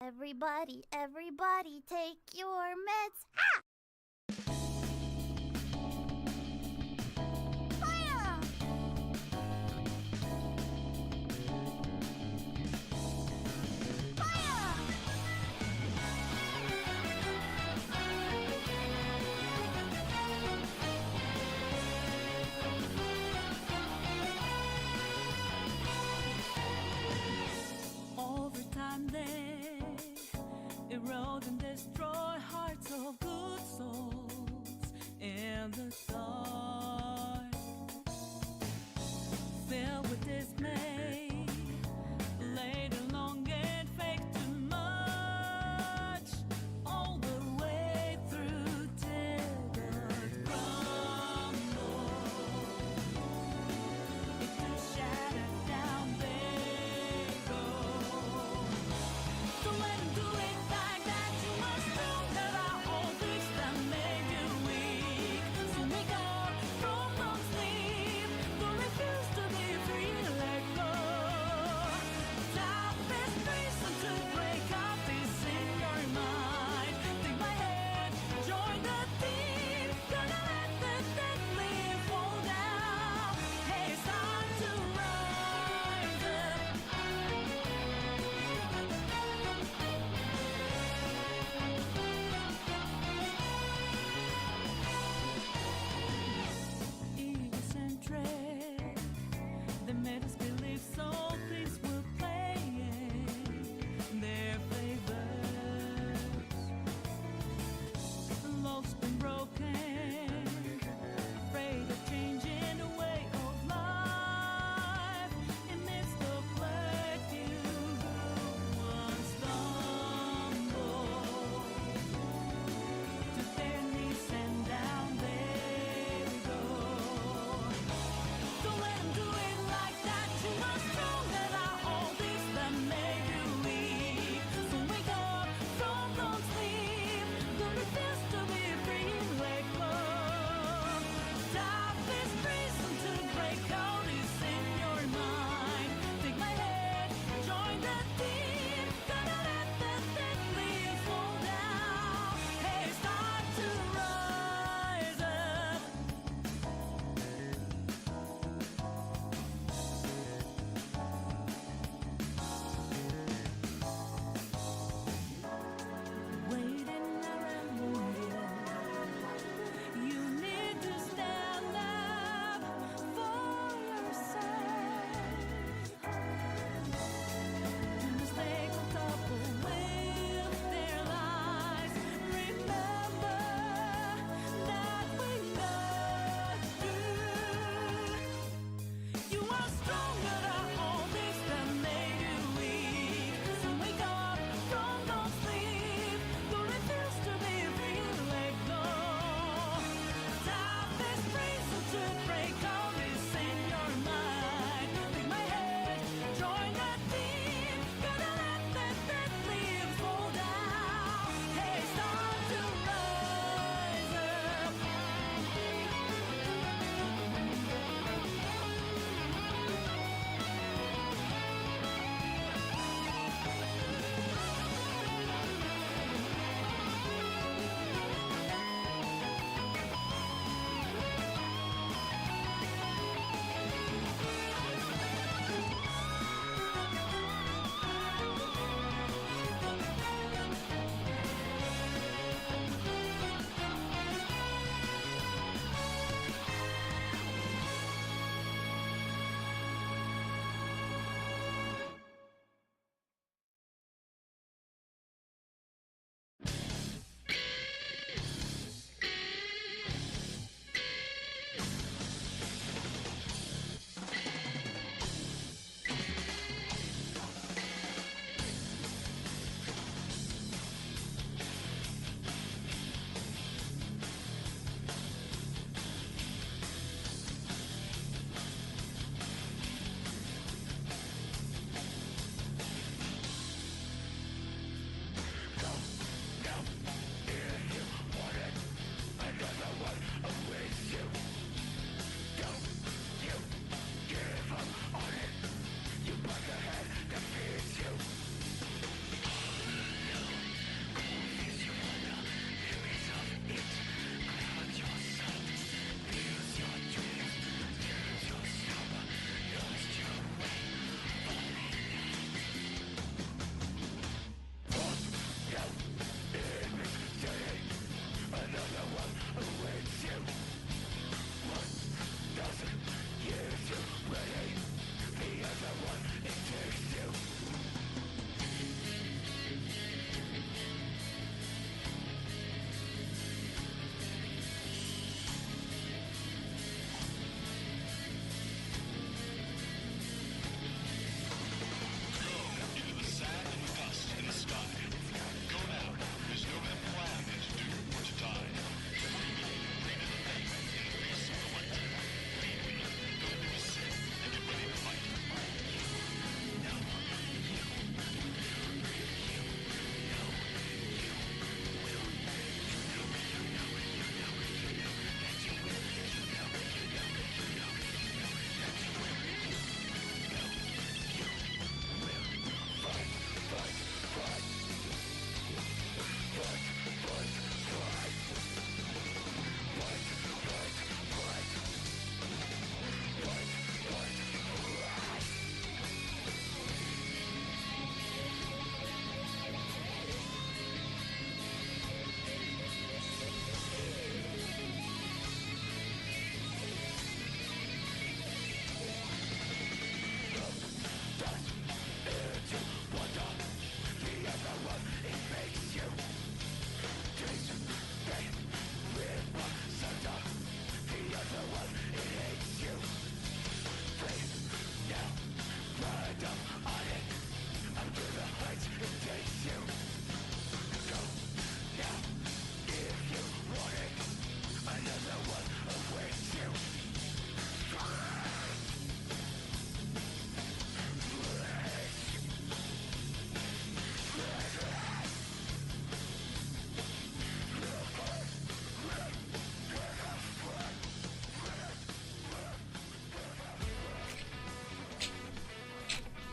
Everybody, everybody, take your meds. Ah! Fire! Fire! Over time they erode and destroy hearts of good souls in the dark, filled with dismay, laid along and fake too much, all the way through till the crumble into shattered down they go. Don't let them do it like that. You must know there are all things that make you weak. So make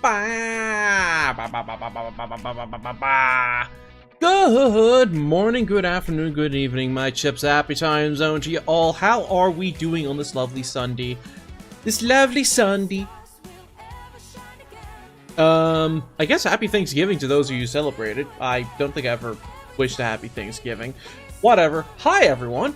Good morning, good afternoon, good evening, my chips. Happy time zone to you all. How are we doing on this lovely Sunday? I guess happy Thanksgiving to those of you who celebrate it. I don't think I ever wished a happy Thanksgiving. Whatever. Hi, everyone.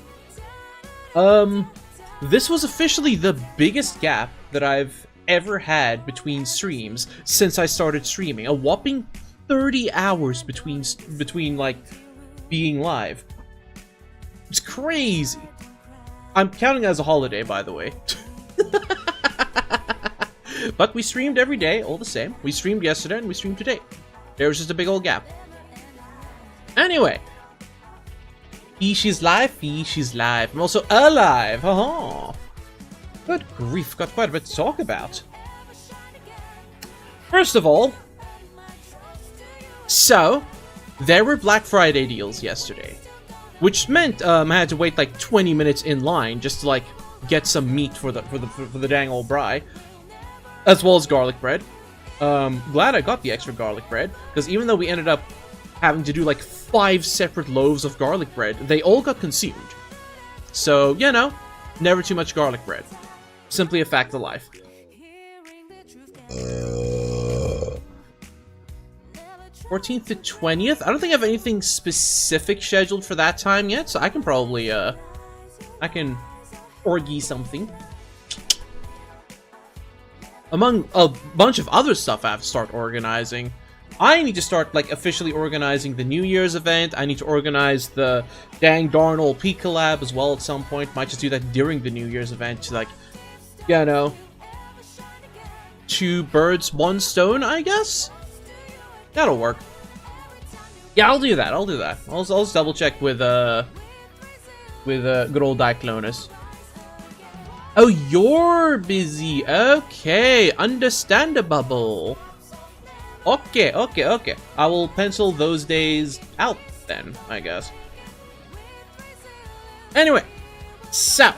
This was officially the biggest gap that I've ever had between streams since I started streaming. A whopping 30 hours between like being live. It's crazy. I'm counting it as a holiday, by the way. But we streamed every day, all the same. We streamed yesterday and we streamed today. There was just a big old gap. Anyway. She's live, she's live. I'm also alive, haha. Good grief, got quite a bit to talk about. First of all, so there were Black Friday deals yesterday, which meant I had to wait like 20 minutes in line just to like get some meat for the dang old brie, as well as garlic bread. Glad I got the extra garlic bread, because even though we ended up having to do like 5 separate loaves of garlic bread, they all got consumed. So, you know, never too much garlic bread. Simply a fact of life. 14th to 20th? I don't think I have anything specific scheduled for that time yet, so I can probably, I can orgy something. Among a bunch of other stuff I have to start organizing. I need to start, like, officially organizing the New Year's event. I need to organize the dang darn old collab as well at some point. Might just do that during the New Year's event to, like, you know, 2 birds, 1 stone, I guess? That'll work. Yeah, I'll do that. I'll just double check with good old Diclonus. Oh, you're busy. Okay, understandable. Okay. I will pencil those days out then, I guess. Anyway, so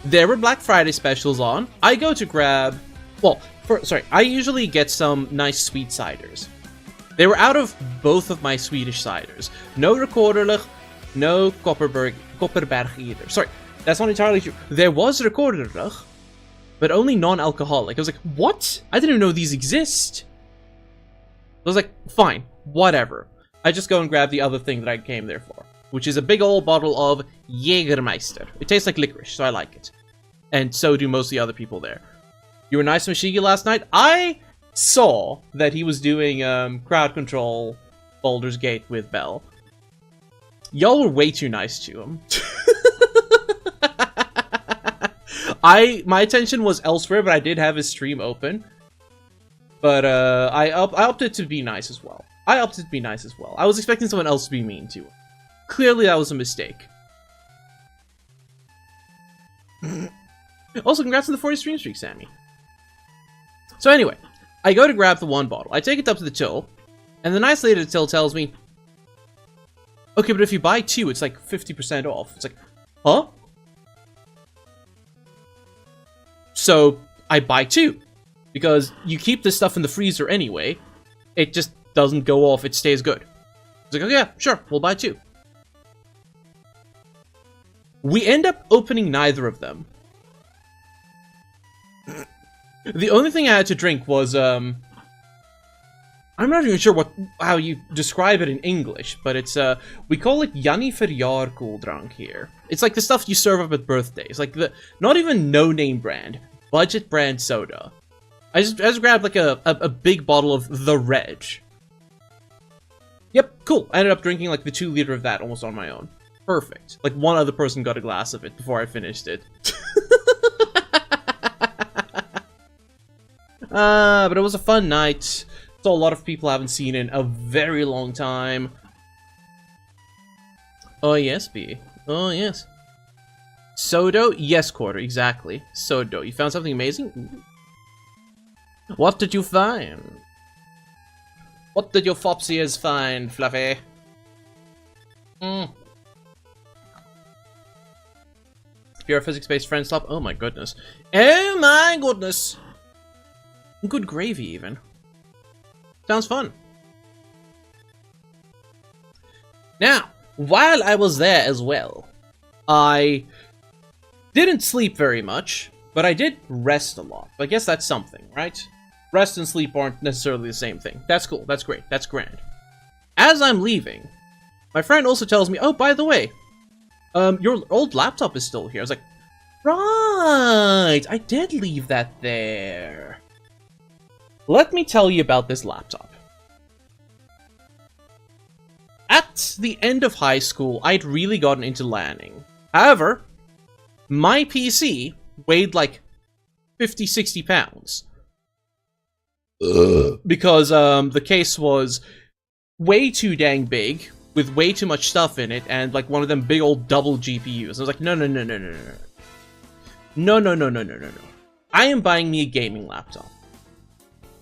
there were Black Friday specials on. I go to grab, I usually get some nice sweet ciders. They were out of both of my Swedish ciders. No Rekorderlich, no Kopperberg either. Sorry, that's not entirely true. There was Rekorderlich, but only non-alcoholic. I was like, what? I didn't even know these exist. I was like, fine, whatever. I just go and grab the other thing that I came there for, which is a big old bottle of Jägermeister. It tastes like licorice, so I like it. And so do most of the other people there. You were nice to Mashigi last night? I saw that he was doing crowd control Baldur's Gate with Bell. Y'all were way too nice to him. My attention was elsewhere, but I did have his stream open. But I opted to be nice as well. I was expecting someone else to be mean to him. Clearly that was a mistake. Also, congrats on the 40 stream streak, Sammy. So anyway, I go to grab the 1 bottle. I take it up to the till, and the nice lady at the till tells me, okay, but if you buy 2, it's like 50% off. It's like, huh? So I buy 2. Because you keep this stuff in the freezer anyway, it just doesn't go off, it stays good. It's like, oh yeah, sure, we'll buy 2. We end up opening neither of them. The only thing I had to drink was, I'm not even sure how you describe it in English, but it's, we call it Janni Verjaarkoeldrank here. It's like the stuff you serve up at birthdays, like the, not even no-name brand, budget brand soda. I just grabbed like a big bottle of the Reg. Yep, cool. I ended up drinking like the 2 liter of that almost on my own. Perfect. Like 1 other person got a glass of it before I finished it. But it was a fun night. Saw a lot of people I haven't seen in a very long time. Oh yes, B. Oh yes. Sodo? Yes, Quarter, exactly. Sodo. You found something amazing? What did you find? What did your Fopsies find, Fluffy? Pure physics-based friend stop? Oh my goodness. Oh my goodness! Good gravy, even. Sounds fun. Now, while I was there as well, I didn't sleep very much, but I did rest a lot. I guess that's something, right? Rest and sleep aren't necessarily the same thing. That's cool, that's great, that's grand. As I'm leaving, my friend also tells me, oh, by the way, your old laptop is still here. I was like, right, I did leave that there. Let me tell you about this laptop. At the end of high school, I'd really gotten into LANing. However, my PC weighed like 50, 60 pounds. Because the case was way too dang big, with way too much stuff in it, and like one of them big old double GPUs. I was like, no. No. I am buying me a gaming laptop.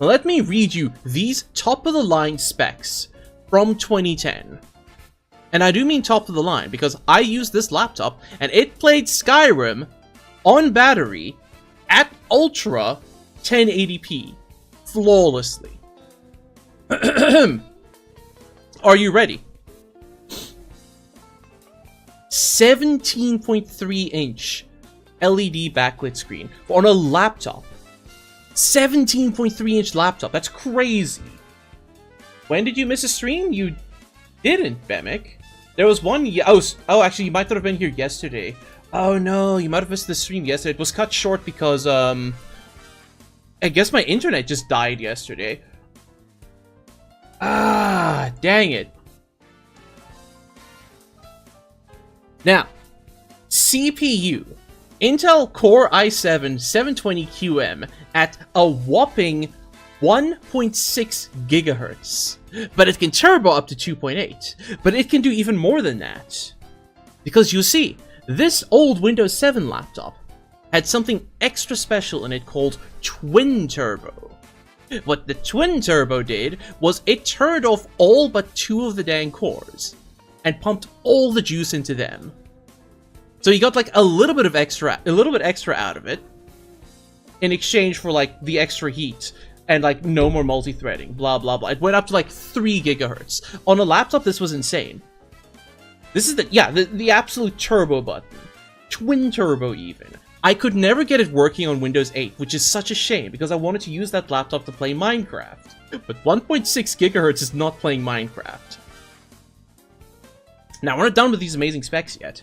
Let me read you these top-of-the-line specs from 2010. And I do mean top of the line, because I used this laptop, and it played Skyrim on battery at Ultra 1080p flawlessly. Are you ready? 17.3-inch LED backlit screen on a laptop. 17.3-inch laptop. That's crazy. When did you miss a stream? You didn't, Bemic. There was one. Oh, actually, you might not have been here yesterday. Oh no, you might have missed the stream yesterday. It was cut short because I guess my internet just died yesterday. Ah, dang it. Now, CPU. Intel Core i7 720QM at a whopping 1.6 gigahertz. But it can turbo up to 2.8. But it can do even more than that. Because you see, this old Windows 7 laptop had something extra special in it called Twin Turbo. What the Twin Turbo did was it turned off all but 2 of the dang cores and pumped all the juice into them. So you got like a little bit extra out of it in exchange for like the extra heat and like no more multi-threading, blah blah blah. It went up to like 3 gigahertz. On a laptop, this was insane. This is the absolute turbo button. Twin turbo even. I could never get it working on Windows 8, which is such a shame because I wanted to use that laptop to play Minecraft. But 1.6 gigahertz is not playing Minecraft. Now, we're not done with these amazing specs yet.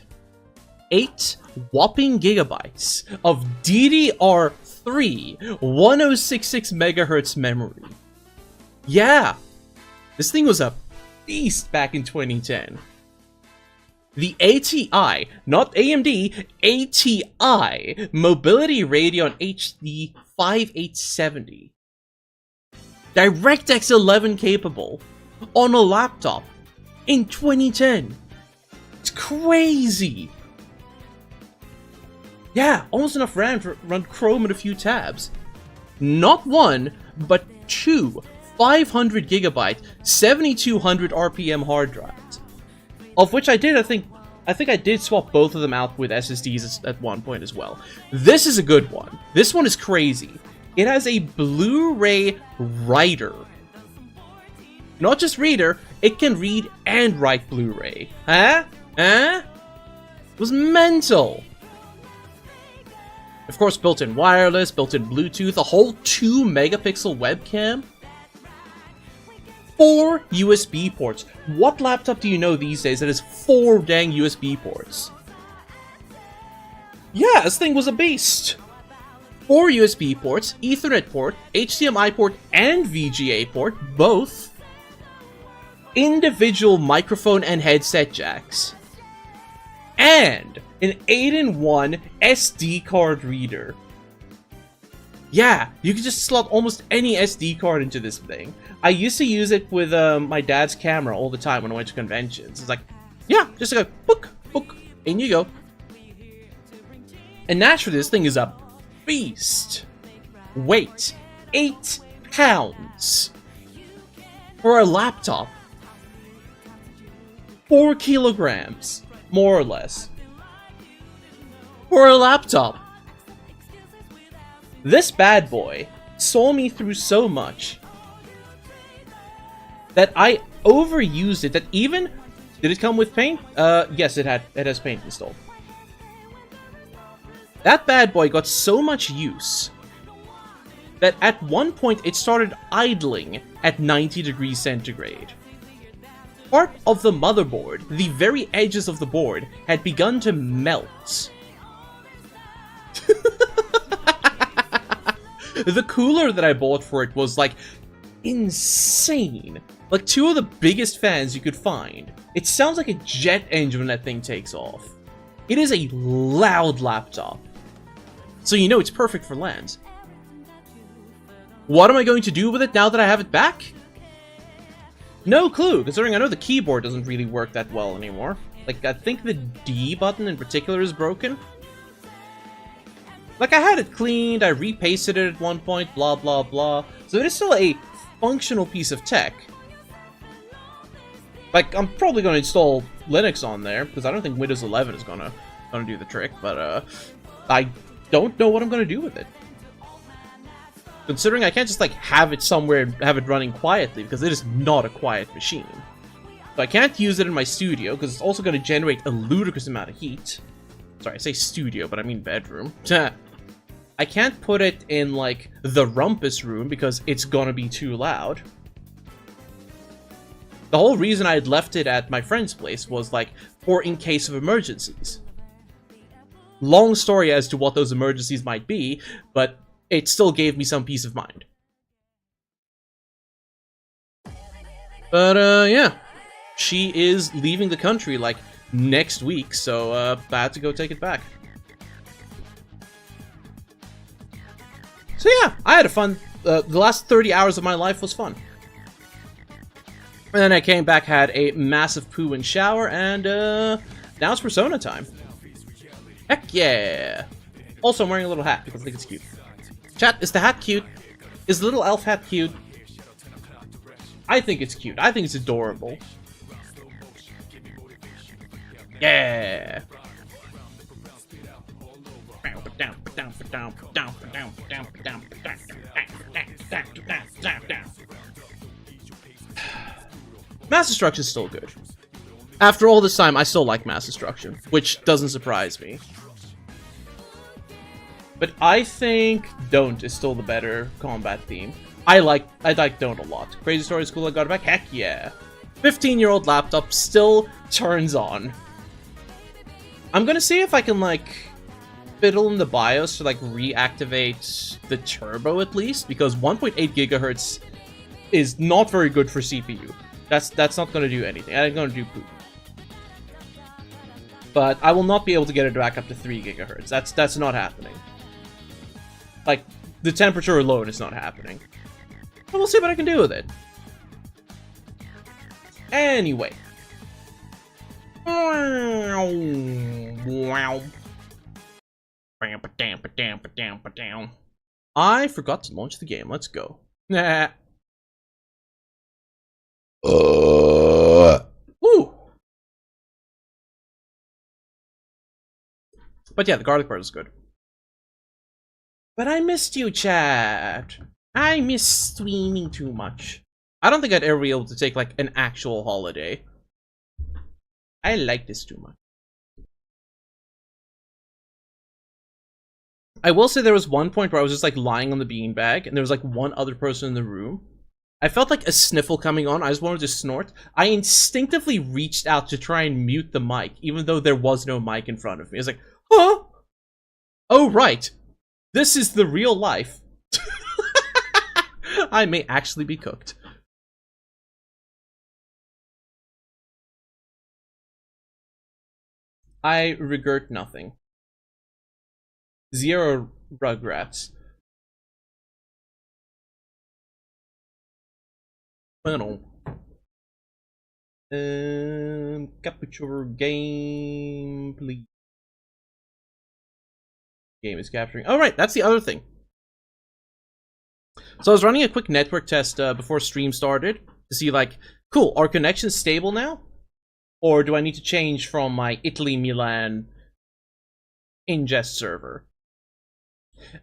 8 whopping gigabytes of DDR3 1066 megahertz memory. Yeah, this thing was a beast back in 2010. The ATI, not AMD, ATI Mobility Radeon HD 5870. DirectX 11 capable on a laptop in 2010. It's crazy. Yeah, almost enough RAM to run Chrome and a few tabs. Not one, but 2 500 gigabyte, 7200 RPM hard drives. Of which I think I did swap both of them out with SSDs at one point as well. This is a good one. This one is crazy. It has a Blu-ray writer. Not just reader, it can read and write Blu-ray. Huh? It was mental. Of course, built-in wireless, built-in Bluetooth, a whole 2 megapixel webcam. 4 USB ports. What laptop do you know these days that has 4 dang USB ports? Yeah, this thing was a beast. 4 USB ports, Ethernet port, HDMI port, and VGA port, both. Individual microphone and headset jacks. And an 8-in-1 SD card reader. Yeah, you can just slot almost any SD card into this thing. I used to use it with my dad's camera all the time when I went to conventions. It's like, yeah, just like a book, in you go. And naturally, this thing is a beast. Weight, 8 pounds. For a laptop. 4 kilograms, more or less. For a laptop. This bad boy saw me through so much. that I overused it, that even... Did it come with paint? Yes, it has paint installed. That bad boy got so much use that at one point it started idling at 90 degrees centigrade. Part of the motherboard, the very edges of the board, had begun to melt. The cooler that I bought for it was, like, insane. Like, 2 of the biggest fans you could find. It sounds like a jet engine when that thing takes off. It is a loud laptop. So you know it's perfect for LANs. What am I going to do with it now that I have it back? No clue, considering I know the keyboard doesn't really work that well anymore. Like, I think the D button in particular is broken. Like, I had it cleaned, I repasted it at one point, blah blah blah. So it is still a functional piece of tech. Like, I'm probably going to install Linux on there, because I don't think Windows 11 is gonna do the trick, but I don't know what I'm gonna do with it. Considering I can't just, like, have it somewhere and have it running quietly, because it is not a quiet machine. So I can't use it in my studio, because it's also going to generate a ludicrous amount of heat. Sorry, I say studio, but I mean bedroom. I can't put it in, like, the rumpus room, because it's gonna be too loud. The whole reason I had left it at my friend's place was, like, for in case of emergencies. Long story as to what those emergencies might be, but it still gave me some peace of mind. But, yeah. She is leaving the country, like, next week, so, I had to go take it back. So yeah, I had a fun, the last 30 hours of my life was fun. And then I came back, had a massive poo and shower, and, now it's Persona time. Heck yeah! Also, I'm wearing a little hat, because I think it's cute. Chat, is the hat cute? Is the little elf hat cute? I think it's cute. I think it's adorable. Yeah! Mass Destruction is still good. After all this time, I still like Mass Destruction, which doesn't surprise me. But I think Don't is still the better combat theme. I like Don't a lot. Crazy Story is cool, I got it back. Heck yeah. 15-year-old laptop still turns on. I'm gonna see if I can, like, fiddle in the BIOS to, like, reactivate the turbo at least, because 1.8 gigahertz is not very good for CPU. That's not gonna do anything. It ain't gonna do poop. But I will not be able to get it back up to 3 gigahertz. That's not happening. Like, the temperature alone is not happening. But we'll see what I can do with it. Anyway. I forgot to launch the game. Let's go. Nah. Ooh. But yeah, the garlic part is good. But I missed you, chat. I miss streaming too much. I don't think I'd ever be able to take, like, an actual holiday. I like this too much. I will say there was one point where I was just, like, lying on the beanbag, and there was, like, one other person in the room. I felt like a sniffle coming on. I just wanted to snort. I instinctively reached out to try and mute the mic, even though there was no mic in front of me. I was like, huh? Oh, right. This is the real life. I may actually be cooked. I regret nothing. Zero regrets. Bueno. Capture game, please. Game is capturing. Oh, right, that's the other thing. So I was running a quick network test before stream started to see, like, cool, are connections stable now? Or do I need to change from my Italy Milan ingest server?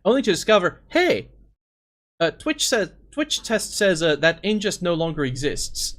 Only to discover, hey, Twitch test says that ingest no longer exists.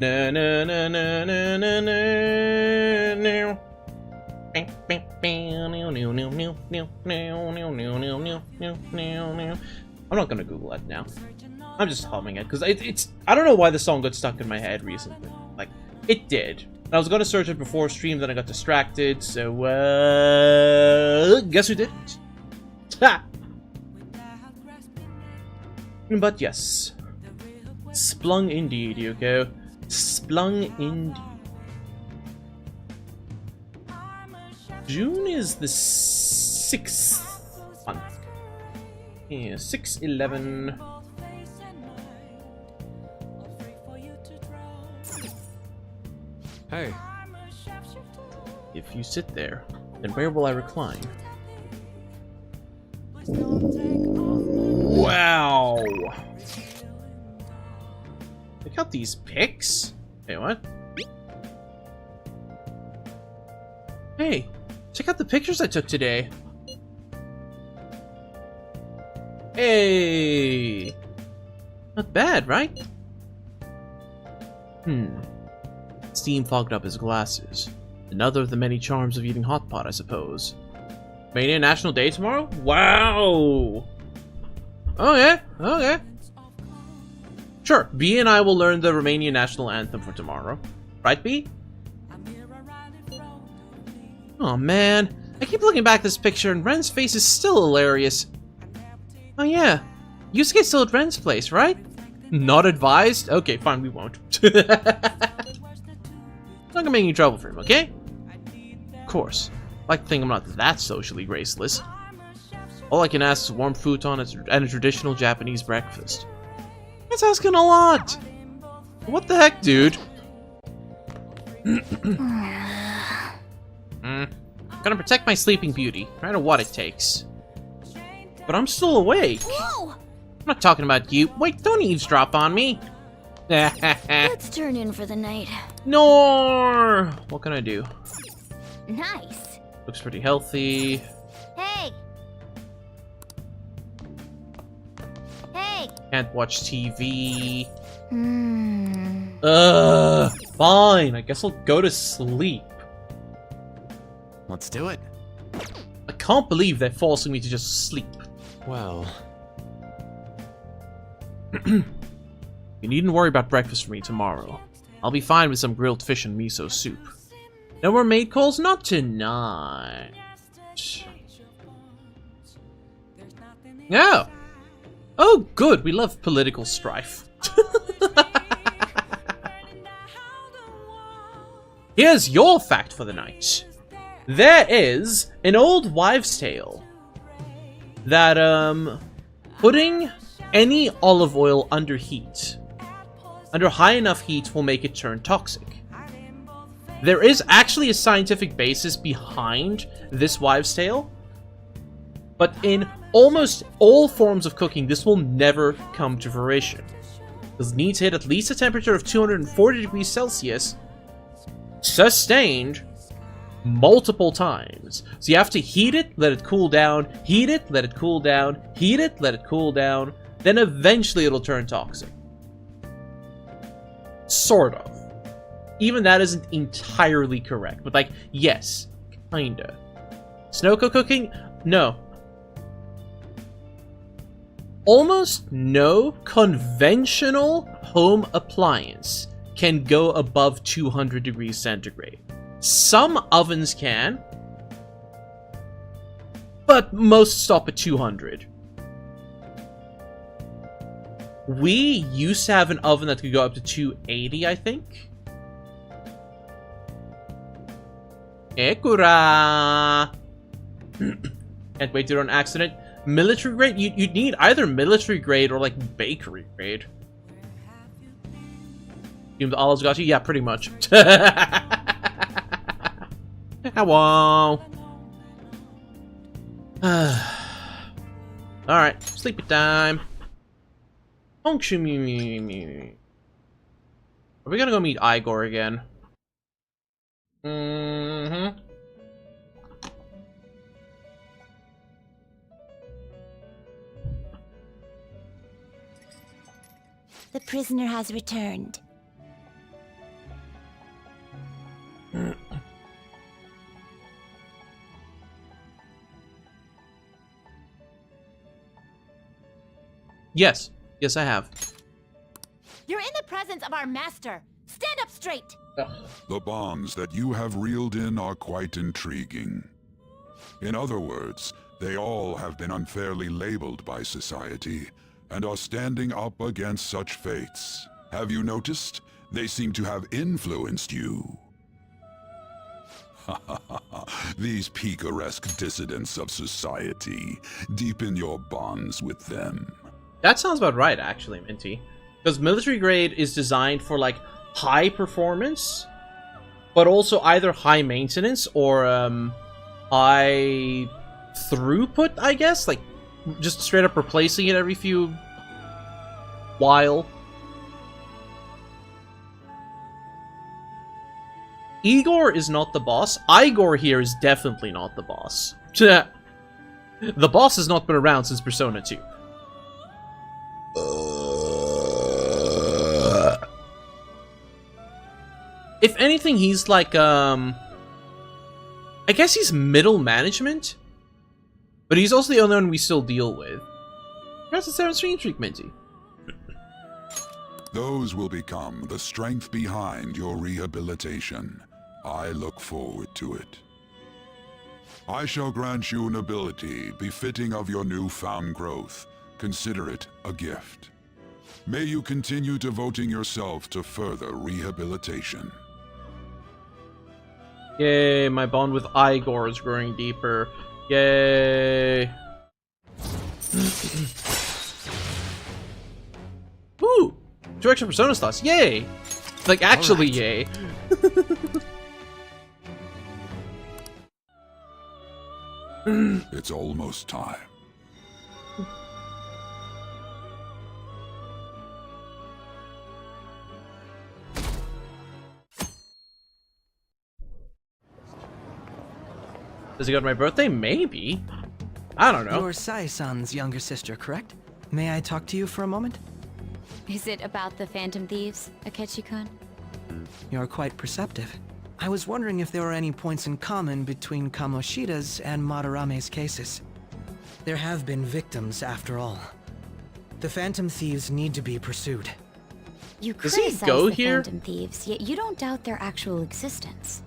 Na na na na na na na na. I'm not gonna Google that now. I'm just humming it because it's. I don't know why the song got stuck in my head recently. Like it did. I was gonna search it before stream, then I got distracted. So guess who didn't? Ha! But yes, Splung indeed, Yuko. Splung indeed. June is the 6th month. Yeah, 6/11. Hey. If you sit there, then where will I recline? Wow! Check out these pics. Hey, what? Hey, check out the pictures I took today. Hey! Not bad, right? Steam fogged up his glasses. Another of the many charms of eating hot pot, I suppose. Romania National Day tomorrow? Wow! Okay, okay. Sure, B and I will learn the Romanian National Anthem for tomorrow. Right, B? Oh man, I keep looking back at this picture and Ren's face is still hilarious. Oh yeah, Yusuke's still at Ren's place, right? Not advised? Okay, fine, we won't. Not gonna make any trouble for him, okay? Of course. I like to think I'm not that socially graceless. All I can ask is a warm futon and a traditional Japanese breakfast. That's asking a lot! What the heck, dude? Gonna protect my sleeping beauty, no matter what it takes. But I'm still awake. Whoa! I'm not talking about you. Wait, don't eavesdrop on me. Let's turn in for the night. Nor! What can I do? Nice. Looks pretty healthy. Hey! Hey! Can't watch TV. Hmm. Fine. I guess I'll go to sleep. Let's do it. I can't believe they're forcing me to just sleep. Well, You needn't worry about breakfast for me tomorrow. I'll be fine with some grilled fish and miso soup. No more maid calls? Not tonight. No. Oh, good. We love political strife. Here's your fact for the night. There is an old wives' tale that, putting any olive oil under heat, under high enough heat, will make it turn toxic. There is actually a scientific basis behind this wives' tale, but in almost all forms of cooking, this will never come to fruition. This needs to hit at least a temperature of 240 degrees Celsius, sustained multiple times. So you have to heat it, let it cool down, heat it, let it cool down, heat it, let it cool down, then eventually it'll turn toxic. Sort of. Even that isn't entirely correct, but like, yes, kinda. Snoko cooking? No. Almost no conventional home appliance can go above 200 degrees centigrade. Some ovens can, but most stop at 200. We used to have an oven that could go up to 280, I think. Ekura! Can't wait to do an accident. Military grade? You'd need either military grade or like bakery grade. The olives got you? Yeah, pretty much. Hello. Alright, sleepy time. Are we gonna go meet Igor again? The prisoner has returned. Yes. Yes, I have. You're in the presence of our master. Stand up straight. The bonds that you have reeled in are quite intriguing. In other words, they all have been unfairly labeled by society and are standing up against such fates. Have you noticed? They seem to have influenced you. These picaresque dissidents of society, deepen your bonds with them. That sounds about right, actually, Minty. Because military grade is designed for, like, high performance, but also either high maintenance or high throughput, I guess? Like, just straight up replacing it every few while. Igor is not the boss. Igor here is definitely not the boss. The boss has not been around since Persona 2. If anything, he's like, I guess he's middle management, but he's also the only one we still deal with. That's a 7 stream streak, Minty. Those will become the strength behind your rehabilitation. I look forward to it. I shall grant you an ability befitting of your newfound growth. Consider it a gift. May you continue devoting yourself to further rehabilitation. Yay, my bond with Igor is growing deeper. Yay. Woo! 2 extra Persona slots. Yay! Like, actually, yay. It's almost time. Does he go to my birthday? Maybe. I don't know. You're Sai-san's younger sister, correct? May I talk to you for a moment? Is it about the Phantom Thieves, Akechi-kun? You're quite perceptive. I was wondering if there were any points in common between Kamoshida's and Madarame's cases. There have been victims, after all. The Phantom Thieves need to be pursued. You Does he criticize go the here? Phantom Thieves, yet you don't doubt their actual existence.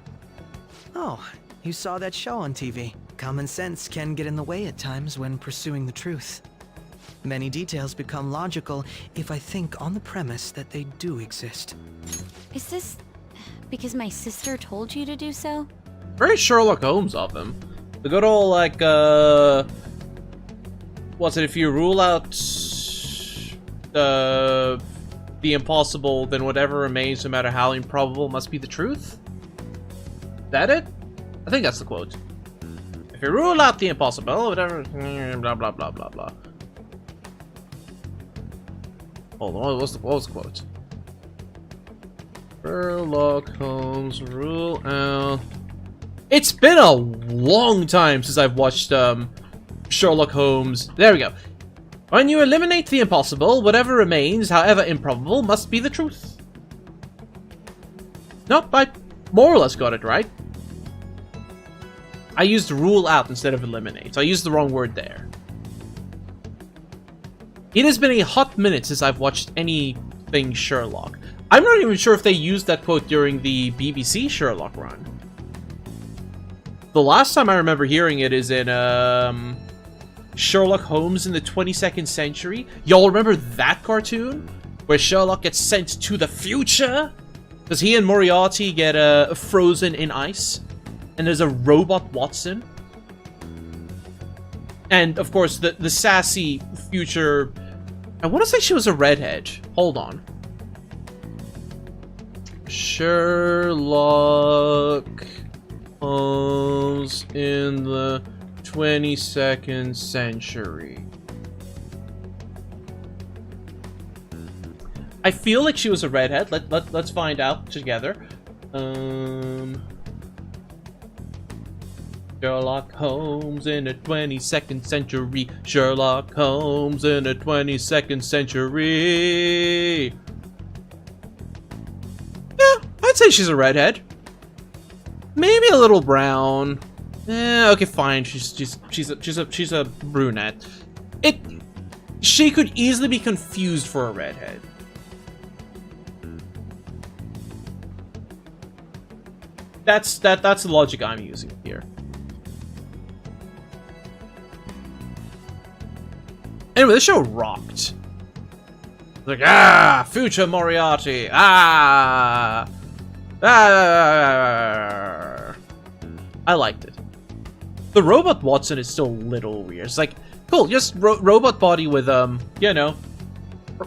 Oh, you saw that show on TV. Common sense can get in the way at times when pursuing the truth. Many details become logical if I think on the premise that they do exist. Is this because my sister told you to do so? Very Sherlock Holmes of him. The good old, like, what's it, if you rule out the impossible, then whatever remains, no matter how improbable, must be the truth? Is that it? I think that's the quote. If you rule out the impossible, whatever, blah, blah, blah, blah, blah. Hold on, what was the quote? Sherlock Holmes, rule out... It's been a long time since I've watched, Sherlock Holmes. There we go. When you eliminate the impossible, whatever remains, however improbable, must be the truth. Nope, I more or less got it right. I used rule out instead of eliminate, so I used the wrong word there. It has been a hot minute since I've watched anything Sherlock. I'm not even sure if they used that quote during the BBC Sherlock run. The last time I remember hearing it is in, Sherlock Holmes in the 22nd Century. Y'all remember that cartoon? Where Sherlock gets sent to the future? Because he and Moriarty get, frozen in ice. And there's a robot Watson. And, of course, the sassy future... I want to say she was a redhead. Hold on. Sherlock Holmes in the 22nd century. I feel like she was a redhead. Let's find out together. Sherlock Holmes in the 22nd century. Sherlock Holmes in the 22nd century. Yeah, I'd say she's a redhead. Maybe a little brown. Okay, fine. She's a brunette. She could easily be confused for a redhead. That's the logic I'm using here. Anyway, this show rocked. Like, future Moriarty, I liked it. The robot Watson is still a little weird. It's like, cool, just robot body with, you know,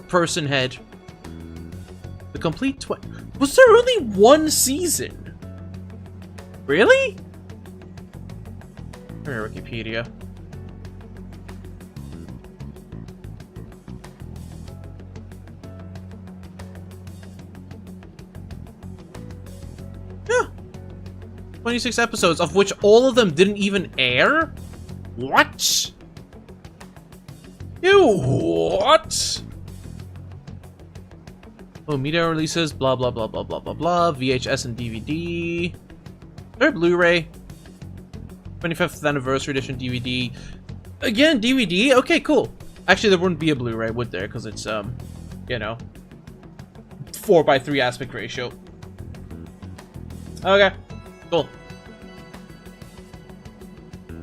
person head. The complete was there only one season? Really? Here, Wikipedia. Yeah. 26 episodes, of which all of them didn't even air? What? Ew, what? Oh, media releases, blah, blah, blah, blah, blah, blah, blah. VHS and DVD. Or Blu-ray. 25th anniversary edition DVD. Again, DVD? Okay, cool. Actually, there wouldn't be a Blu-ray, would there? Because it's, you know, 4:3 aspect ratio. Okay, cool.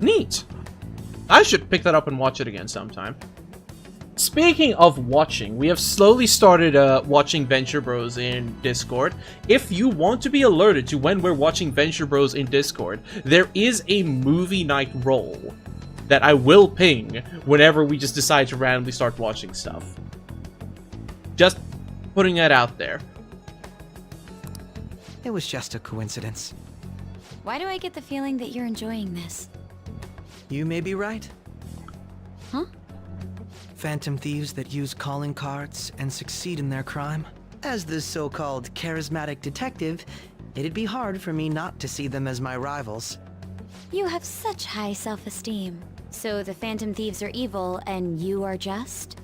Neat. I should pick that up and watch it again sometime. Speaking of watching, we have slowly started watching Venture Bros in Discord. If you want to be alerted to when we're watching Venture Bros in Discord, there is a movie night roll that I will ping whenever we just decide to randomly start watching stuff. Just putting that out there. It was just a coincidence. Why do I get the feeling that you're enjoying this? You may be right. Huh? Phantom thieves that use calling cards and succeed in their crime. As the so-called charismatic detective, it'd be hard for me not to see them as my rivals. You have such high self-esteem. So the Phantom Thieves are evil and you are just?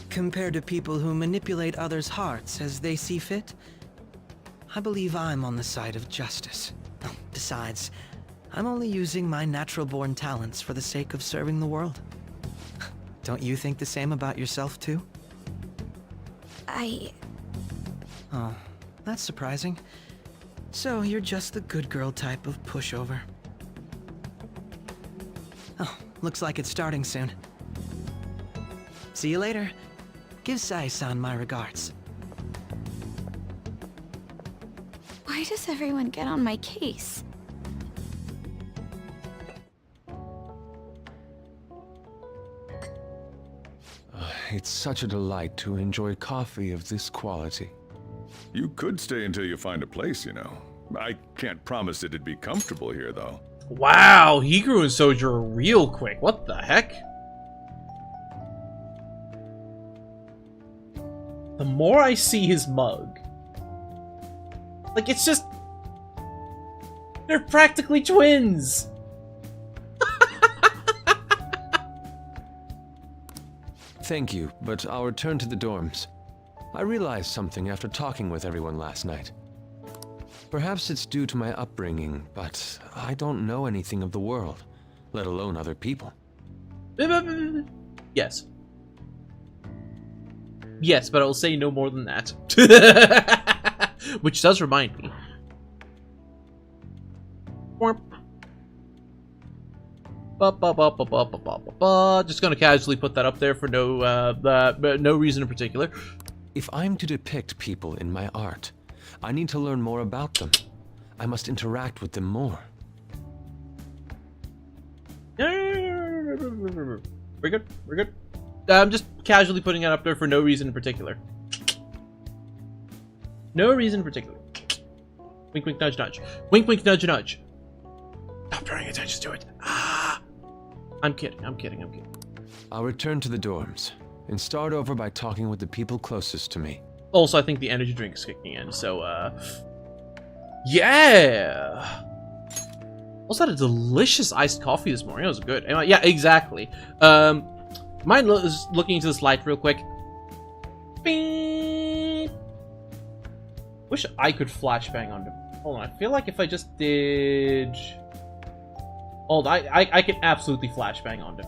Compared to people who manipulate others' hearts as they see fit, I believe I'm on the side of justice. Besides, I'm only using my natural-born talents for the sake of serving the world. Don't you think the same about yourself, too? Oh, that's surprising. So you're just the good girl type of pushover. Oh, looks like it's starting soon. See you later. Give Sai-san my regards. Why does everyone get on my case? It's such a delight to enjoy coffee of this quality. You could stay until you find a place, you know. I can't promise it'd be comfortable here, though. Wow, he grew in Sojourner real quick. What the heck? The more I see his mug, like, it's just... they're practically twins! Thank you, but I'll return to the dorms. I realized something after talking with everyone last night. Perhaps it's due to my upbringing, but I don't know anything of the world, let alone other people. Yes. Yes, but I will say no more than that. Which does remind me. Just gonna casually put that up there for no reason in particular. If I'm to depict people in my art, I need to learn more about them. I must interact with them more. We're good. We're good. I'm just casually putting it up there for no reason in particular. No reason in particular. Wink, wink, nudge, nudge. Wink, wink, nudge, nudge. Stop paying attention to it. Ah! I'm kidding. I'm kidding. I'm kidding. I'll return to the dorms and start over by talking with the people closest to me. Also, I think the energy drink is kicking in, so, yeah! Also had a delicious iced coffee this morning. It was good. Anyway, yeah, exactly. Mind looking into this light real quick. Bing! Wish I could flashbang on them. Hold on, I feel like if I just did... Hold on, I can absolutely flashbang on them.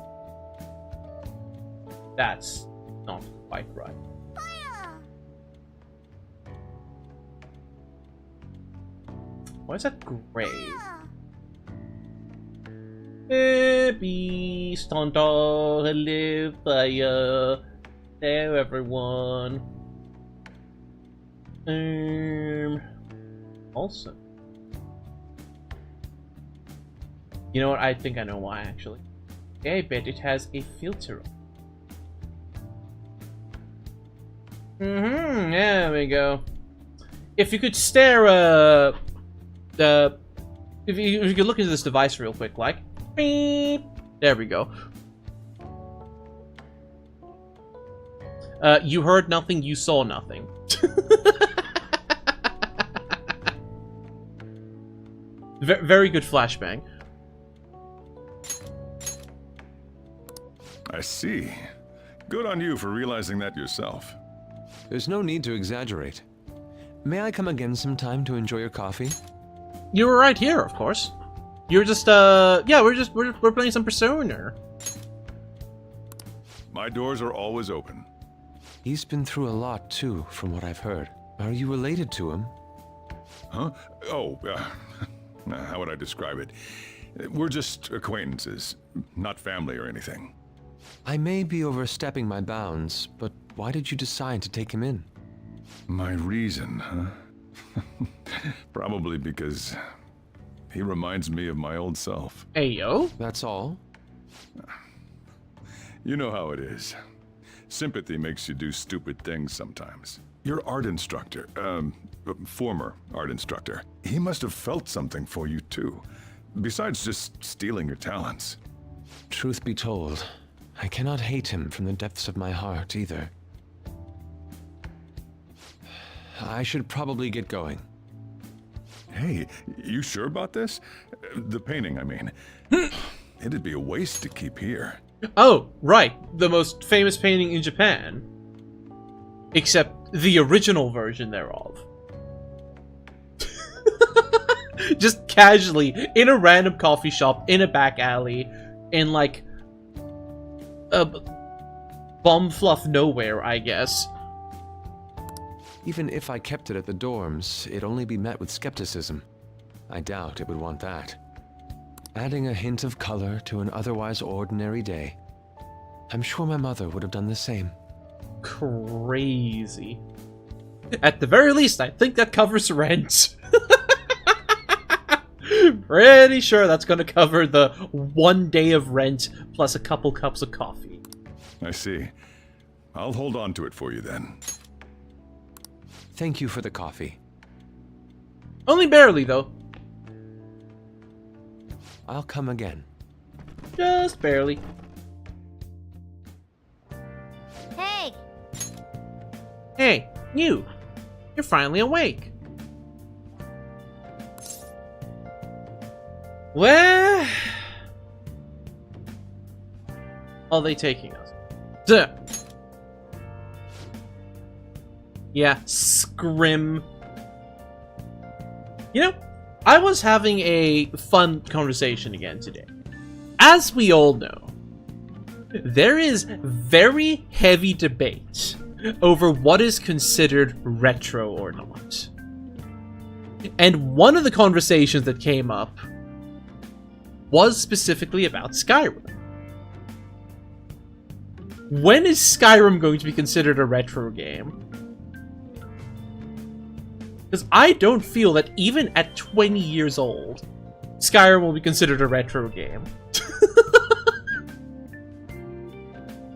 That's not quite right. Why is that grave? Beast on dog, live fire. There, everyone. Also, you know what? I think I know why, actually. I bet it has a filter on. There we go. If you could stare, if you could look into this device real quick, like, beep. There we go. You heard nothing, you saw nothing. Very good flashbang. I see. Good on you for realizing that yourself. There's no need to exaggerate. May I come again sometime to enjoy your coffee? You were right here, of course. You're just, yeah, we're playing some Persona. My doors are always open. He's been through a lot, too, from what I've heard. Are you related to him? Huh? Oh, how would I describe it? We're just acquaintances, not family or anything. I may be overstepping my bounds, but why did you decide to take him in? My reason, huh? Probably because he reminds me of my old self. Ayo? That's all? You know how it is. Sympathy makes you do stupid things sometimes. Your art instructor, former art instructor, he must have felt something for you too, besides just stealing your talents. Truth be told, I cannot hate him from the depths of my heart either. I should probably get going. Hey, you sure about this? The painting, I mean. It'd be a waste to keep here. Oh, right. The most famous painting in Japan. Except the original version thereof. Just casually, in a random coffee shop, in a back alley, in like... bumfluff nowhere, I guess. Even if I kept it at the dorms, it'd only be met with skepticism. I doubt it would want that. Adding a hint of color to an otherwise ordinary day. I'm sure my mother would have done the same. Crazy. At the very least, I think that covers rent. Pretty sure that's gonna cover the 1 day of rent plus a couple cups of coffee. I see. I'll hold on to it for you then. Thank you for the coffee. Only barely, though. I'll come again. Just barely. Hey! Hey, you! You're finally awake. Where are they taking us? Duh. Yeah, scrim. You know, I was having a fun conversation again today. As we all know, there is very heavy debate over what is considered retro or not. And one of the conversations that came up was specifically about Skyrim. When is Skyrim going to be considered a retro game? Because I don't feel that even at 20 years old, Skyrim will be considered a retro game.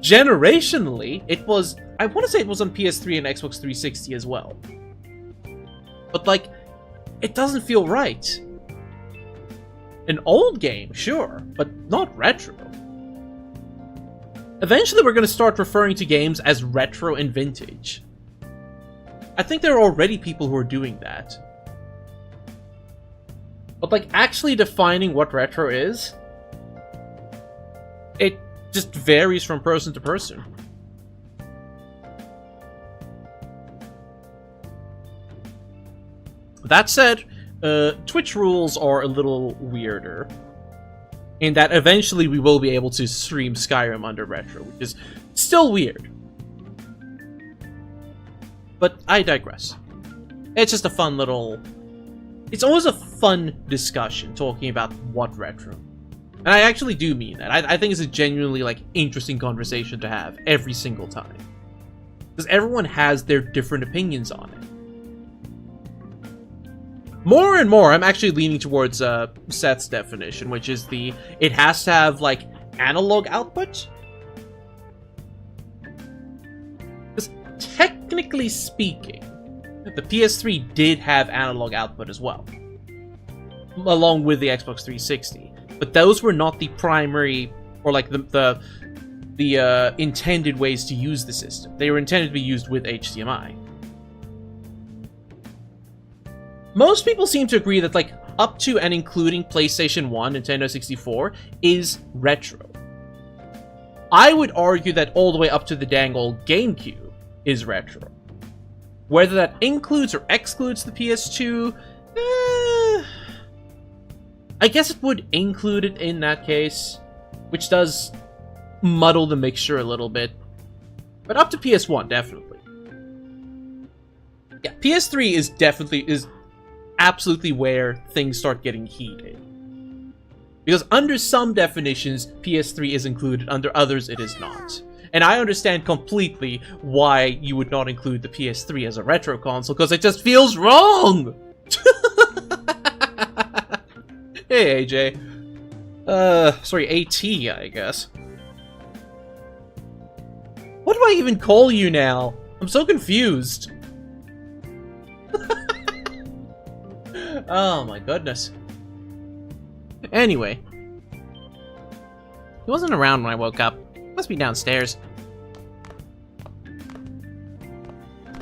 Generationally, it was... I want to say it was on PS3 and Xbox 360 as well. But, like, it doesn't feel right. An old game, sure, but not retro. Eventually, we're going to start referring to games as retro and vintage. I think there are already people who are doing that. But, like, actually defining what retro is, it just varies from person to person. That said, Twitch rules are a little weirder. In that eventually we will be able to stream Skyrim under retro, which is still weird. But I digress. It's just a fun little... It's always a fun discussion talking about what retro. And I actually do mean that. I think it's a genuinely, like, interesting conversation to have every single time. Because everyone has their different opinions on it. More and more, I'm actually leaning towards Seth's definition, which is it has to have, like, analog output. Because technically speaking, the PS3 did have analog output as well, along with the Xbox 360. But those were not the primary, or like the intended ways to use the system. They were intended to be used with HDMI. Most people seem to agree that, like, up to and including PlayStation 1, Nintendo 64 is retro. I would argue that all the way up to the dang old GameCube is retro. Whether that includes or excludes the PS2, I guess it would include it in that case, which does muddle the mixture a little bit. But up to PS1, definitely. Yeah, PS3 is absolutely where things start getting heated. Because under some definitions, PS3 is included, under others it is not. And I understand completely why you would not include the PS3 as a retro console, because it just feels wrong! Hey, AJ. Sorry, AT, I guess. What do I even call you now? I'm so confused. Oh my goodness. Anyway. He wasn't around when I woke up. Must be downstairs.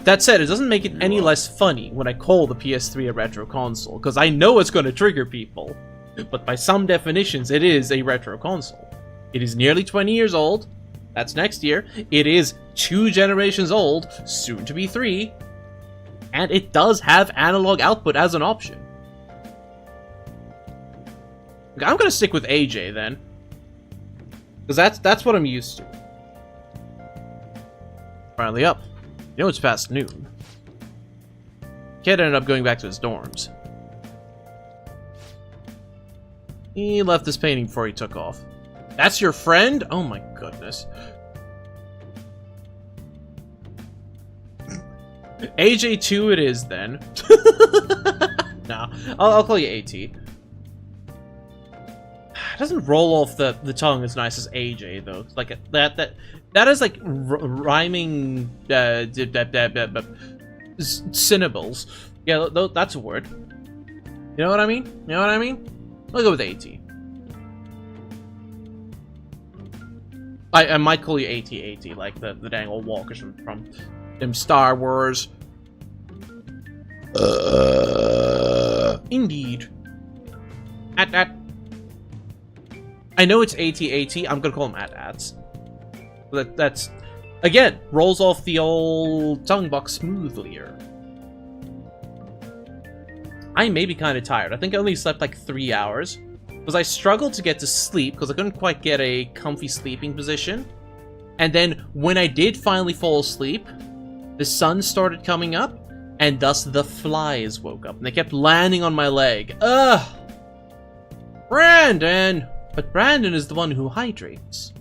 That said, it doesn't make it any less funny when I call the PS3 a retro console, because I know it's going to trigger people. But by some definitions, it is a retro console. It is nearly 20 years old. That's next year. It is 2 generations old, soon to be 3. And it does have analog output as an option. Okay, I'm going to stick with AJ then. Because that's what I'm used to. Finally up. You know it's past noon. Kid ended up going back to his dorms. He left this painting before he took off. That's your friend? Oh my goodness. AJ2 it is then. Nah, I'll call you AT. It doesn't roll off the tongue as nice as AJ though. Like that is like rhyming syllables. Yeah, that's a word. You know what I mean? You know what I mean? I'll go with AT. I might call you AT, like the dang old walkers from them Star Wars. Indeed. At. I know it's AT. I'm gonna call him At. That's again rolls off the old tongue box smoothlier. I may be kind of tired. I think I only slept like 3 hours. Because I struggled to get to sleep because I couldn't quite get a comfy sleeping position. And then when I did finally fall asleep, the sun started coming up, and thus the flies woke up. And they kept landing on my leg. Ugh! Brandon! But Brandon is the one who hydrates.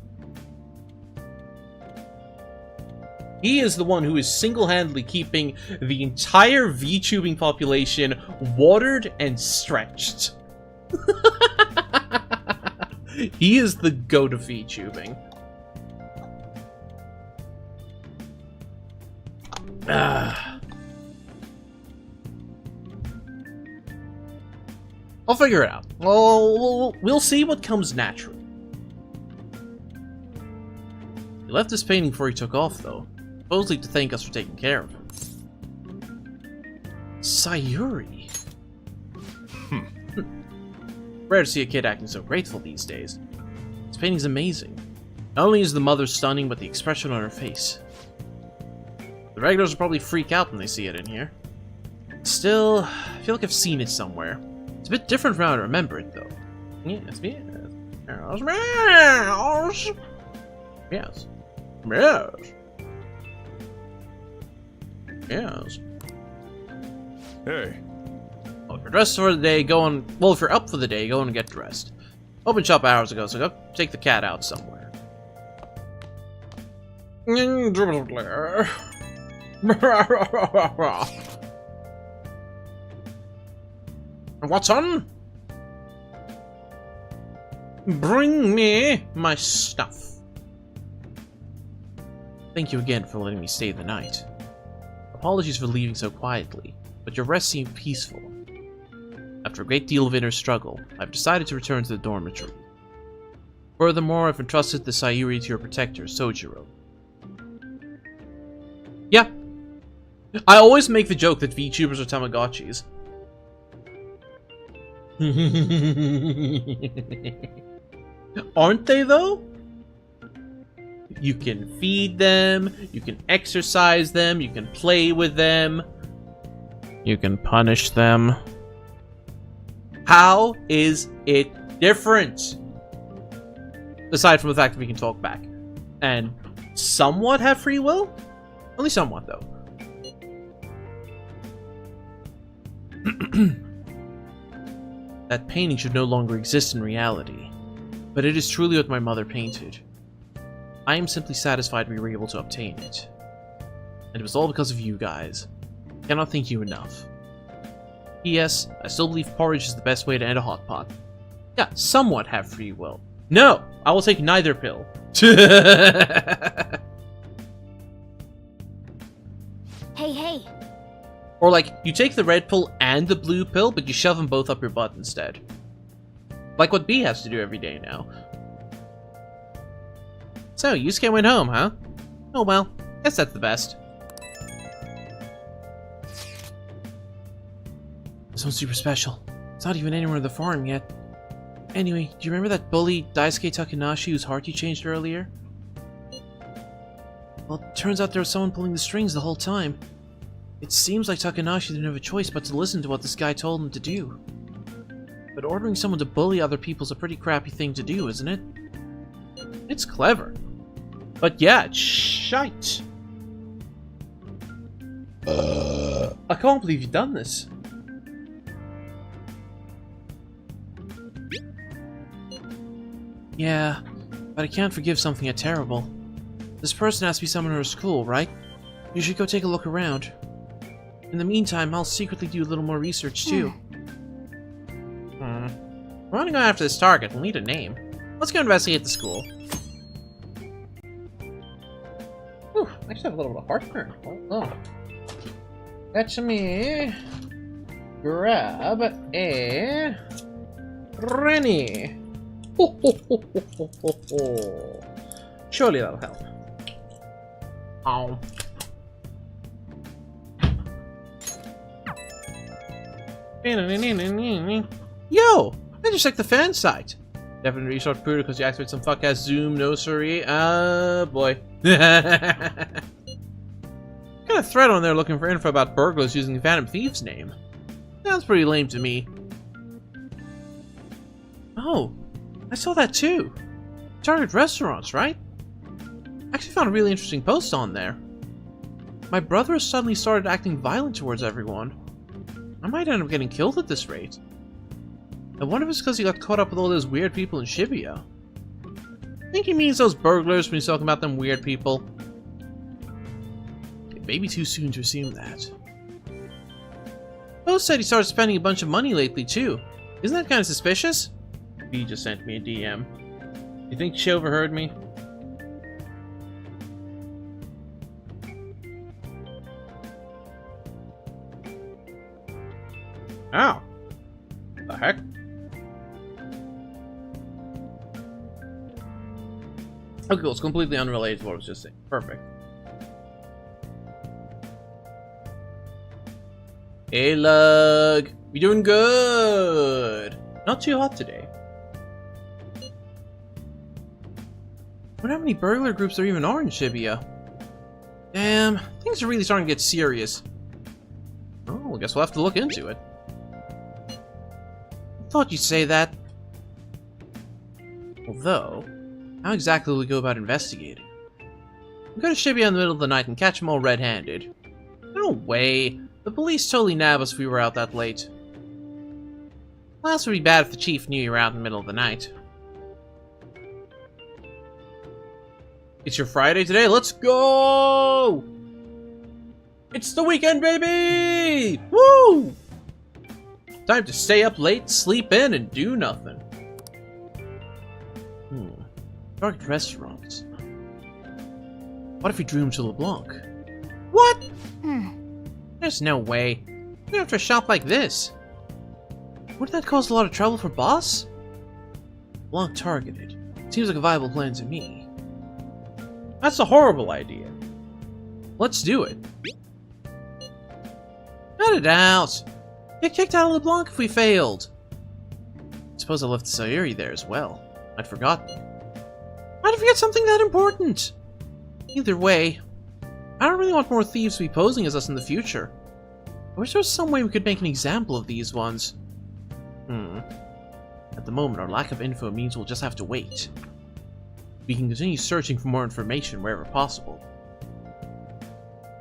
He is the one who is single-handedly keeping the entire VTubing population watered and stretched. He is the goat of VTubing. I'll figure it out. We'll see what comes naturally. He left this painting before he took off, though. Supposedly to thank us for taking care of him. Sayuri. Rare to see a kid acting so grateful these days. This painting's amazing. Not only is the mother stunning, but the expression on her face. The regulars will probably freak out when they see it in here. Still, I feel like I've seen it somewhere. It's a bit different from how I remember it, though. Yes. Yes. Hey, Well, if you're dressed for the day, go on. Well, if you're up for the day, go on and get dressed. Opened shop hours ago, so go take the cat out somewhere. Watson? Bring me my stuff. Thank you again for letting me stay the night. Apologies for leaving so quietly, but your rest seemed peaceful. After a great deal of inner struggle, I've decided to return to the dormitory. Furthermore, I've entrusted the Sayuri to your protector, Sojiro. Yeah. I always make the joke that VTubers are Tamagotchis. Aren't they, though? You can feed them, you can exercise them, you can play with them, you can punish them. How is it different? Aside from the fact that we can talk back. And somewhat have free will? Only somewhat, though. That painting should no longer exist in reality. But it is truly what my mother painted. I am simply satisfied we were able to obtain it. And it was all because of you guys. I cannot thank you enough. P.S. I still believe porridge is the best way to end a hot pot. Yeah, somewhat have free will. No! I will take neither pill. Hey. Or like, you take the red pill and the blue pill, but you shove them both up your butt instead. Like what B has to do every day now. So, you just can't win home, huh? Oh well, guess that's the best. This one's super special. It's not even anywhere in the farm yet. Anyway, do you remember that bully Daisuke Takanashi whose heart you changed earlier? Well, it turns out there was someone pulling the strings the whole time. It seems like Takanashi didn't have a choice but to listen to what this guy told him to do. But ordering someone to bully other people is a pretty crappy thing to do, isn't it? It's clever. But yeah, it's shite. I can't believe you've done this. Yeah, but I can't forgive something yet terrible. This person has to be someone in her school, right? You should go take a look around. In the meantime, I'll secretly do a little more research too. We're only going after this target. We'll need a name. Let's go investigate the school. Ooh, I actually have a little bit of heartburn. Oh. Let me grab a Rennie. Ho, ho, ho, ho, ho, ho, ho. Surely that'll help. Ow. Yo! I just checked the fan site. Definitely restart Pruder because you activate some fuck-ass Zoom, no sorry. Boy. Got a thread on there looking for info about burglars using Phantom Thief's name. Sounds pretty lame to me. Oh, I saw that too. Target restaurants, right? I actually found a really interesting post on there. My brother has suddenly started acting violent towards everyone. I might end up getting killed at this rate. I wonder if it's because he got caught up with all those weird people in Shibuya. I think he means those burglars when he's talking about them weird people. It may be too soon to assume that. Post said he started spending a bunch of money lately too. Isn't that kind of suspicious? He just sent me a DM. You think she overheard me? Ow. The heck? Okay, cool. It's completely unrelated to what I was just saying. Perfect. Hey, Lug. We doing good. Not too hot today. I wonder how many burglar groups there even are in Shibuya. Damn, things are really starting to get serious. Oh, I guess we'll have to look into it. I thought you'd say that. Although, how exactly will we go about investigating? We go to Shibuya in the middle of the night and catch them all red-handed. No way. The police totally nab us if we were out that late. Last would be bad if the chief knew you were out in the middle of the night. It's your Friday today, let's go! It's the weekend, baby! Woo! Time to stay up late, sleep in, and do nothing. Target restaurants. What if we drew him to LeBlanc? What? There's no way. We have to shop like this. Wouldn't that cause a lot of trouble for boss? LeBlanc targeted. Seems like a viable plan to me. That's a horrible idea. Let's do it. Cut it out. Get kicked out of LeBlanc if we failed. Suppose I left Sayuri there as well. I'd forgotten. Why'd I forget something that important? Either way, I don't really want more thieves to be posing as us in the future. I wish there was some way we could make an example of these ones. At the moment, our lack of info means we'll just have to wait. We can continue searching for more information wherever possible.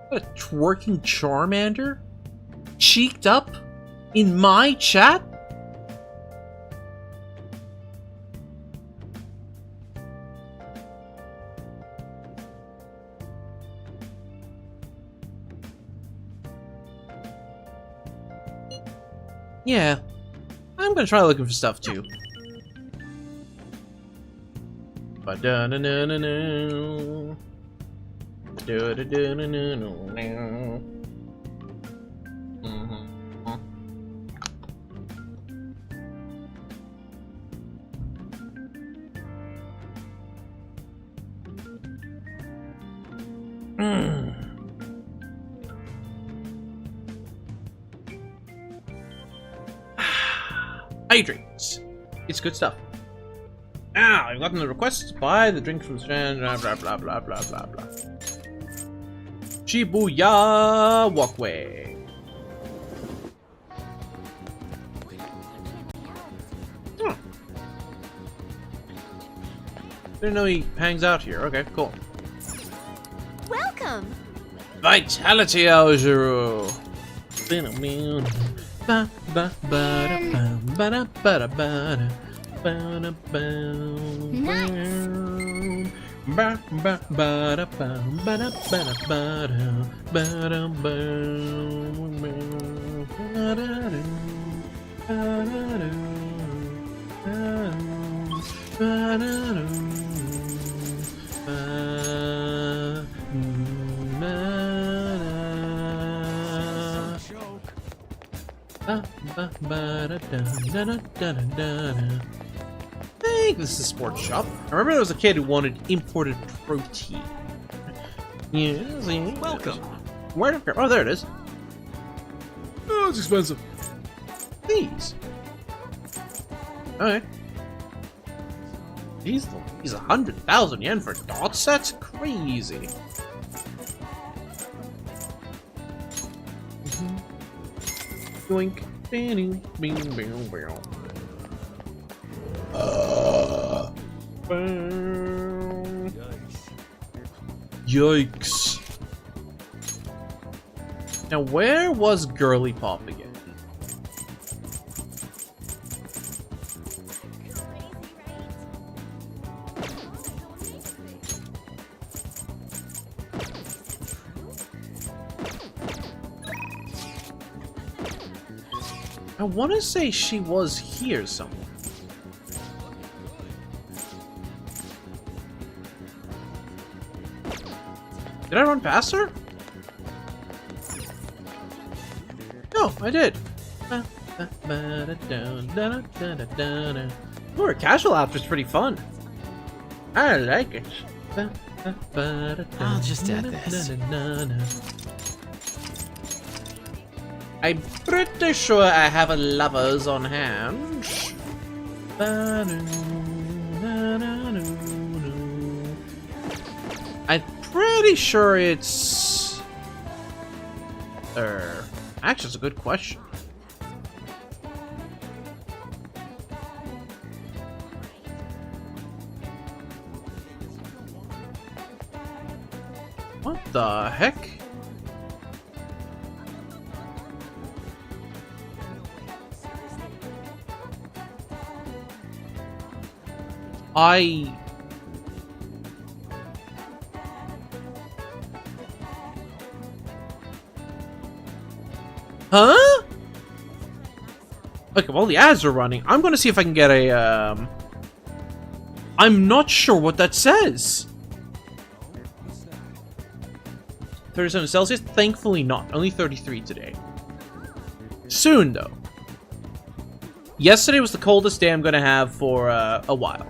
What a twerking Charmander? Cheeked up? In my chat? Yeah, I'm gonna try looking for stuff too. Ba-da-na-na-na-na. Da-da-da-na-na-na-na. Hydrates. It's good stuff. Now, I've gotten the request to buy the drink from Strand, blah blah blah blah blah blah blah. Shibuya Walkway. Huh. Didn't know he hangs out here. Okay, cool. Welcome! Vitality Aojiru. Ba ba ba da ba da ba da ba da ba da ba. Ba ba ba da ba ba da ba da ba da ba da ba. I think this is a sports shop. I remember there was a kid who wanted imported protein. Yes, welcome. Where? Oh, there it is. Oh, it's expensive. These. Okay. He's 100,000 yen for dots. That's crazy. Yoink. Bing, bing, bing, bing. Yikes. Now, where was Girly Pop again? I want to say she was here somewhere. Did I run past her? No, I did. Ooh, her casual outfit's pretty fun. I like it. I'll just add this. I'm pretty sure I have a lovers on hand. I'm pretty sure it's... actually, it's a good question. What the heck? I... Huh? Okay, while the ads are running, I'm gonna see if I can get a, I'm not sure what that says. 37 Celsius? Thankfully not. Only 33 today. Soon, though. Yesterday was the coldest day I'm gonna have for a while.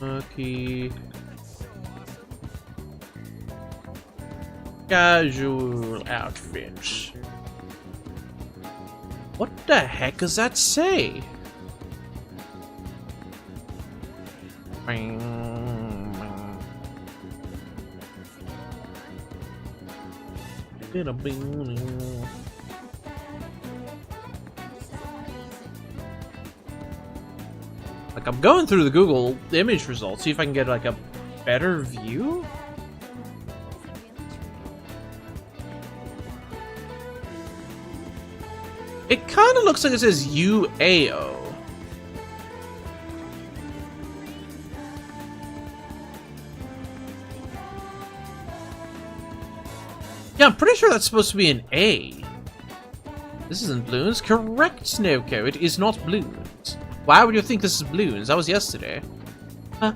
Okay. Casual outfits. What the heck does that say? Like, I'm going through the Google image results, see if I can get like a better view. It kind of looks like it says UAO. Yeah, I'm pretty sure that's supposed to be an A. This isn't balloons. Correct, Snowco. It is not balloons. Why would you think this is balloons? That was yesterday. What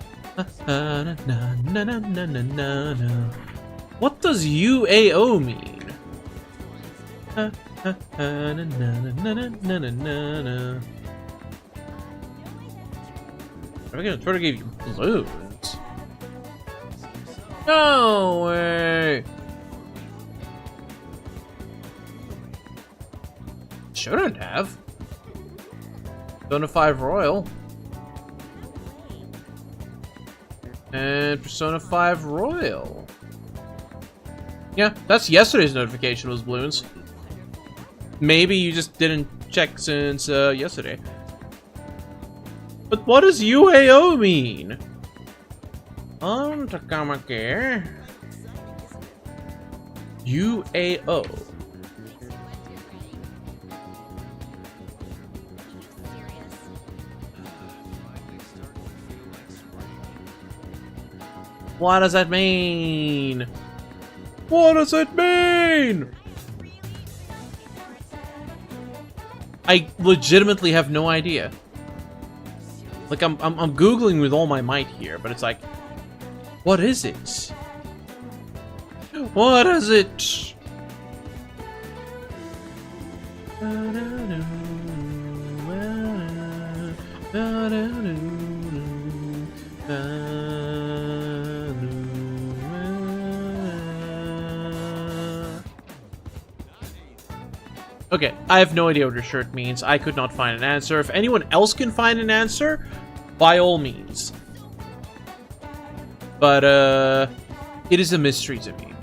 does UAO mean? Are we gonna try to give you balloons? No way! Shouldn't have. Persona 5 Royal. And Persona 5 Royal. Yeah, that's yesterday's notification was balloons. Maybe you just didn't check since yesterday. But what does UAO mean? Takamake. UAO. What does that mean? What does it mean? I legitimately have no idea. Like, I'm Googling with all my might here, but it's like, what is it? What is it? Okay, I have no idea what your shirt means. I could not find an answer. If anyone else can find an answer, by all means. But, it is a mystery to me.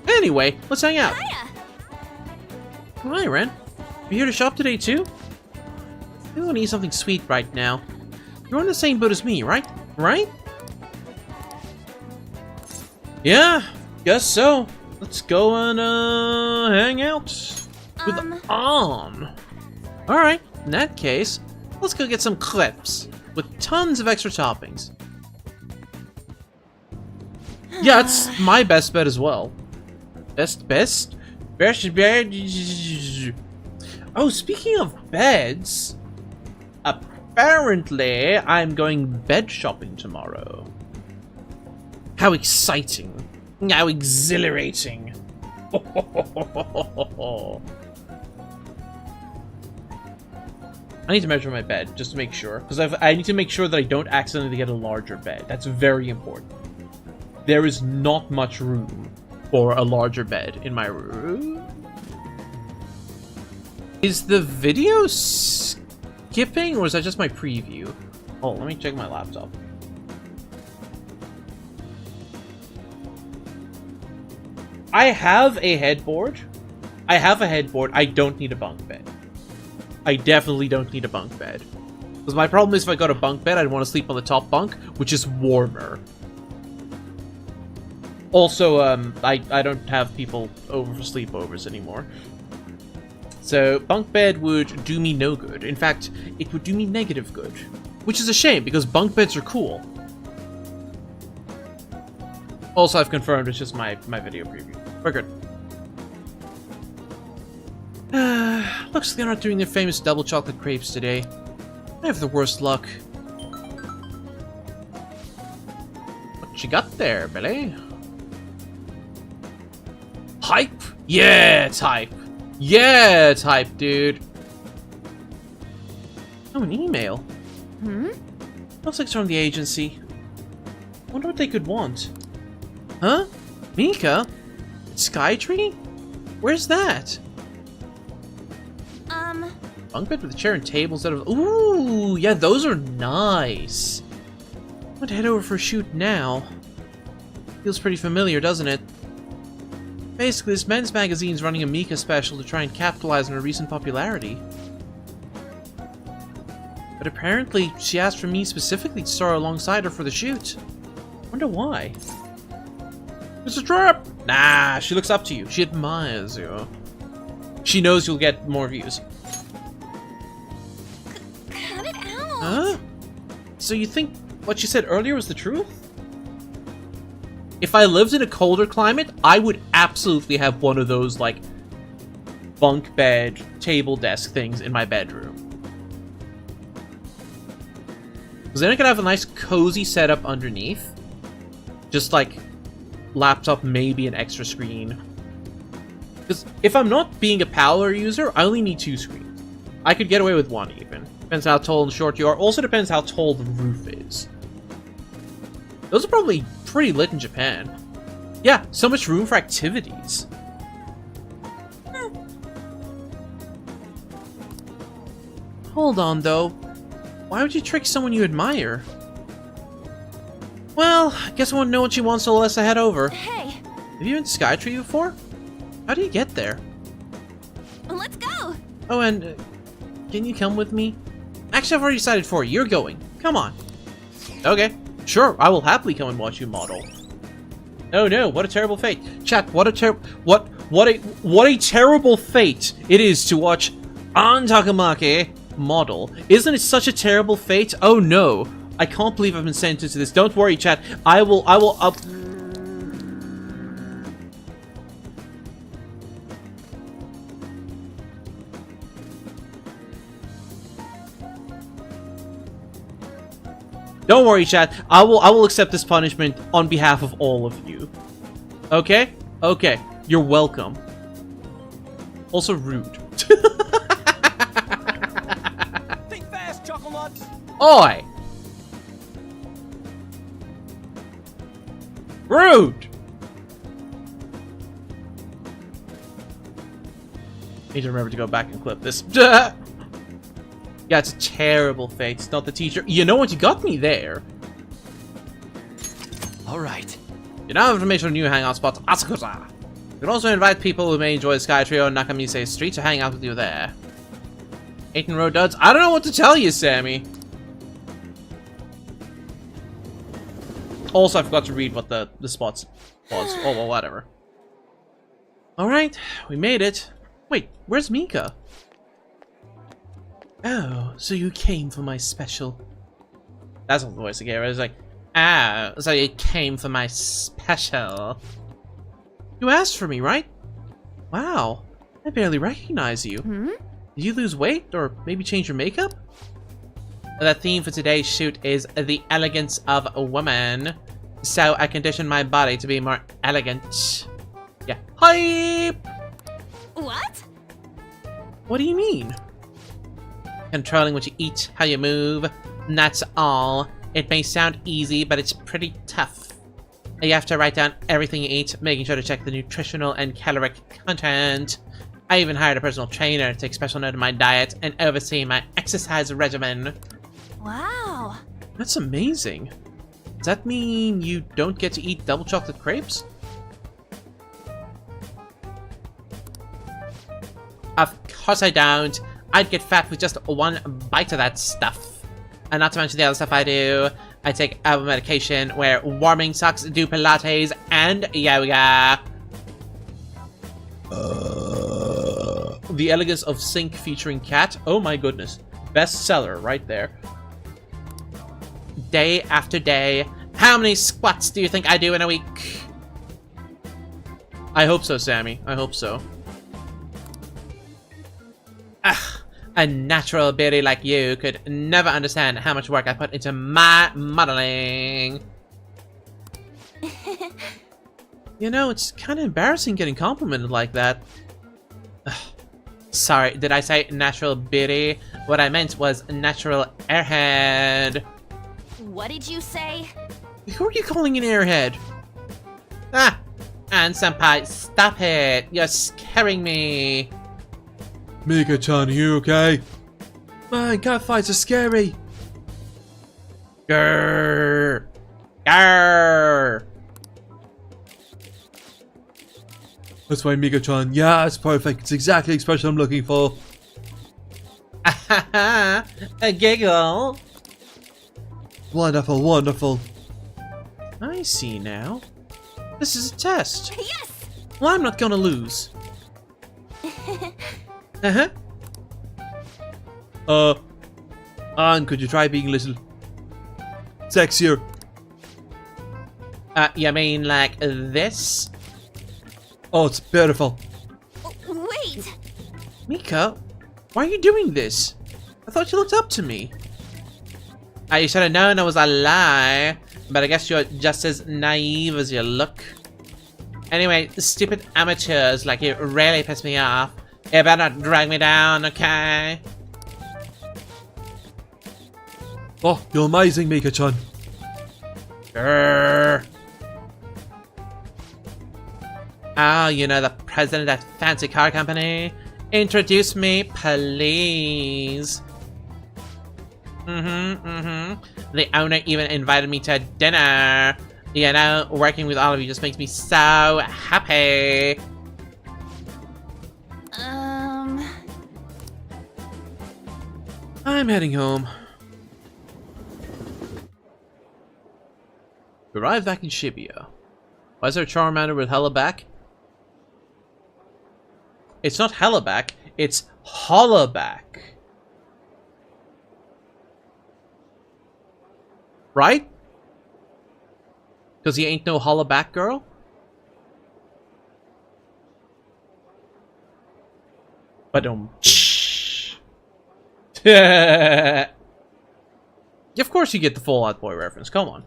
Anyway, let's hang out. Hiya. Hi, Ren. You here to shop today, too? I don't need something sweet right now. You're on the same boat as me, right? Right? Yeah, guess so. Let's go and, hang out with Alright, in that case, let's go get some clips with tons of extra toppings. Yeah, it's my best bet as well. Best bed? Oh, speaking of beds, apparently I'm going bed shopping tomorrow. How exciting. How exhilarating. I need to measure my bed, just to make sure. Because I need to make sure that I don't accidentally get a larger bed. That's very important. There is not much room for a larger bed in my room. Is the video skipping, or is that just my preview? Oh, let me check my laptop. I have a headboard. I don't need a bunk bed. I definitely don't need a bunk bed. Because my problem is if I got a bunk bed, I'd want to sleep on the top bunk, which is warmer. Also, I don't have people over for sleepovers anymore. So bunk bed would do me no good. In fact, it would do me negative good. Which is a shame, because bunk beds are cool. Also, I've confirmed it's just my video preview. We're good. Looks like they're not doing their famous double chocolate crepes today. I have the worst luck. What you got there, Billy? Hype? Yeah, it's hype. Yeah, it's hype, dude. Oh, an email. Looks like it's from the agency. Wonder what they could want. Huh? Mika? Skytree? Where's that? Bunk bed with a chair and table instead of... Ooh, yeah, those are nice. I'm gonna head over for a shoot now. Feels pretty familiar, doesn't it? Basically, this men's magazine's running a Mika special to try and capitalize on her recent popularity. But apparently, she asked for me specifically to star alongside her for the shoot. Wonder why. It's a trap! Nah, she looks up to you. She admires you. She knows you'll get more views. Cut it out. Huh? So you think what she said earlier was the truth? If I lived in a colder climate, I would absolutely have one of those, like, bunk bed, table desk things in my bedroom. Because then I could have a nice cozy setup underneath. Just like laptop, maybe an extra screen. Because if I'm not being a power user, I only need 2 screens. I could get away with 1 even. Depends how tall and short you are. Also depends how tall the roof is. Those are probably pretty lit in Japan. Yeah, so much room for activities. Hold on, though. Why would you trick someone you admire? Well, I guess I won't know what she wants unless I head over. Hey, Have you been to Skytree before? How do you get there? let's go. Oh, and can you come with me? Actually, I've already decided for you. You're going. Come on. Okay. Sure, I will happily come and watch you model. Oh no, what a terrible fate. Chat, what a terrible fate it is to watch An Takamake model. Isn't it such a terrible fate? Oh no. I can't believe I've been sent into this. Don't worry, chat. I will up. Don't worry, chat. I will accept this punishment on behalf of all of you. Okay? Okay. You're welcome. Also rude. Think fast, Chuckle Nuts. Oi! Rude! Need to remember to go back and clip this. Yeah, it's a terrible fate. It's not the teacher. You know what? You got me there. All right. You now have information on new hangout spots, Asakusa. You can also invite people who may enjoy Skytree or Nakamise Street to hang out with you there. 8 in a row duds. I don't know what to tell you, Sammy. Also, I forgot to read what the spots was. Oh, well, whatever. Alright, we made it. Wait, where's Mika? Oh, so you came for my special. That's not the voice again. It's like, oh, so you came for my special. You asked for me, right? Wow, I barely recognize you. Did you lose weight or maybe change your makeup? The theme for today's shoot is the elegance of a woman. So I conditioned my body to be more elegant. Yeah. Hype! What? What do you mean? Controlling what you eat, how you move, and that's all. It may sound easy, but it's pretty tough. You have to write down everything you eat, making sure to check the nutritional and caloric content. I even hired a personal trainer to take special note of my diet and oversee my exercise regimen. Wow. That's amazing. Does that mean you don't get to eat double chocolate crepes? Of course I don't. I'd get fat with just 1 bite of that stuff. And not to mention the other stuff I do. I take herbal medication, wear warming socks, do Pilates, and yoga. The Elegance of Sync featuring Cat. Oh my goodness. Bestseller right there. Day after day. How many squats do you think I do in a week? I hope so, Sammy. I hope so. Ah, a natural beauty like you could never understand how much work I put into my modeling. You know, it's kind of embarrassing getting complimented like that. Ugh. Sorry, did I say natural beauty? What I meant was natural airhead. What did you say? Who are you calling an airhead? Ah! And senpai, stop it! You're scaring me! Mika-chan, you okay? Man, catfights are scary. Grrr! Grrr! That's why Mika-chan. Yeah, it's perfect. It's exactly the expression I'm looking for. A giggle! Wonderful, wonderful. I see now. This is a test. Yes! Well, I'm not gonna lose. Uh-huh. Ann, could you try being a little sexier? You mean like this? Oh, it's beautiful. Wait! Mika, why are you doing this? I thought you looked up to me. You should have known it was a lie, but I guess you're just as naive as you look. Anyway, stupid amateurs like you really piss me off. You better not drag me down, okay? Oh, you're amazing, Mika-chan. Grrr. Oh, you know the president of that fancy car company? Introduce me, please. The owner even invited me to dinner. You know, working with all of you just makes me so happy. I'm heading home. We arrived back in Shibuya. Why is there a Charmander with hella back? It's not hella back, it's holla back. Right? Because he ain't no holla back girl? But of course you get the Fall Out Boy reference, come on.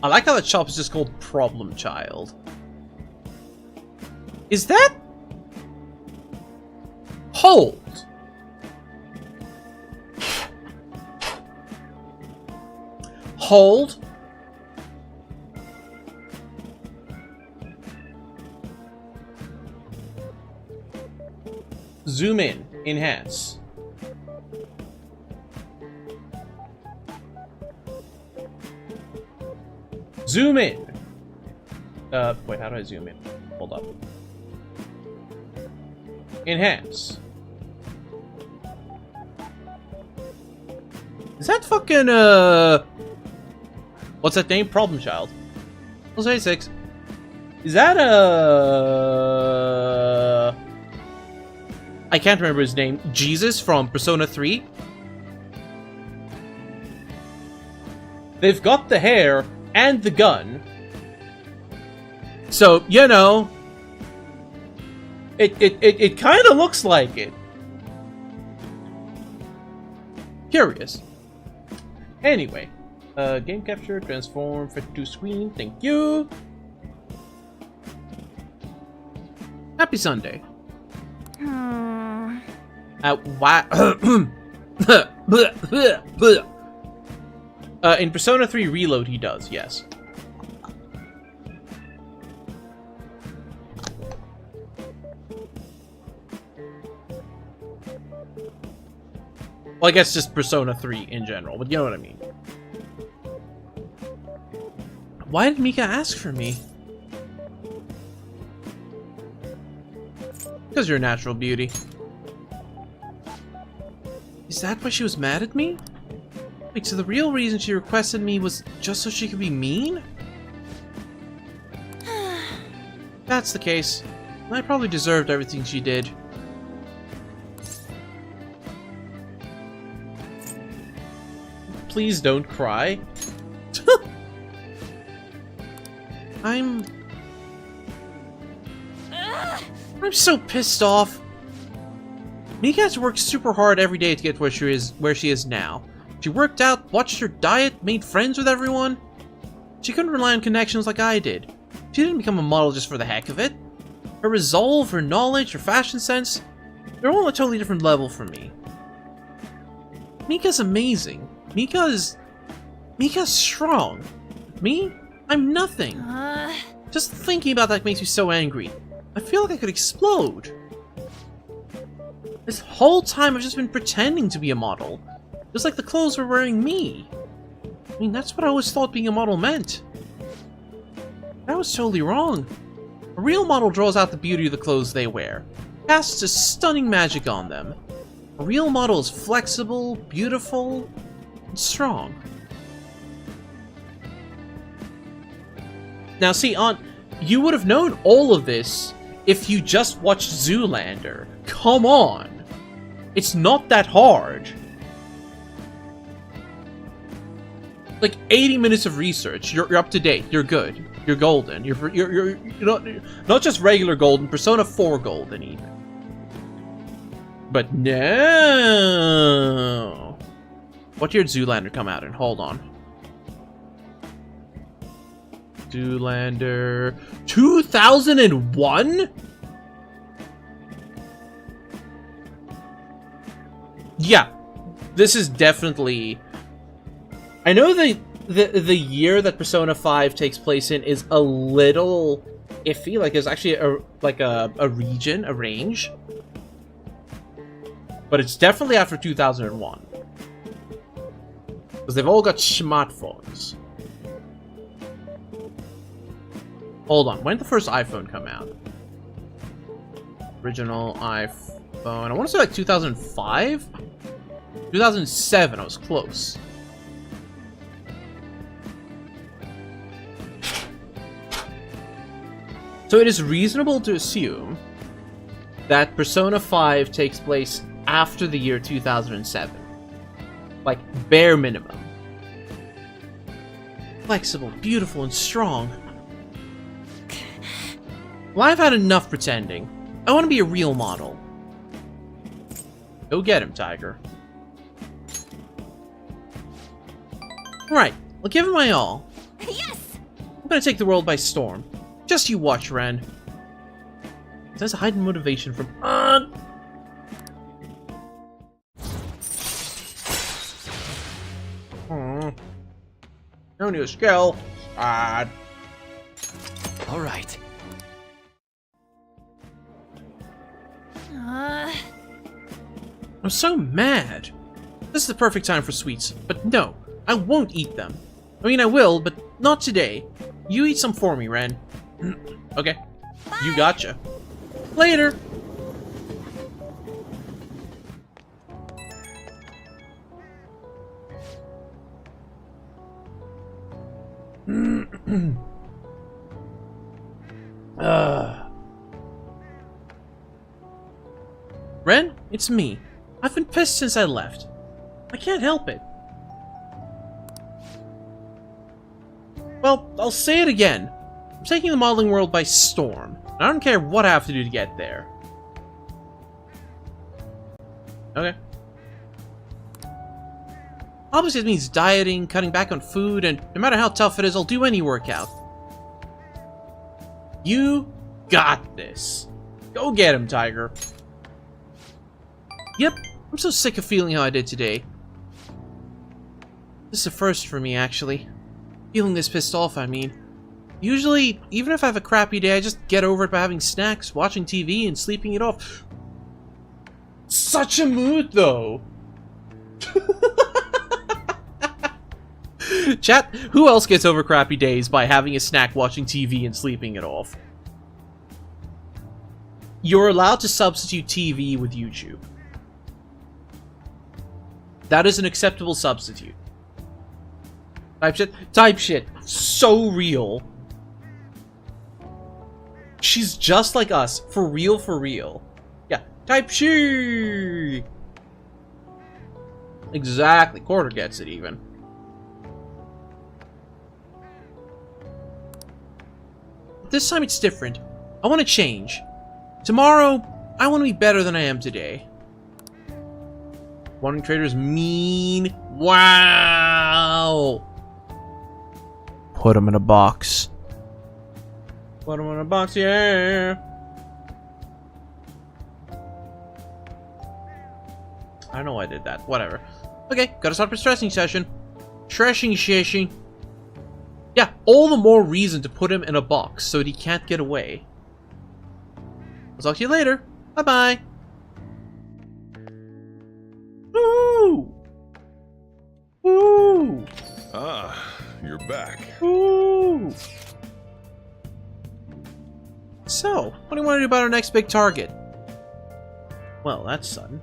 I like how that shop is just called Problem Child. Is that? Hold. Hold. Zoom in. Enhance. Zoom in. Wait, how do I zoom in? Hold up. Enhance. Is that fucking, what's that name? Problem Child. I'll say 6. Is that, I can't remember his name. Jesus from Persona 3? They've got the hair and the gun. So, you know, it kind of looks like it. Curious. Anyway, game capture, transform, fit to screen, thank you. Happy Sunday. Why? In Persona 3 Reload, he does, yes. Well, I guess just Persona 3 in general, but you know what I mean. Why did Mika ask for me? Because you're a natural beauty. Is that why she was mad at me? Wait, so the real reason she requested me was just so she could be mean? that's the case, I probably deserved everything she did. Please don't cry. I'm so pissed off. Mika has worked super hard every day to get where she is now. She worked out, watched her diet, made friends with everyone. She couldn't rely on connections like I did. She didn't become a model just for the heck of it. Her resolve, her knowledge, her fashion sense, they're all on a totally different level from me. Mika's amazing. Mika's strong. Me? I'm nothing. Just thinking about that makes me so angry. I feel like I could explode. This whole time I've just been pretending to be a model. Just like the clothes were wearing me. I mean, that's what I always thought being a model meant. That was totally wrong. A real model draws out the beauty of the clothes they wear. Casts a stunning magic on them. A real model is flexible, beautiful, and strong. Now see, you would have known all of this if you just watched Zoolander. Come on! It's not that hard. Like 80 minutes of research, you're up to date, you're good, you're golden, you're not just regular golden, Persona 4 golden even. But no! What year did Zoolander come out in? Hold on. Zoolander... 2001?! Yeah, this is definitely... I know the year that Persona 5 takes place in is a little iffy, like there's actually a region, a range. But it's definitely after 2001. Because they've all got smartphones. Hold on, when did the first iPhone come out? Original iPhone, I want to say like 2005? 2007, I was close. So it is reasonable to assume that Persona 5 takes place after the year 2007. Like, bare minimum. Flexible, beautiful, and strong. Well, I've had enough pretending. I want to be a real model. Go get him, Tiger. Alright, I'll give him my all. Yes! I'm gonna take the world by storm. Just you watch, Ren. There's a hidden motivation from... No new skill. All right. I'm so mad. This is the perfect time for sweets, but no, I won't eat them. I mean, I will, but not today. You eat some for me, Ren. Okay. Bye. You gotcha. Later. Ren, it's me. I've been pissed since I left. I can't help it. Well, I'll say it again. I'm taking the modeling world by storm. I don't care what I have to do to get there. Okay. Obviously it means dieting, cutting back on food, and no matter how tough it is, I'll do any workout. You got this. Go get him, Tiger. Yep, I'm so sick of feeling how I did today. This is a first for me, actually. Feeling this pissed off, I mean. Usually, even if I have a crappy day, I just get over it by having snacks, watching TV, and sleeping it off. Such a mood, though! Chat, who else gets over crappy days by having a snack, watching TV, and sleeping it off? You're allowed to substitute TV with YouTube. That is an acceptable substitute. Type shit. Type shit. So real. She's just like us. For real, for real. Yeah. Type she. Exactly. Quarter gets it even. This time it's different. I want to change. Tomorrow, I want to be better than I am today. Wandering Trader's mean. Wow. Put him in a box. Put him in a box, yeah. I don't know why I did that. Whatever. Okay, gotta start the stressing session. Stressing session. Yeah, all the more reason to put him in a box so that he can't get away. I'll talk to you later. Bye-bye. Woo! Woo! Ah, you're back. Woo! So, what do you want to do about our next big target? Well, that's sudden.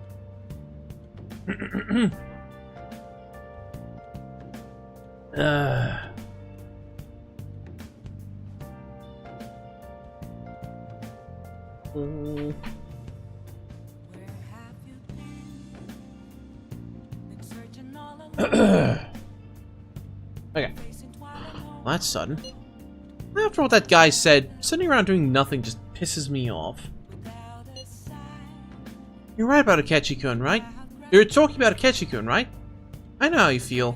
Okay. Well, that's sudden. After what that guy said, sitting around doing nothing just pisses me off. You're right about Akechi-kun, right? You're talking about Akechi-kun, right? I know how you feel.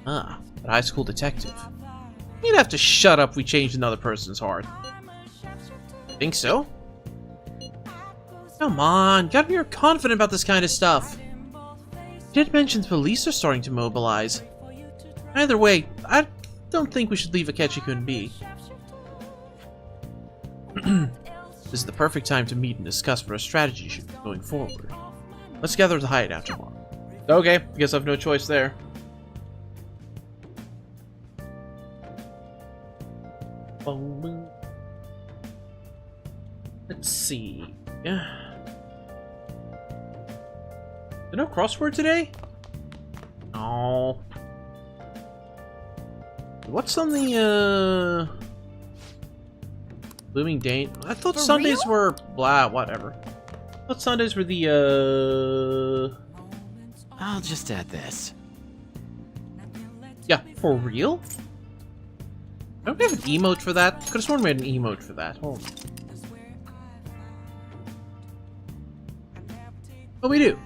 Ah, but high school detective. You'd have to shut up if we changed another person's heart. Think so? Come on, gotta be more confident about this kind of stuff. You did mention the police are starting to mobilize. Either way, I don't think we should leave Akechi-kun be. This is the perfect time to meet and discuss for a strategy shoot going forward. Let's gather at the hideout tomorrow. Okay, I guess I have no choice there. Let's see. Yeah. No crossword today? Oh. What's on the Blooming Dane? I thought For Sundays real? were blah, whatever. I thought Sundays were the I'll just add this. yeah, for real? Don't we have an emote for that? Could have sworn we had an emote for that. Hold on. Oh, we do.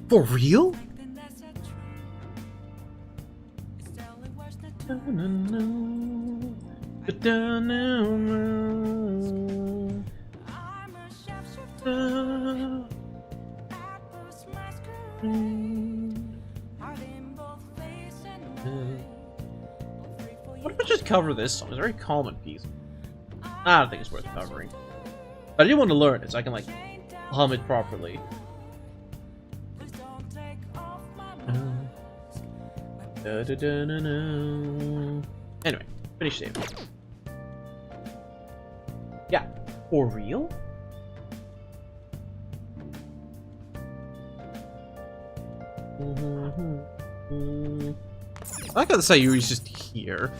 For real? What if I just cover this song? It's very calm and peaceful. I don't think it's worth covering. But I do want to learn it so I can, like, hum it properly. Anyway, finish saving. Yeah, for real? I like how the Sayuri's just here.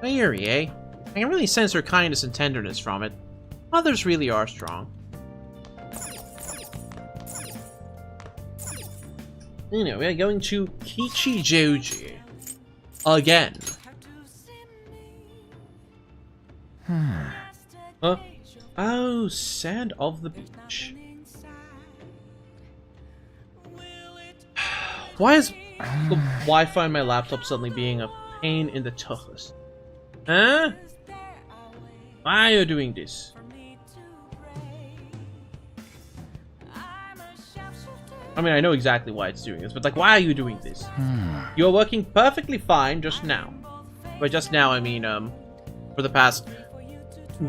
Sayuri, eh? I can really sense her kindness and tenderness from it. Others really are strong. Anyway, we are going to Kichijoji. Again. Huh? Oh, sand of the beach. Why is the Wi-Fi on my laptop suddenly being a pain in the tuchus? Huh? Why are you doing this? I mean, I know exactly why it's doing this, but like, why are you doing this? You're working perfectly fine just now. By just now, I mean, for the past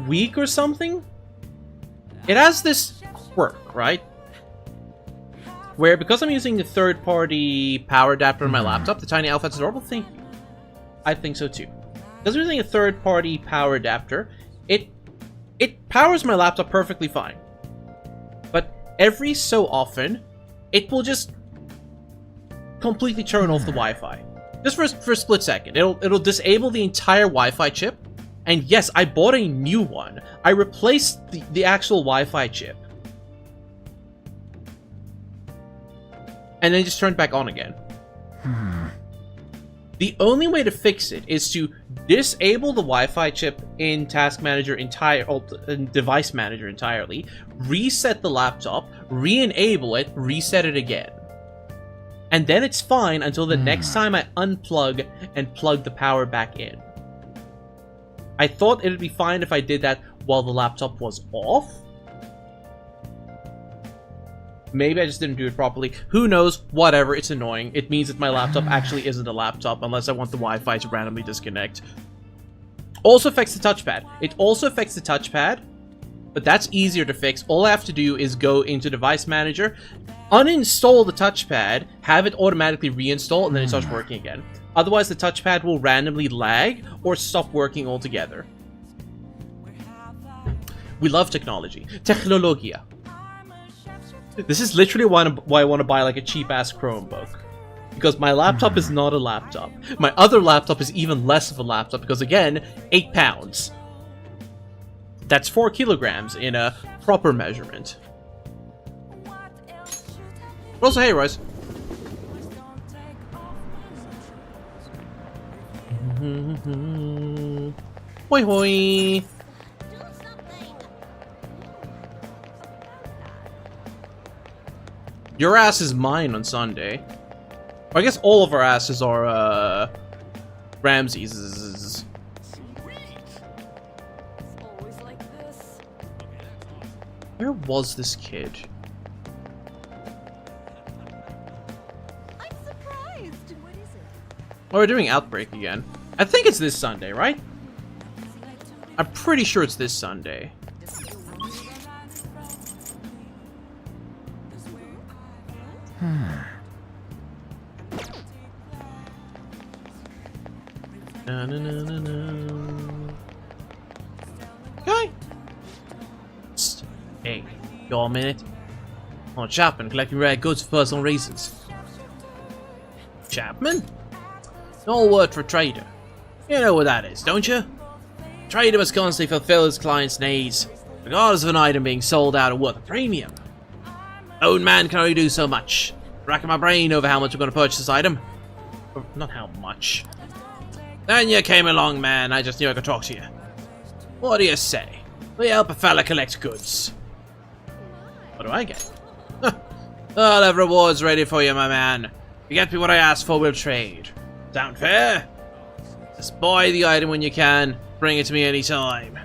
week or something? It has this quirk, right? Where, because I'm using the third-party power adapter on my laptop, the tiny alpha, that's adorable, thank you. I think so too. Because I'm using a third-party power adapter, it powers my laptop perfectly fine. But every so often, it will just completely turn off the Wi-Fi. Just for a split second. It'll disable the entire Wi-Fi chip, And yes, I bought a new one. I replaced the actual Wi-Fi chip. And then just turned back on again. The only way to fix it is to disable the Wi-Fi chip in Task Manager in Device Manager entirely, reset the laptop, re-enable it, reset it again. And then it's fine until the next time I unplug and plug the power back in. I thought it would be fine if I did that while the laptop was off. Maybe I just didn't do it properly. Who knows? Whatever, it's annoying. It means that my laptop actually isn't a laptop unless I want the Wi-Fi to randomly disconnect. Also affects the touchpad. It also affects the touchpad, but that's easier to fix. All I have to do is go into Device Manager, uninstall the touchpad, have it automatically reinstall, and then it starts working again. Otherwise, the touchpad will randomly lag or stop working altogether. We love technology. Technologia. This is literally why I want to buy like a cheap-ass Chromebook. Because my laptop is not a laptop. My other laptop is even less of a laptop because, again, 8 pounds. That's 4 kilograms in a proper measurement. But also, hey, Royce. Hoi hoi! Your ass is mine on Sunday. Or I guess all of our asses are, Ramsey's. Where was this kid? I'm surprised. What is it? Oh, we're doing Outbreak again. I think it's this Sunday, right? I'm pretty sure it's this Sunday. Na, na, na, na, na. Okay. Psst. Hey, got a minute? On Chapman collecting rare goods for personal reasons. Chapman? No word for trader. You know what that is, don't you? Trader must constantly fulfill his client's needs, regardless of an item being sold out or worth a premium. Own man can only do so much. Racking my brain over how much I'm going to purchase this item. Or not how much. Then you came along, man. I just knew I could talk to you. What do you say? We help a fella collect goods. What do I get? I'll have rewards ready for you, my man. If you get me what I asked for, we'll trade. Sound fair? Just buy the item when you can. Bring it to me anytime.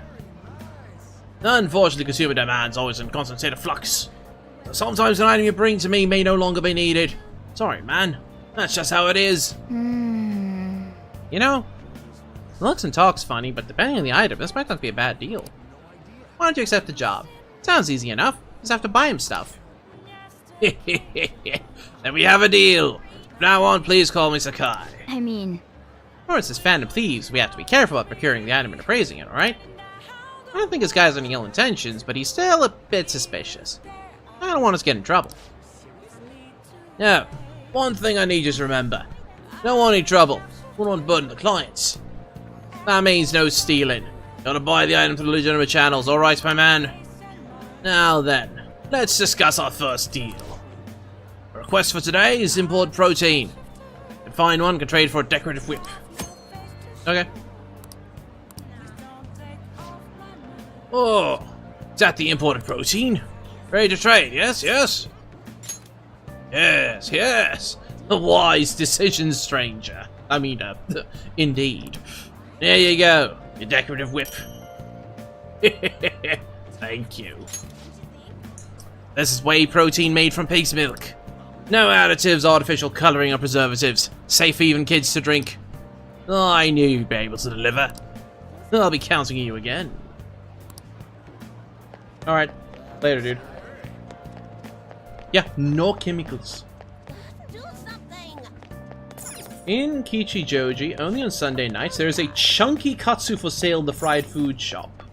Unfortunately, consumer demand's always in constant state of flux. So sometimes an item you bring to me may no longer be needed. Sorry, man. That's just how it is. You know, looks and talk's funny, but depending on the item, this might not be a bad deal. Why don't you accept the job? Sounds easy enough. Just have to buy him stuff. Then we have a deal. From now on, please call me Sakai. I mean... Of course, as Phantom Thieves, we have to be careful about procuring the item and appraising it, alright? I don't think this guy has any ill intentions, but he's still a bit suspicious. I don't want us to get in trouble. Now, one thing I need you to remember. Don't want any trouble. Wouldn't want to burden the clients. That means no stealing. Gotta buy the item through legitimate channels, alright, my man? Now then, let's discuss our first deal. The request for today is import protein. And find one can trade for a decorative whip. Okay. Oh, is that the imported protein? Ready to trade, yes, yes? Yes, yes. A wise decision, stranger. I mean, indeed. There you go, your decorative whip. Thank you. This is whey protein made from pig's milk. No additives, artificial coloring, or preservatives. Safe for even kids to drink. Oh, I knew you'd be able to deliver. I'll be counting you again. Alright, later, dude. Yeah, no chemicals. Do something. In Kichijoji, only on Sunday nights, there is a chunky katsu for sale in the fried food shop.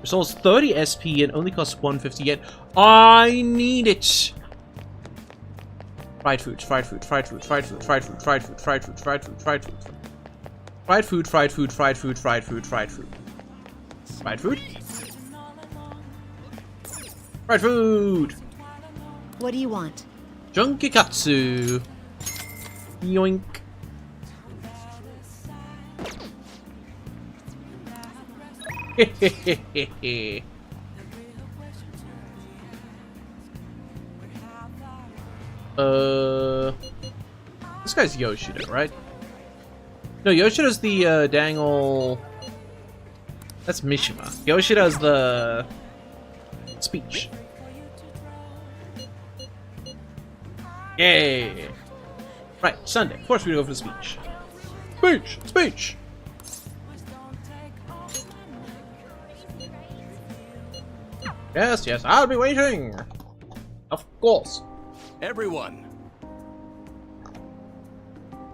It sells 30 SP and only costs 150 yen. I need it! Fried food, fried food, fried food, fried food, fried food, fried food, fried food, fried food, fried food. Fried food, fried food, fried food, fried food, fried food. Right food. Right food. What do you want? Junky katsu. Yoink. This guy's Yoshida, right? No, Yoshida's the dangle. That's Mishima. Yoshida's the speech. Yay! Right, Sunday. Of course we go for the speech. Speech! Speech! Yes, yes, I'll be waiting! Of course. Everyone.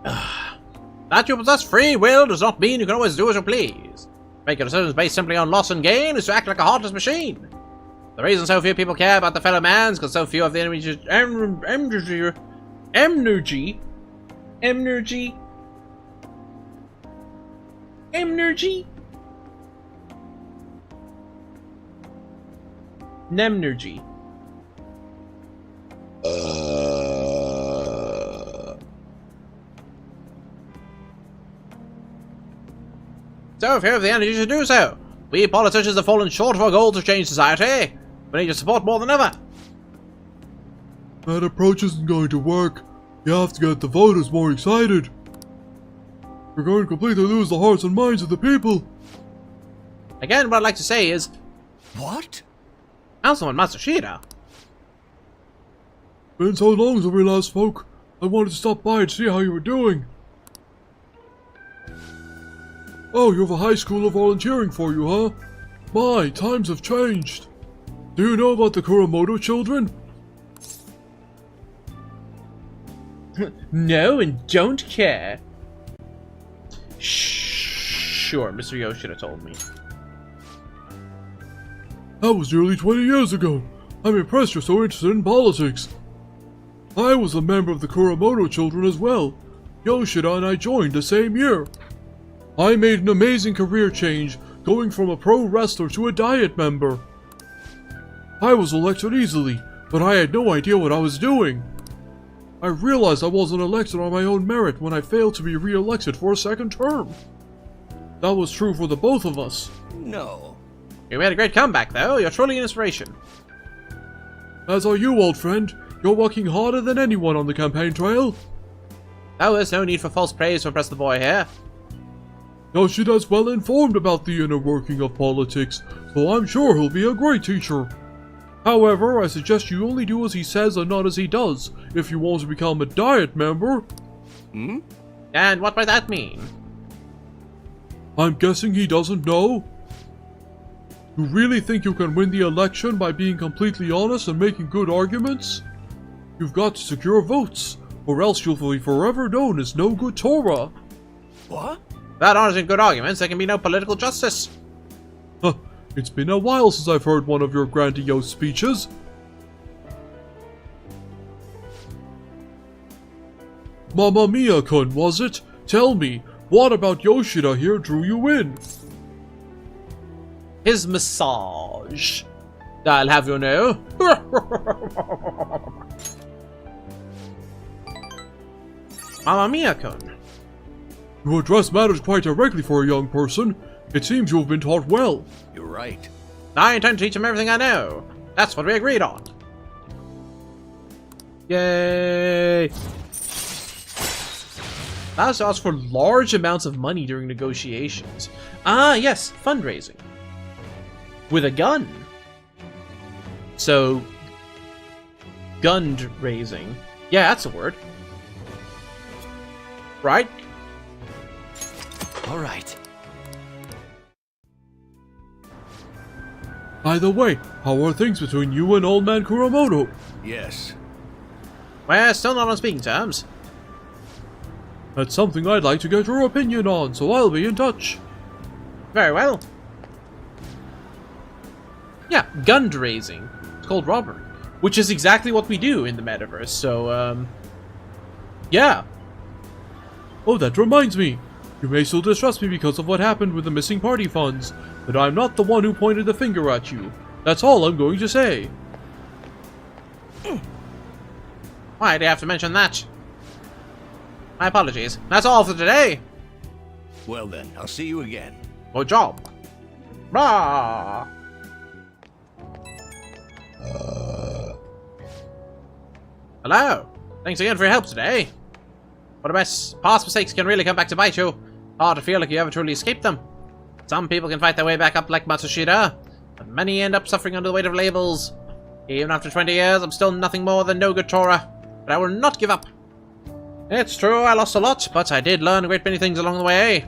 That you possess free will does not mean you can always do as you please. Make your decisions based simply on loss and gain is to act like a heartless machine. The reason so few people care about the fellow man is because so few of the energy... Nemnergy. So few of the energy to do so. We politicians have fallen short of our goal to change society. We need your support more than ever. That approach isn't going to work. You have to get the voters more excited. We're going to completely lose the hearts and minds of the people. Again, what I'd like to say is... What? Councilman Matsushita. Been so long since we last spoke. I wanted to stop by and see how you were doing. Oh, you have a high schooler volunteering for you, huh? My, times have changed. Do you know about the Kuramoto children? No, and don't care. Sure, Mr. Yoshida told me. That was nearly 20 years ago. I'm impressed you're so interested in politics. I was a member of the Kuramoto children as well. Yoshida and I joined the same year. I made an amazing career change, going from a pro wrestler to a diet member. I was elected easily, but I had no idea what I was doing. I realized I wasn't elected on my own merit when I failed to be re-elected for a second term. That was true for the both of us. No. You made a great comeback, though. You're truly an inspiration. As are you, old friend. You're working harder than anyone on the campaign trail. Oh, there's no need for false praise to impress the boy here. Yoshida's well informed about the inner working of politics, so I'm sure he'll be a great teacher. However, I suggest you only do as he says and not as he does, if you want to become a diet member. Hmm? And what might that mean? I'm guessing he doesn't know? You really think you can win the election by being completely honest and making good arguments? You've got to secure votes, or else you'll be forever known as no good Torah. What? Without honest and good arguments, there can be no political justice. Huh, it's been a while since I've heard one of your grandiose speeches. Mamma Mia-kun, was it? Tell me, what about Yoshida here drew you in? His massage. I'll have you know. Mamma Mia-kun. You address matters quite directly for a young person. It seems you have been taught well. You're right. I intend to teach him everything I know. That's what we agreed on. Yay! I also asked for large amounts of money during negotiations. Ah, yes, fundraising. With a gun. So, gun raising. Yeah, that's a word. Right? All right. By the way, how are things between you and Old Man Kuramoto? Yes. We're still not on speaking terms. That's something I'd like to get your opinion on, so I'll be in touch. Very well. Yeah, gun raising. It's called robbery. Which is exactly what we do in the metaverse, so, yeah. Oh, that reminds me. You may still distrust me because of what happened with the missing party funds, but I'm not the one who pointed the finger at you. That's all I'm going to say. Why do you have to mention that? My apologies. That's all for today. Well then, I'll see you again. Good job. Rah! Hello. Thanks again for your help today. What a mess. Past mistakes can really come back to bite you. Hard to feel like you ever truly escaped them. Some people can fight their way back up like Matsushita, but many end up suffering under the weight of labels. Even after 20 years, I'm still nothing more than no good Torah, but I will not give up. It's true, I lost a lot, but I did learn a great many things along the way.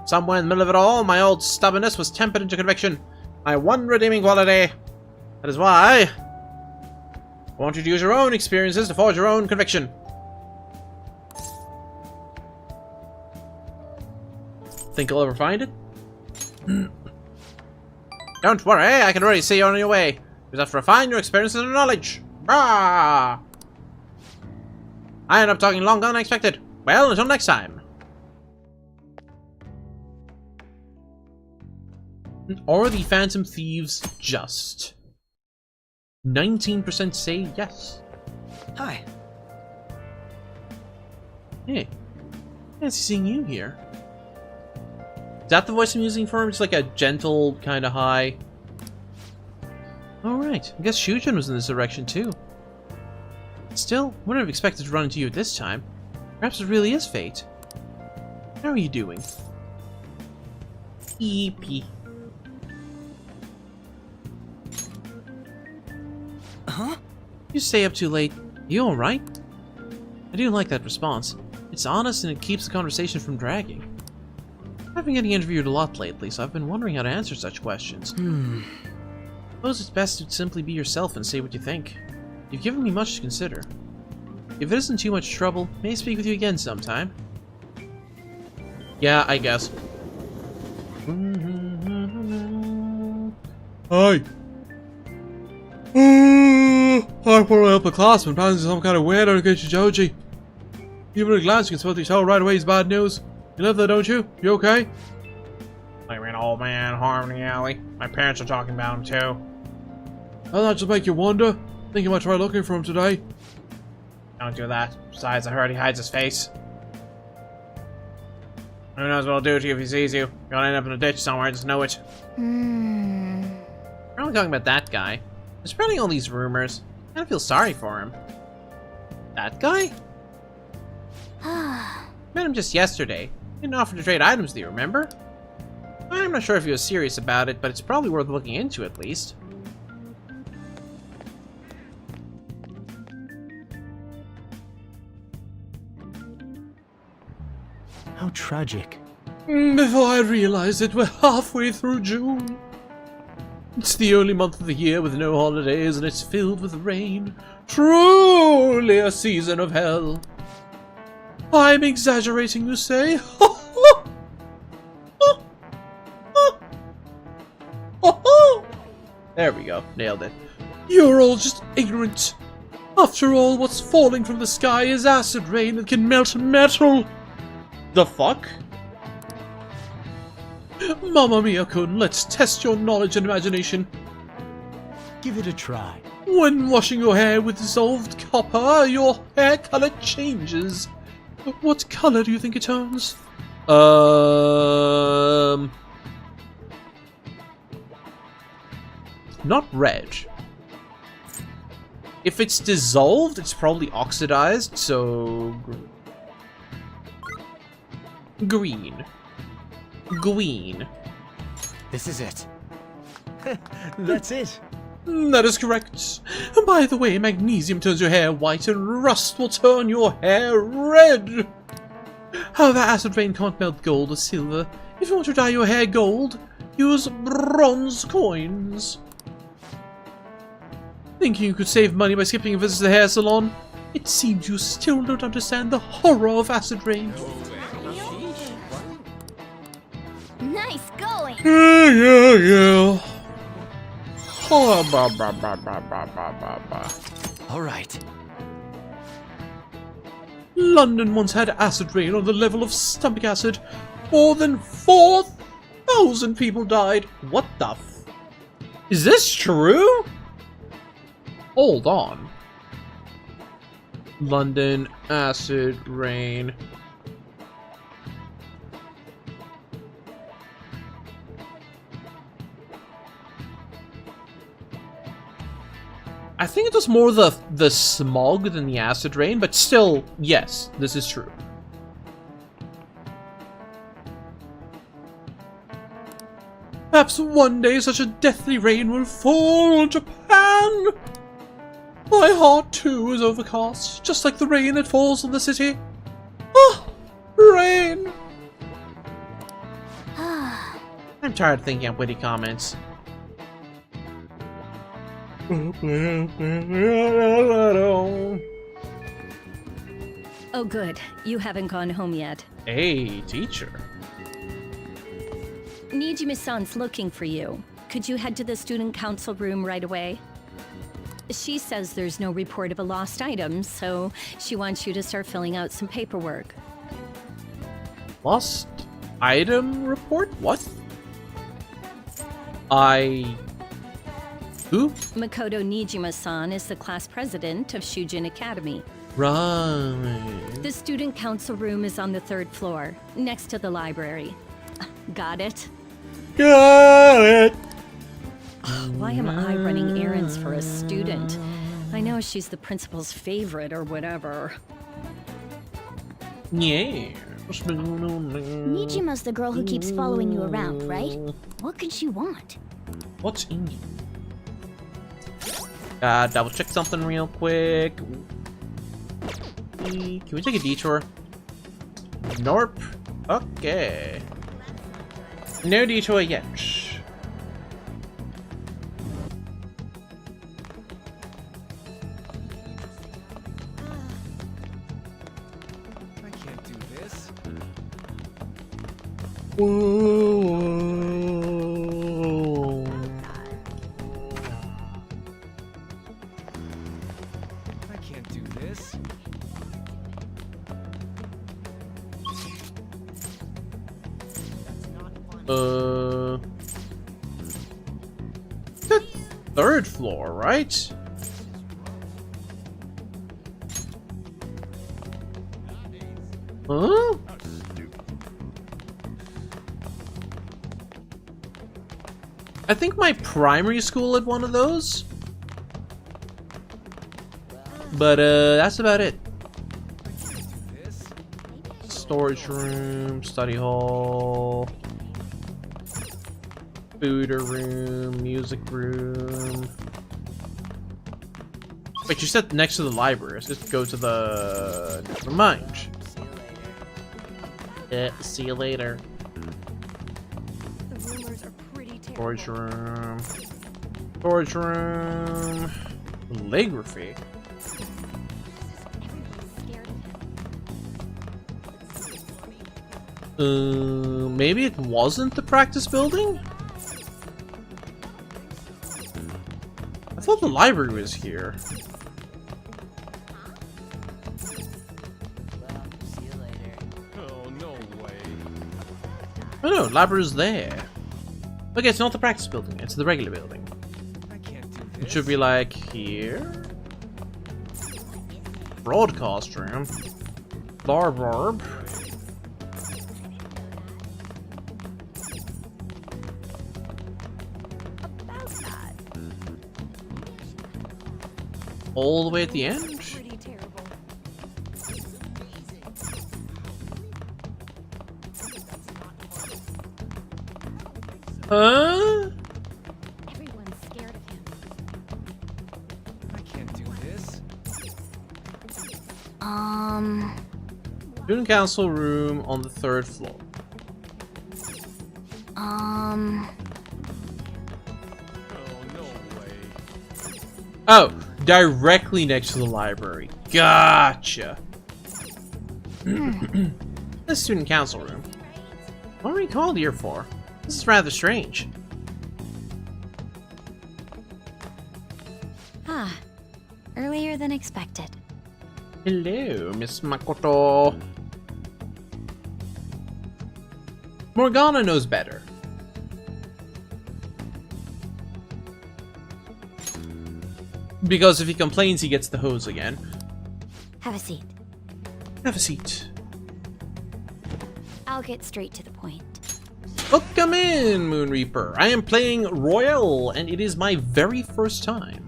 Somewhere in the middle of it all, my old stubbornness was tempered into conviction. My one redeeming quality. That is why I want you to use your own experiences to forge your own conviction. Think you'll ever find it? Don't worry, I can already see you're on your way. You just have to refine your experiences and knowledge. Brah! I end up talking longer than I expected. Well, until next time. Are the Phantom Thieves just? 19% say yes. Hi. Hey. Fancy seeing you here. Is that the voice I'm using for him? Just like a gentle kind of high. Alright, I guess Shujin was in this direction too. Still, wouldn't have expected to run into you at this time. Perhaps it really is fate. How are you doing? EP. Huh? You stay up too late. You alright? I do like that response. It's honest and it keeps the conversation from dragging. I've been getting interviewed a lot lately, so I've been wondering how to answer such questions. Suppose it's best to simply be yourself and say what you think. You've given me much to consider. If it isn't too much trouble, may I speak with you again sometime? Yeah, I guess. Hi. I want to help a classman planning some kind of weirdo against Joji. Even at a glance, you can smell the tell right away he's bad news. You live there, don't you? You okay? Like an old man harmed in the alley. My parents are talking about him too. Doesn't that just make you wonder? Think you might try looking for him today. Don't do that. Besides, I heard he hides his face. Who knows what he'll do to you if he sees you? You're gonna end up in a ditch somewhere, just know it. We're only talking about that guy. They're spreading all these rumors. I kind of feel sorry for him. That guy? Met him just yesterday. Didn't offer to trade items, do you remember? I'm not sure if he was serious about it, but it's probably worth looking into at least. How tragic. Before I realized it, we're halfway through June. It's the only month of the year with no holidays, and it's filled with rain. Truly a season of hell. I'm exaggerating, you say? There we go. Nailed it. You're all just ignorant. After all, what's falling from the sky is acid rain that can melt metal. The fuck? Mamma mia-kun, let's test your knowledge and imagination. Give it a try. When washing your hair with dissolved copper, your hair color changes. What color do you think it turns? Not red. If it's dissolved, it's probably oxidized, so... Green. Green. This is it. That's it. That is correct. By the way, magnesium turns your hair white and rust will turn your hair red. However, acid rain can't melt gold or silver. If you want to dye your hair gold, use bronze coins. Thinking you could save money by skipping a visit to the hair salon? It seems you still don't understand the horror of acid rain. Nice going. Yeah. All right. London once had acid rain on the level of stomach acid. More than 4,000 people died. What the f... Is this true? Hold on. London, acid, rain. I think it was more the smog than the acid rain, but still, yes, this is true. Perhaps one day such a deathly rain will fall on Japan. My heart too is overcast, just like the rain that falls on the city. Ah, rain. I'm tired of thinking up witty comments. Oh good, you haven't gone home yet. Hey, teacher. Nijima-san's looking for you. Could you head to the student council room right away? She says there's no report of a lost item, so she wants you to start filling out some paperwork. Lost item report? What? Who? Makoto Nijima-san is the class president of Shujin Academy. Right. The student council room is on the 3rd floor, next to the library. Got it? Got it! Why am I running errands for a student? I know she's the principal's favorite or whatever. Yeah. Nijima's the girl who keeps following you around, right? What could she want? What's in you? Double check something real quick. Can we take a detour? Nope. Okay. No detour yet. I can't do this. I can't do this. The 3rd floor, right? Huh? I think my primary school had one of those. But, that's about it. Storage room, study hall, food room, music room. Wait, you said next to the library. Let's just go to the... Never mind. Yeah, see you later. The rumors are pretty terrible. Storage room. Storage room. Calligraphy. Maybe it wasn't the practice building? I thought the library was here. Oh, no way. Oh no, library's there. Okay, it's not the practice building, it's the regular building. I can't do this. It should be like here. Broadcast room. Barb. All the way at the end? Pretty terrible. Huh? Everyone's scared of him. I can't do this. Student council room on the 3rd floor. Oh, no way. Oh, directly next to the library. Gotcha. The student council room. What are we called here for? This is rather strange. Ah, earlier than expected. Hello, Miss Makoto. Morgana knows better. Because if he complains, he gets the hose again. Have a seat. Have a seat. I'll get straight to the point. Welcome in, Moon Reaper. I am playing Royale, and it is my very first time.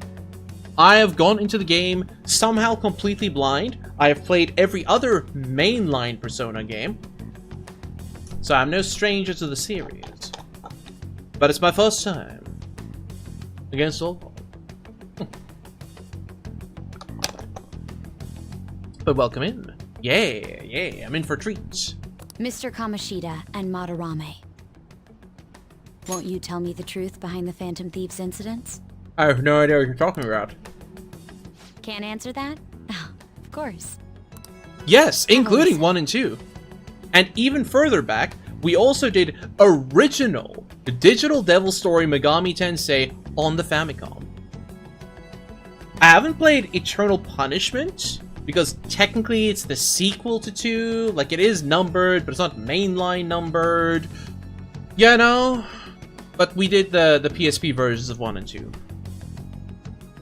I have gone into the game somehow completely blind. I have played every other mainline Persona game, so I'm no stranger to the series. But it's my first time against all. But welcome in. Yeah, I'm in for treats. Mr. Kamoshida and Madarame. Won't you tell me the truth behind the Phantom Thieves incidents? I have no idea what you're talking about. Can't answer that? Oh, of course. Yes, including 1 and 2. And even further back, we also did original Digital Devil Story Megami Tensei on the Famicom. I haven't played Eternal Punishment, because technically it's the sequel to 2. Like, it is numbered, but it's not mainline numbered. You know? But we did the PSP versions of 1 and 2.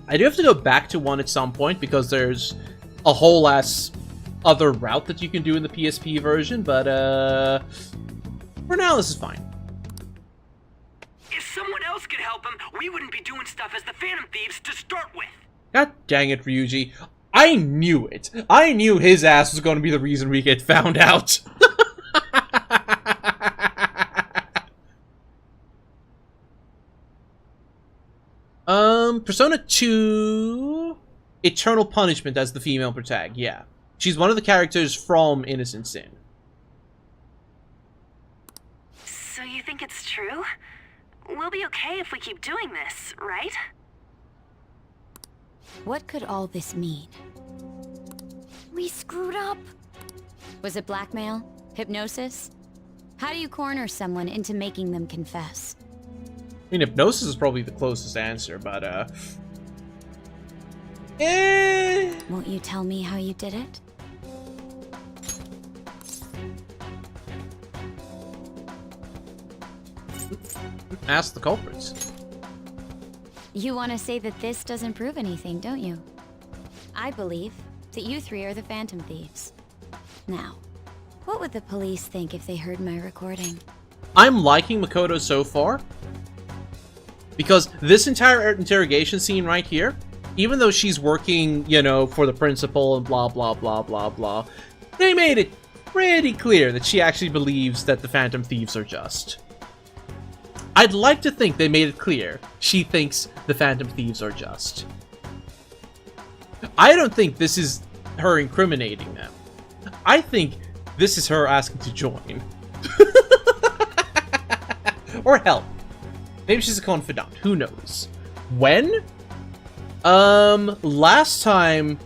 I do have to go back to 1 at some point, because there's a whole ass other route that you can do in the PSP version, but for now this is fine. If someone else could help him, we wouldn't be doing stuff as the Phantom Thieves to start with. God dang it, Ryuji. I knew it. I knew his ass was going to be the reason we get found out. Persona 2... Eternal Punishment as the female protag, yeah. She's one of the characters from Innocent Sin. So you think it's true? We'll be okay if we keep doing this, right? What could all this mean? We screwed up. Was it blackmail? Hypnosis? How do you corner someone into making them confess? I mean, hypnosis is probably the closest answer, but, Won't you tell me how you did it? Ask the culprits. You want to say that this doesn't prove anything, don't you? I believe that you three are the Phantom Thieves. Now, what would the police think if they heard my recording? I'm liking Makoto so far, because this entire interrogation scene right here, even though she's working, you know, for the principal and blah, blah, blah, blah, blah, they made it pretty clear that she actually believes that the Phantom Thieves are just. I'd like to think they made it clear she thinks the Phantom Thieves are just. I don't think this is her incriminating them. I think this is her asking to join. Or help. Maybe she's a confidant. Who knows? When? Last time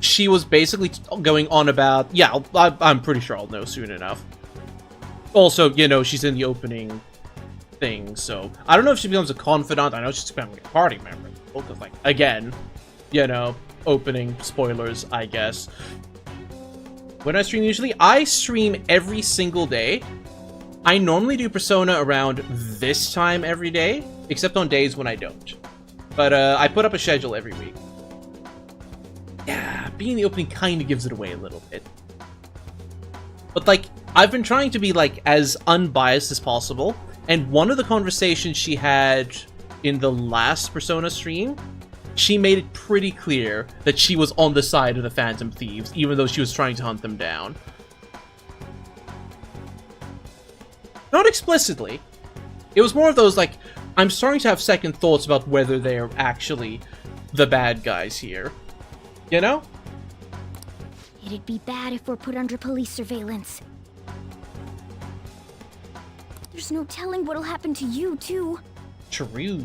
she was basically going on about... Yeah, I'm pretty sure I'll know soon enough. Also, you know, she's in the opening thing, so... I don't know if she becomes a confidant. I know she's becoming a party member. Because, like, again, you know, opening spoilers, I guess. When I stream usually, I stream every single day. I normally do Persona around this time every day, except on days when I don't. But I put up a schedule every week. Yeah, being the opening kind of gives it away a little bit. But, like, I've been trying to be, like, as unbiased as possible, and one of the conversations she had in the last Persona stream, she made it pretty clear that she was on the side of the Phantom Thieves, even though she was trying to hunt them down. Not explicitly. It was more of those, like, I'm starting to have second thoughts about whether they're actually the bad guys here. You know? It'd be bad if we're put under police surveillance. There's no telling what'll happen to you, too. True.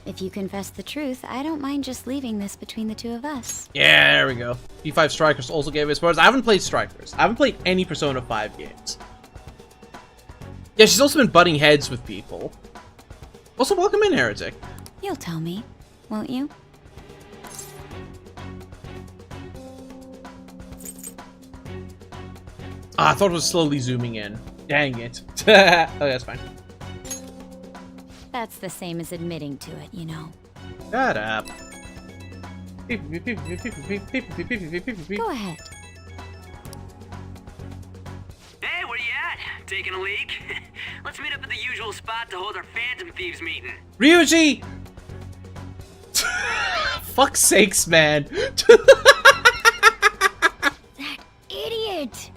If you confess the truth, I don't mind just leaving this between the two of us. Yeah, there we go. P5 Strikers also gave us words. I haven't played Strikers. I haven't played any Persona 5 games. Yeah, she's also been butting heads with people. Also, welcome in, Heretic. You'll tell me, won't you? Ah, I thought it was slowly zooming in. Dang it. Oh, that's fine. That's the same as admitting to it, you know. Shut up. Go ahead. Hey, where you at? Taking a leak? Let's meet up at the usual spot to hold our Phantom Thieves meeting. Ryuji! Fuck's sakes, man. Idiot!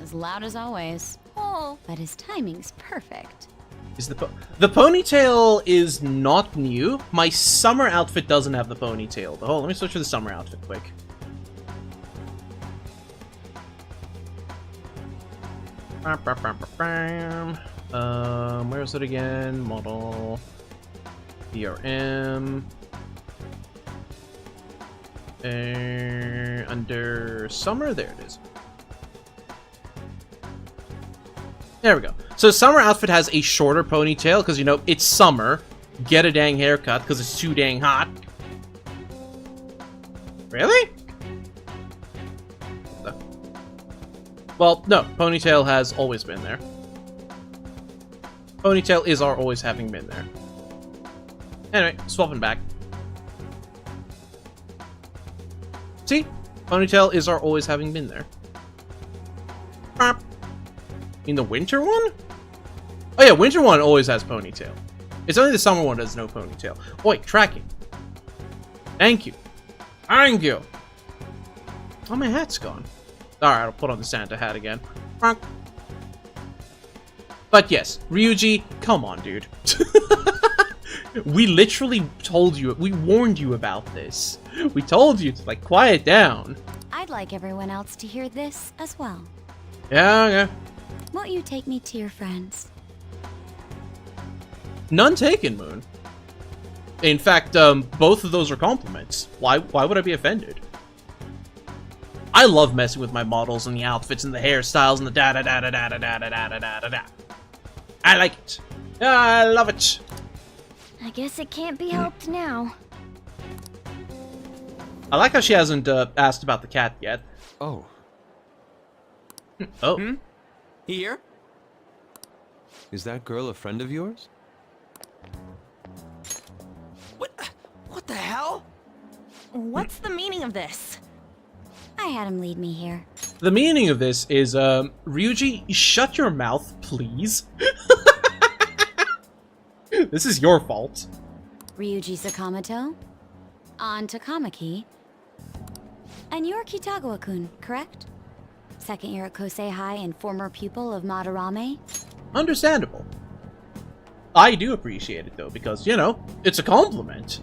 As loud as always. Oh, but his timing's perfect. Is the ponytail is not new. My summer outfit doesn't have the ponytail. Oh, let me switch to the summer outfit quick. Where is it again? Model. DRM. Under summer, there it is. There we go. So summer outfit has a shorter ponytail because, you know, it's summer. Get a dang haircut because it's too dang hot. Really? Well, no. Ponytail has always been there. Ponytail is our always having been there. Anyway, swapping back. See? Ponytail is our always having been there. In the winter one? Oh yeah, winter one always has ponytail. It's only the summer one that has no ponytail. Wait, tracking. Thank you. Thank you. Oh, my hat's gone. Alright, I'll put on the Santa hat again. But yes, Ryuji, come on, dude. We literally told you, we warned you about this. We told you to, like, quiet down. I'd like everyone else to hear this as well. Yeah, okay. Won't you take me to your friends? None taken, Moon. In fact, both of those are compliments. Why would I be offended? I love messing with my models and the outfits and the hairstyles and the da-da-da-da-da-da-da-da-da-da-da. I like it. I love it. I guess it can't be helped now. I like how she hasn't asked about the cat yet. Oh. Oh. Here? Is that girl a friend of yours? What the hell? What's the meaning of this? I had him lead me here. The meaning of this is, Ryuji, shut your mouth, please. This is your fault. Ryuji Sakamoto, on Takamaki, and you're Kitagawa-kun, correct? Second year at Kosei High and former pupil of Madarame? Understandable. I do appreciate it, though, because, you know, it's a compliment.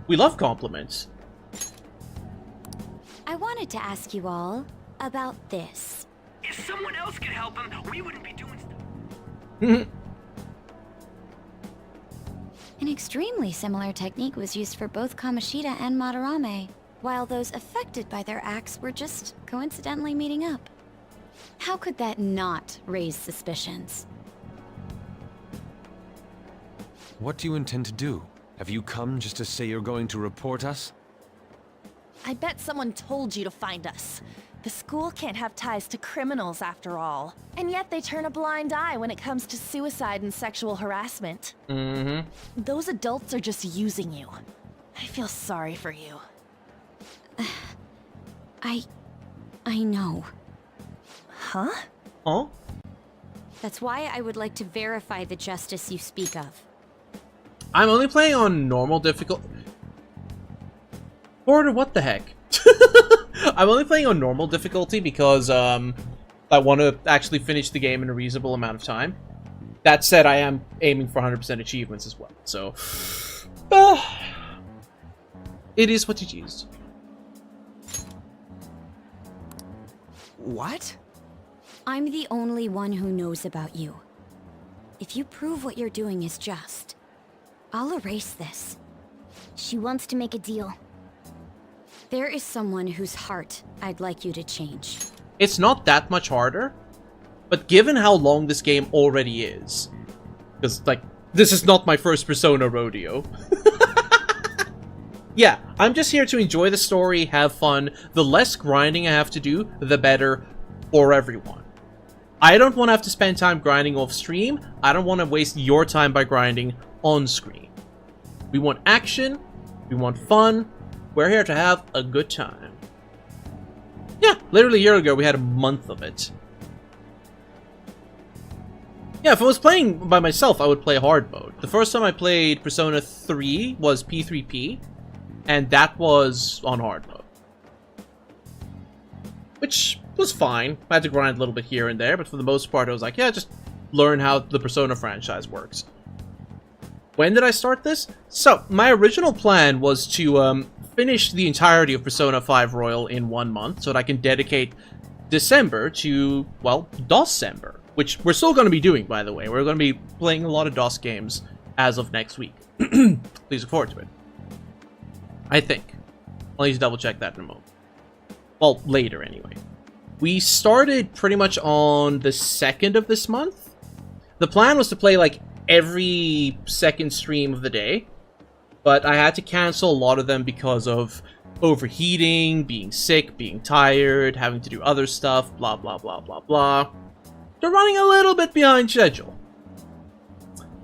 We love compliments. I wanted to ask you all about this. If someone else could help him, we wouldn't be doing stuff. An extremely similar technique was used for both Kamoshida and Madarame, while those affected by their acts were just coincidentally meeting up. How could that not raise suspicions? What do you intend to do? Have you come just to say you're going to report us? I bet someone told you to find us. The school can't have ties to criminals after all. And yet they turn a blind eye when it comes to suicide and sexual harassment. Mm-hmm. Those adults are just using you. I feel sorry for you. I know. Huh? Huh? That's why I would like to verify the justice you speak of. I'm only playing on normal difficulty. Porter, what the heck? I'm only playing on normal difficulty because, I want to actually finish the game in a reasonable amount of time. That said, I am aiming for 100% achievements as well, so... it is what it is. What? I'm the only one who knows about you. If you prove what you're doing is just, I'll erase this. She wants to make a deal. There is someone whose heart I'd like you to change. It's not that much harder, but given how long this game already is, because, like, this is not my first Persona rodeo. Yeah, I'm just here to enjoy the story, have fun. The less grinding I have to do, the better for everyone. I don't want to have to spend time grinding off stream. I don't want to waste your time by grinding on screen. We want action. We want fun. We're here to have a good time. Yeah, literally a year ago, we had a month of it. Yeah, if I was playing by myself, I would play hard mode. The first time I played Persona 3 was P3P, and that was on hard mode. Which was fine. I had to grind a little bit here and there, but for the most part, I was like, yeah, just learn how the Persona franchise works. When did I start this? So, my original plan was to finish the entirety of Persona 5 Royal in 1 month, so that I can dedicate December to, well, December. Which we're still going to be doing, by the way. We're going to be playing a lot of DOS games as of next week. Please look forward to it. I think. I'll need to double check that in a moment. Well, later anyway. We started pretty much on the 2nd of this month. The plan was to play like every second stream of the day. But I had to cancel a lot of them because of overheating, being sick, being tired, having to do other stuff, blah, blah, blah, blah, blah. They're running a little bit behind schedule.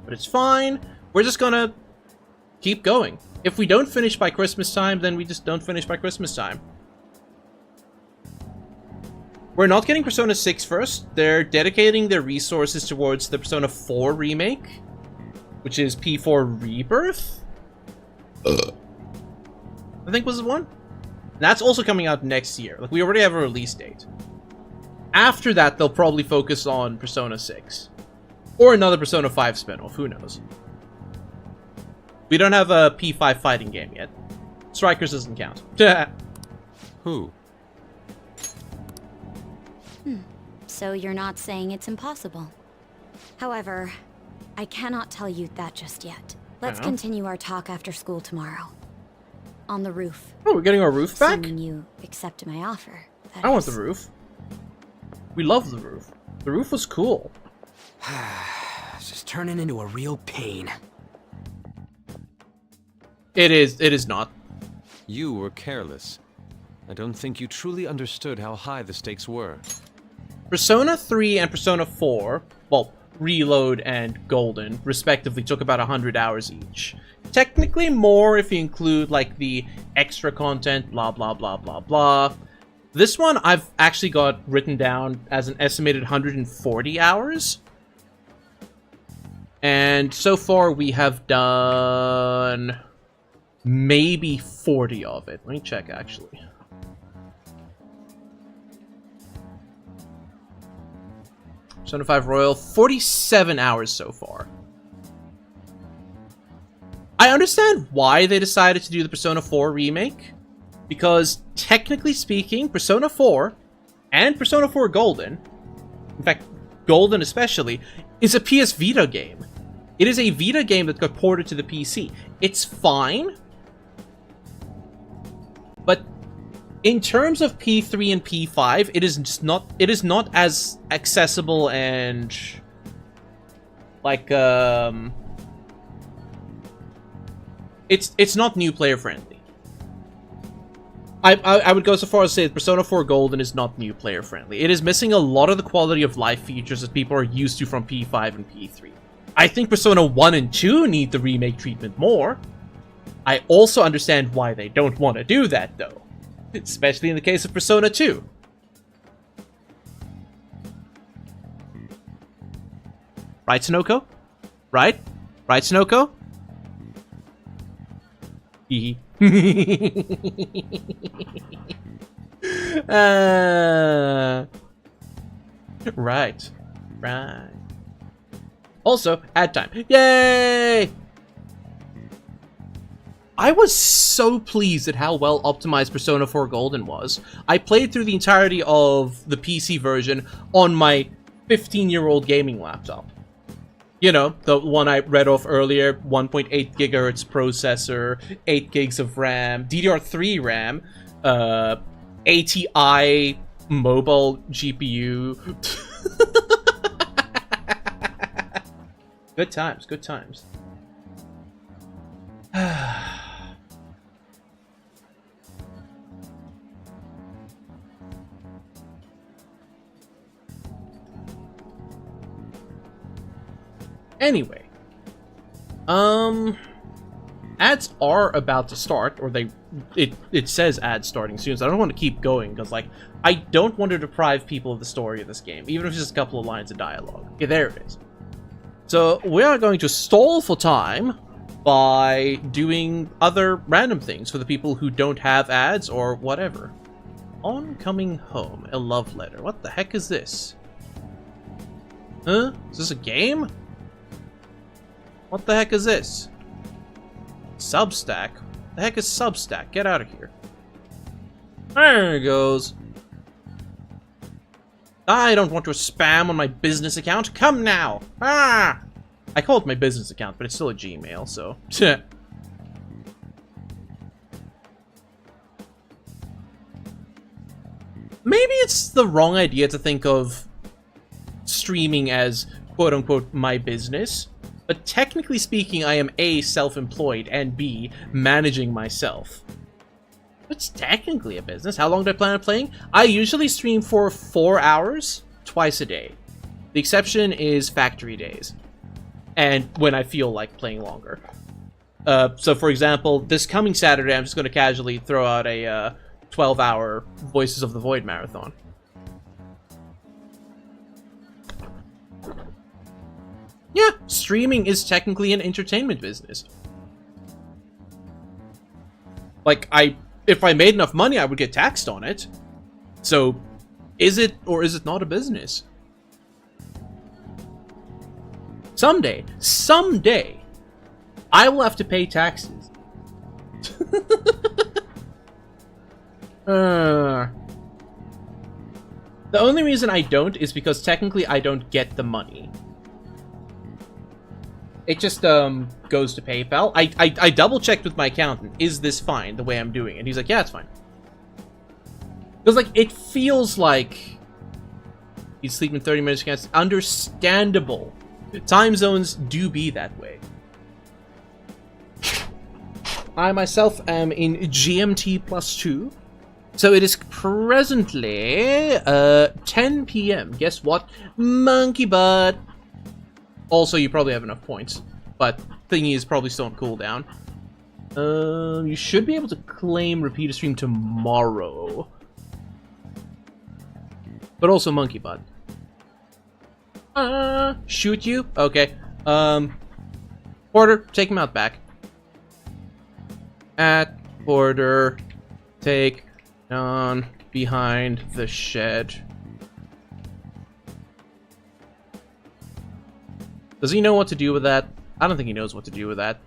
But it's fine. We're just gonna keep going. If we don't finish by Christmas time, then we just don't finish by Christmas time. We're not getting Persona 6 first. They're dedicating their resources towards the Persona 4 remake, which is P4 Rebirth. I think was the one. And that's also coming out next year. Like, we already have a release date. After that, they'll probably focus on Persona 6. Or another Persona 5 spin-off, who knows. We don't have a P5 fighting game yet. Strikers doesn't count. Who? So you're not saying it's impossible. However, I cannot tell you that just yet. Let's continue our talk after school tomorrow. On the roof. Oh, we're getting our roof back? Assuming you accept my offer. I want the roof. We love the roof. The roof was cool. It's just turning into a real pain. It is not. You were careless. I don't think you truly understood how high the stakes were. Persona 3 and Persona 4, well, Reload and Golden, respectively, took about 100 hours each. Technically more if you include, like, the extra content, blah, blah, blah, blah, blah. This one I've actually got written down as an estimated 140 hours. And so far we have done maybe 40 of it. Let me check, actually. Persona 5 Royal, 47 hours so far. I understand why they decided to do the Persona 4 remake. Because, technically speaking, Persona 4 and Persona 4 Golden, in fact, Golden especially, is a PS Vita game. It is a Vita game that got ported to the PC. It's fine. But in terms of P3 and P5, it is not as accessible and like it's not new player friendly. I would go so far as to say that Persona 4 Golden is not new player friendly. It is missing a lot of the quality of life features that people are used to from P5 and P3. I think Persona 1 and 2 need the remake treatment more. I also understand why they don't want to do that, though. Especially in the case of Persona 2. Right, Sonoko? Right? Right, Sonoko? Hee Right. Right. Also, ad time. Yay! I was so pleased at how well optimized Persona 4 Golden was. I played through the entirety of the PC version on my 15-year-old gaming laptop. You know, the one I read off earlier, 1.8 gigahertz processor, 8 gigs of RAM, DDR3 RAM, ATI mobile GPU. Good times, good times. Anyway. Ads are about to start, or it says ads starting soon, so I don't want to keep going, because, like, I don't want to deprive people of the story of this game, even if it's just a couple of lines of dialogue. Okay, there it is. So, we are going to stall for time by doing other random things for the people who don't have ads or whatever. On coming home, a love letter. What the heck is this? Huh? Is this a game? What the heck is this? Substack? The heck is Substack? Get out of here. There it goes. I don't want your spam on my business account. Come now! Ah! I call it my business account, but it's still a Gmail, so... Maybe it's the wrong idea to think of streaming as quote-unquote my business. But technically speaking, I am A, self-employed, and B, managing myself. It's technically a business. How long do I plan on playing? I usually stream for 4 hours, twice a day. The exception is factory days. And when I feel like playing longer. So for example, this coming Saturday, I'm just going to casually throw out a 12-hour Voices of the Void marathon. Yeah, streaming is technically an entertainment business. Like, if I made enough money, I would get taxed on it. So, is it or is it not a business? Someday, I will have to pay taxes. The only reason I don't is because technically I don't get the money. It just goes to PayPal. I double checked with my accountant. Is this fine the way I'm doing it? And he's like, yeah, it's fine. Because like it feels like he's sleeping 30 minutes against understandable. Time zones do be that way. I myself am in GMT +2. So it is presently 10 p.m. Guess what? Monkey butt. Also, you probably have enough points, but thingy is probably still on cooldown. You should be able to claim repeat a stream tomorrow. But also monkey butt. Shoot you? Okay. Porter, take him out back. At Porter, take on behind the shed. Does he know what to do with that? I don't think he knows what to do with that.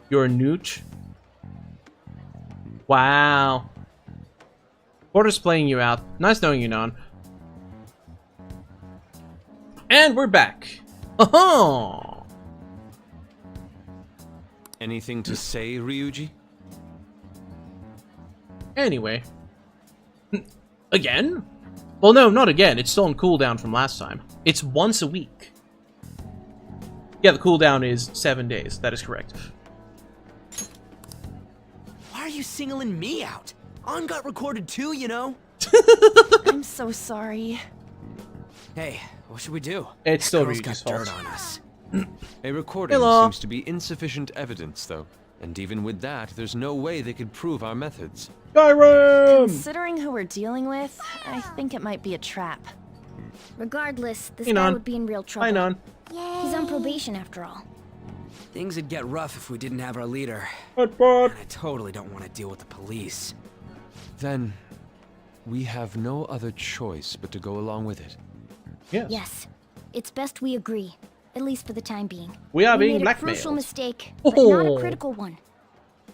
You're a nooch? Wow. Porter's playing you out. Nice knowing you, Non. And we're back. Oh. Anything to say, Ryuji? Anyway. Again? Well, no, not again. It's still on cooldown from last time. It's once a week. Yeah, the cooldown is 7 days. That is correct. Why are you singling me out? On got recorded too, you know? I'm so sorry. Hey, what should we do? It's still Girl's Ryuji's got fault. dirt on us. A recording Hello. seems to be insufficient evidence, though. And even with that, there's no way they could prove our methods. Skyrim! Considering who we're dealing with, I think it might be a trap. Regardless, this Hey, guy Non. would be in real trouble. Hi, Non. He's on probation after all. Things would get rough if we didn't have our leader. What? And I totally don't want to deal with the police. Then, we have no other choice but to go along with it. Yes. Yes. It's best we agree. At least for the time being. We are being made a blackmailed. crucial mistake, but not Oh. a critical one.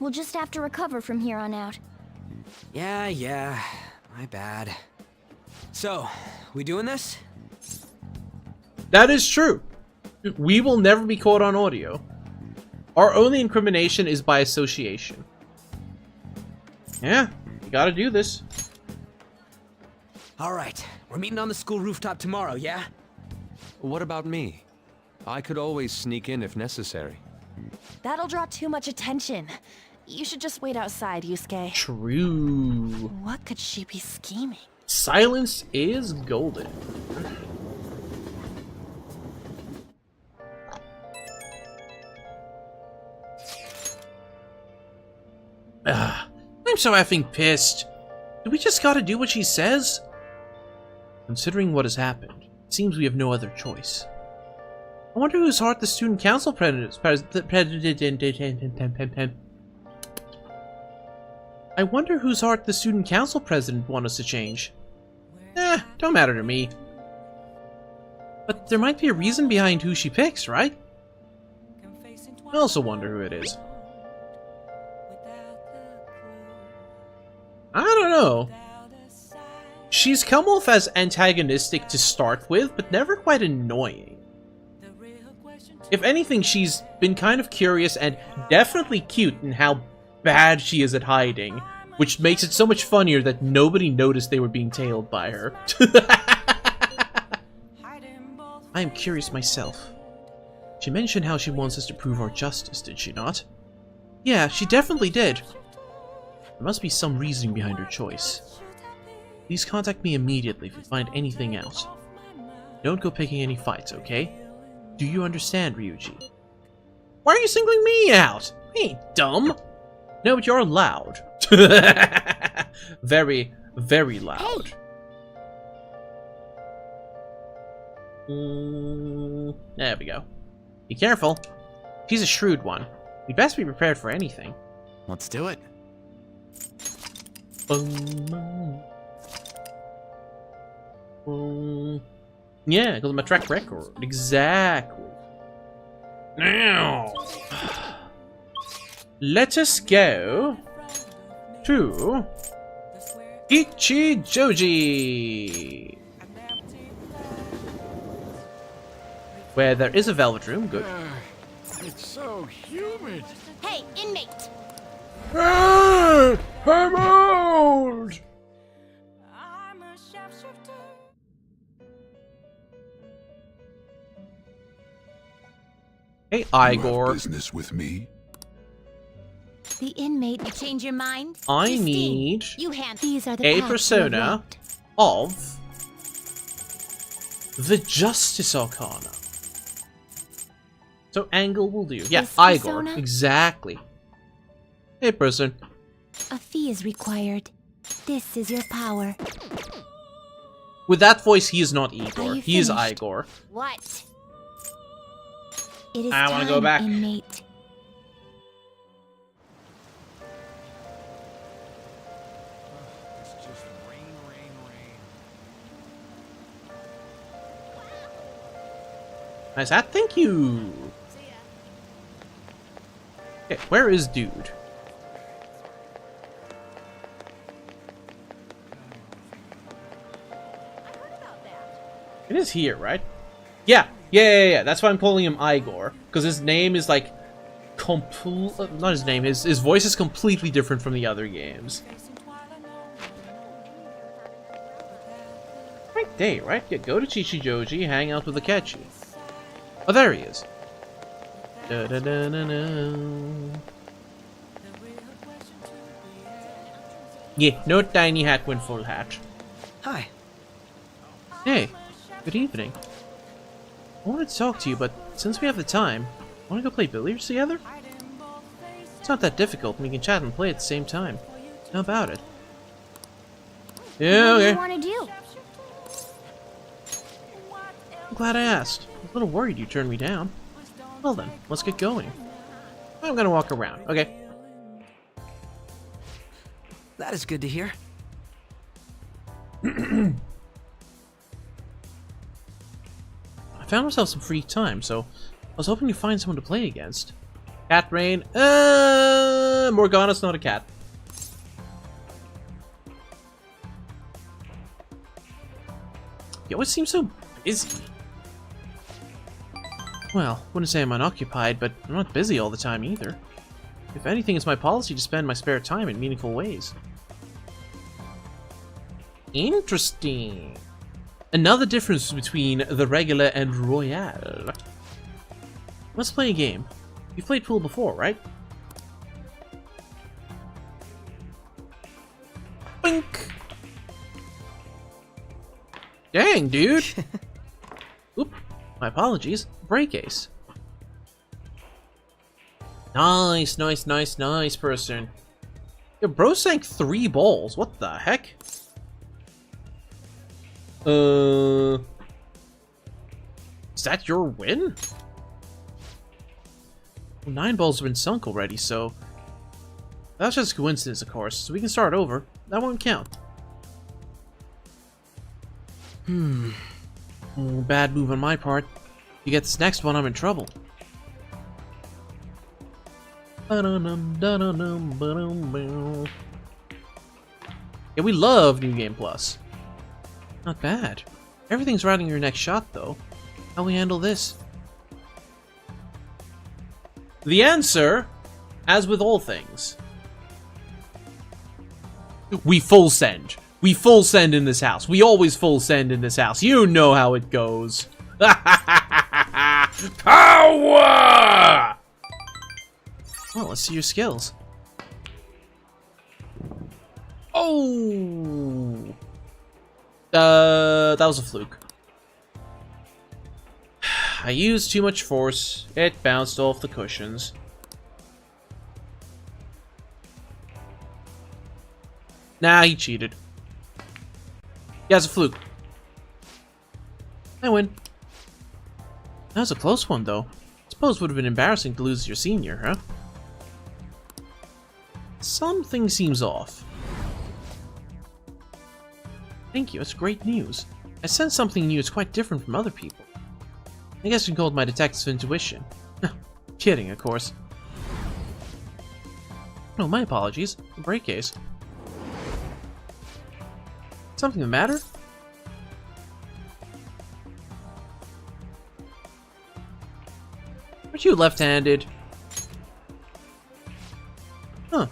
We'll just have to recover from here on out. Yeah, my bad. So, we doing this? That is true. We will never be caught on audio. Our only incrimination is by association. Yeah, you gotta do this. Alright, we're meeting on the school rooftop tomorrow, yeah? What about me? I could always sneak in if necessary. That'll draw too much attention. You should just wait outside, Yusuke. True. What could she be scheming? Silence is golden. I'm so effing pissed. Do we just gotta do what she says? Considering what has happened, it seems we have no other choice. I wonder whose heart the student council president want us to change. Don't matter to me. But there might be a reason behind who she picks, right? I also wonder who it is. I don't know. She's come off as antagonistic to start with, but never quite annoying. If anything, she's been kind of curious and definitely cute in how bad she is at hiding, which makes it so much funnier that nobody noticed they were being tailed by her. I am curious myself. She mentioned how she wants us to prove our justice, did she not? Yeah, she definitely did. There must be some reasoning behind her choice. Please contact me immediately if you find anything out. Don't go picking any fights, okay? Do you understand, Ryuji? Why are you singling me out? I ain't dumb. No, but you're loud. Very, very loud. There we go. Be careful. She's a shrewd one. We'd best be prepared for anything. Let's do it. Yeah, because of my track record. Exactly. Now, let us go to Ichijoji, where there is a velvet room. Good. It's so humid. Hey, inmate! Hey! I'm out! Hey, You have Igor. business with me? The inmate will change your mind. I Justine, need you hand these are the a paths you persona walked. of the Justice Arcana. So Angle will do. Yeah, This Igor. persona? Exactly. Hey, person. A fee is required. This is your power. With that voice, he is not Igor. you He is finished? Igor. What? It is I wanna time, go back. inmate. It's just rain, rain, rain. Nice hat. Thank you. Okay, where is dude? It is here, right? Yeah. That's why I'm calling him Igor, because his name is like not his name. His voice is completely different from the other games. Right day, right? Yeah, go to Chichijoji, hang out with Akechi. Oh, there he is. Yeah, no tiny hat went full hat. Hi. Hey, good evening. I wanted to talk to you, but since we have the time, want to go play billiards together? It's not that difficult, and we can chat and play at the same time. How about it? Yeah, What do okay. you want to do? I'm glad I asked. I was a little worried you turned me down. Well then, let's get going. I'm gonna walk around, okay? That is good to hear. I found myself some free time, so I was hoping to find someone to play against. Cat Rain? Morgana's not a cat. You always seem so busy. Well, wouldn't say I'm unoccupied, but I'm not busy all the time either. If anything, it's my policy to spend my spare time in meaningful ways. Interesting. Another difference between the regular and royale. Let's play a game. You've played pool before, right? Bink! Dang, dude! Oop, my apologies. Break ace. Nice, nice, nice, nice, person. Yeah, bro sank 3 balls. What the heck? Is that your win? Well, 9 balls have been sunk already, so... That's just a coincidence, of course, so we can start over. That won't count. Bad move on my part. If you get this next one, I'm in trouble. Yeah, we love New Game Plus. Not bad. Everything's right on your next shot, though. How'll we handle this? The answer, as with all things, we full send. We full send in this house. We always full send in this house. You know how it goes. Power! Well, let's see your skills. Oh! That was a fluke. I used too much force. It bounced off the cushions. Nah, he cheated. Yeah, it's a fluke. I win. That was a close one, though. I suppose it would have been embarrassing to lose your senior, huh? Something seems off. Thank you, it's great news. I sense something new is quite different from other people. I guess you can call it my detective intuition. Kidding, of course. No, my apologies. A break case. Something the matter? Aren't you left-handed? Huh.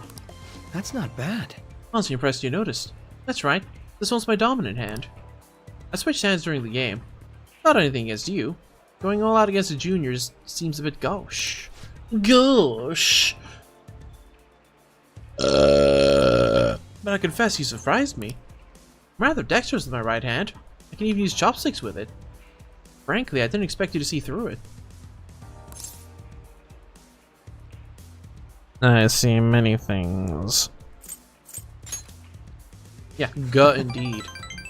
That's not bad. Honestly impressed you noticed. That's right. This one's my dominant hand. I switched hands during the game. Not anything against you. Going all out against the juniors seems a bit gauche. Gauche! But I confess you surprised me. I'm rather dexterous with my right hand. I can even use chopsticks with it. Frankly, I didn't expect you to see through it. I see many things. Yeah, indeed.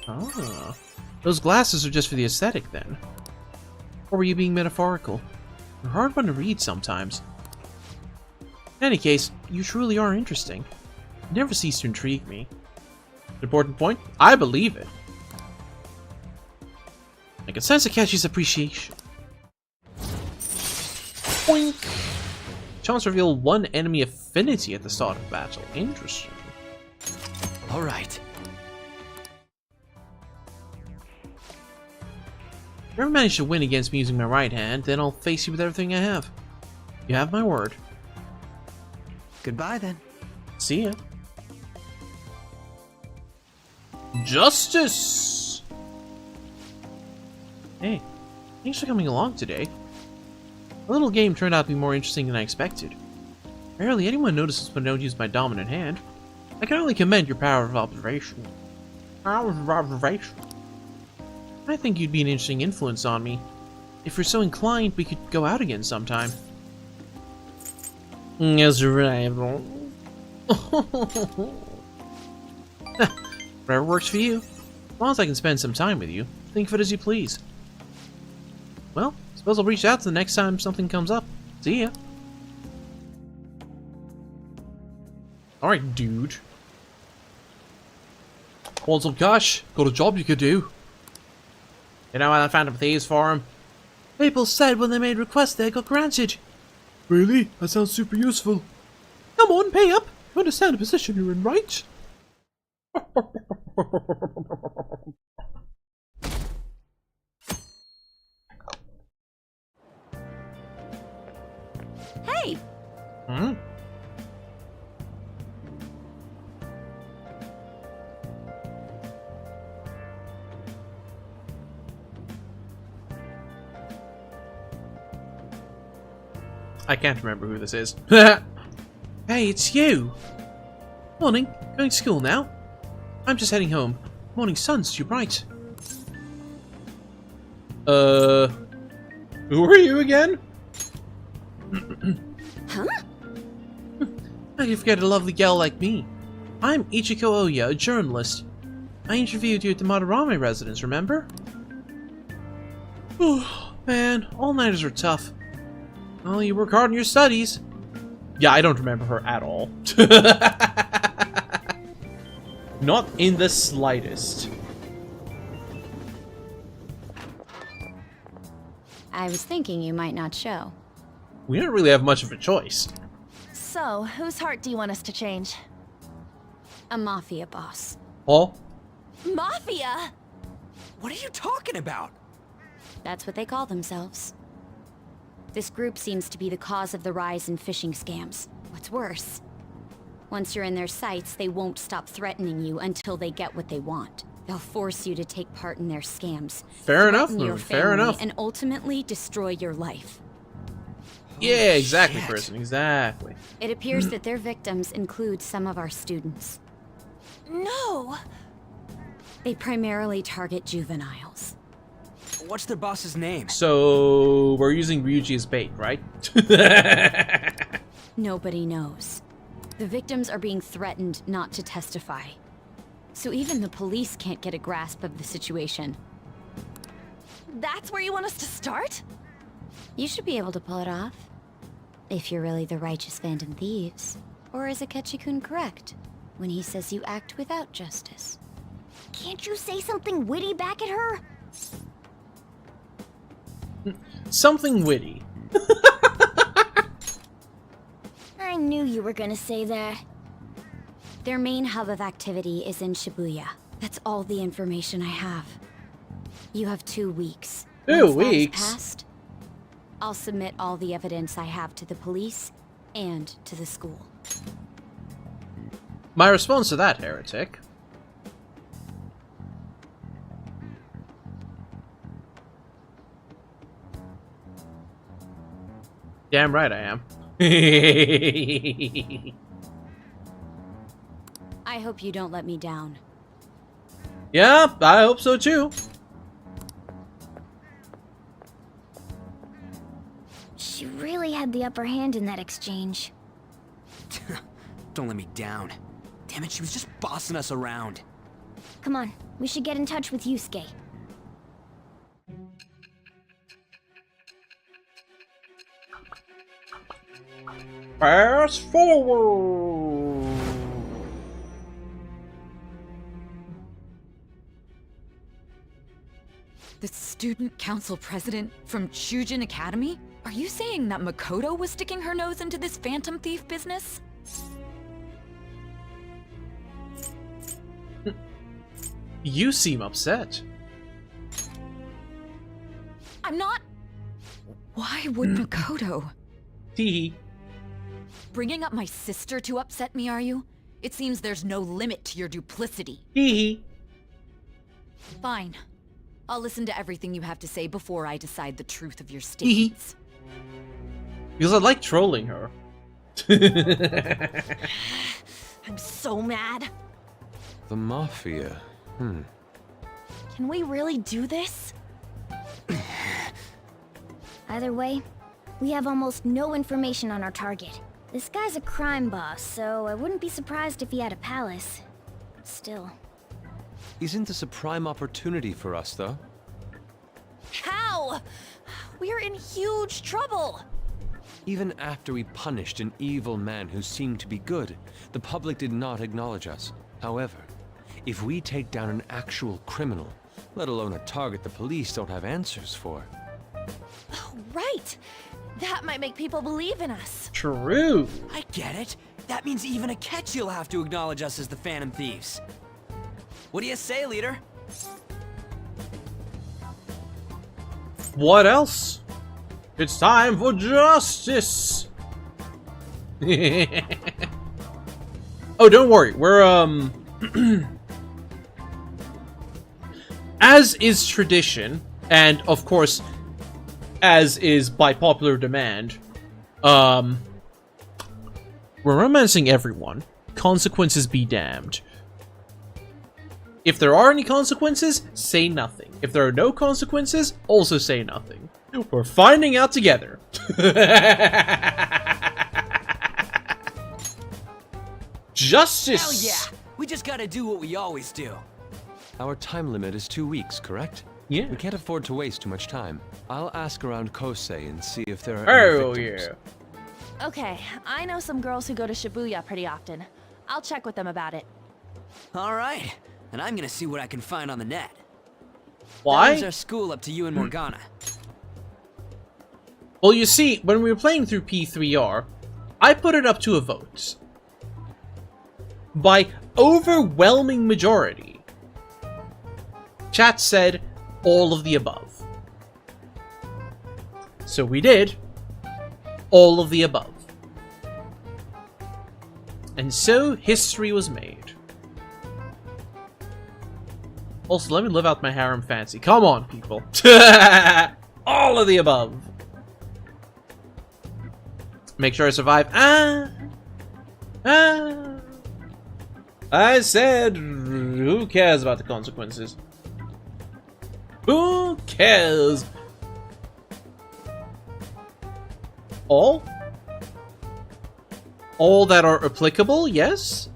Ah, those glasses are just for the aesthetic then. Or were you being metaphorical? You're a hard one to read sometimes. In any case, you truly are interesting. You never cease to intrigue me. Important point? I believe it. I can sense Akashi's appreciation. Boink! Chance to reveal one enemy affinity at the start of battle. Interesting. Alright. If you ever manage to win against me using my right hand, then I'll face you with everything I have. You have my word. Goodbye, then. See ya. Justice! Hey, thanks for coming along today. The little game turned out to be more interesting than I expected. Rarely anyone notices when I don't use my dominant hand. I can only commend your power of observation. Power of observation. I think you'd be an interesting influence on me. If you're so inclined, we could go out again sometime. As a rival. Whatever works for you. As long as I can spend some time with you, think of it as you please. Well, suppose I'll reach out to the next time something comes up. See ya. Alright, dude. What's up, Cash? Got a job you could do. You know what I found thieves for him? People said when they made requests they got granted. Really? That sounds super useful. Come on, pay up. You understand the position you're in, right? Hey! Hmm? I can't remember who this is. Hey, it's you! Morning. Going to school now? I'm just heading home. Morning sun's too bright. Who are you again? Huh? How could you forget a lovely gal like me? I'm Ichiko Oya, a journalist. I interviewed you at the Madarame residence, remember? Oh, man, all-nighters are tough. Well, you work hard in your studies. Yeah, I don't remember her at all. Not in the slightest. I was thinking you might not show. We don't really have much of a choice. So, whose heart do you want us to change? A mafia boss. Oh? Mafia? What are you talking about? That's what they call themselves. This group seems to be the cause of the rise in phishing scams. What's worse, once you're in their sights, they won't stop threatening you until they get what they want. They'll force you to take part in their scams. Fair enough, threaten your Moon, fair family, enough. And ultimately destroy your life. Yeah, exactly, shit. person, exactly. It appears that their victims include some of our students. No! They primarily target juveniles. What's their boss's name? So, we're using Ryuji as bait, right? Nobody knows. The victims are being threatened not to testify. So even the police can't get a grasp of the situation. That's where you want us to start? You should be able to pull it off. If you're really the righteous Phantom Thieves. Or is Akechi-kun correct when he says you act without justice? Can't you say something witty back at her? Something witty. I knew you were gonna say that. Their main hub of activity is in Shibuya. That's all the information I have. You have 2 weeks. 2 Once that is weeks? passed, I'll submit all the evidence I have to the police and to the school. My response to that, heretic. Damn right I am. I hope you don't let me down. Yeah, I hope so too. She really had the upper hand in that exchange. Don't let me down. Damn it, she was just bossing us around. Come on, we should get in touch with Yusuke. Fast forward. The student council president from Chujin Academy? Are you saying that Makoto was sticking her nose into this phantom thief business? You seem upset. I'm not... Why would Makoto? Tee. Bringing up my sister to upset me, are you? It seems there's no limit to your duplicity. Hee. Fine. I'll listen to everything you have to say before I decide the truth of your statements. Because I like trolling her. I'm so mad. The Mafia. Can we really do this? Either way, we have almost no information on our target. This guy's a crime boss, so I wouldn't be surprised if he had a palace. Still. Isn't this a prime opportunity for us, though? How? We're in huge trouble. Even after we punished an evil man who seemed to be good, the public did not acknowledge us. However, if we take down an actual criminal, let alone a target the police don't have answers for. Oh, right. That might make people believe in us. True. I get it. That means even Akechi'll have to acknowledge us as the Phantom Thieves. What do you say, leader? What else? It's time for justice. Oh, don't worry. We're as is tradition, and of course, as is by popular demand, we're romancing everyone. Consequences be damned. If there are any consequences, say nothing. If there are no consequences, also say nothing. We're finding out together. Justice! Hell yeah! We just gotta do what we always do. Our time limit is 2 weeks, correct? Yeah. We can't afford to waste too much time. I'll ask around Kosei and see if there are Oh, any victims. yeah. Okay, I know some girls who go to Shibuya pretty often. I'll check with them about it. All right, and I'm gonna see what I can find on the net. Why? That leaves our school up to you and Morgana. Well, you see, when we were playing through P3R, I put it up to a vote. By overwhelming majority, chat said all of the above. So we did all of the above. And so history was made. Also, let me live out my harem fancy. Come on, people. All of the above. Make sure I survive. I said, who cares about the consequences? Who cares? All? All that are applicable, yes?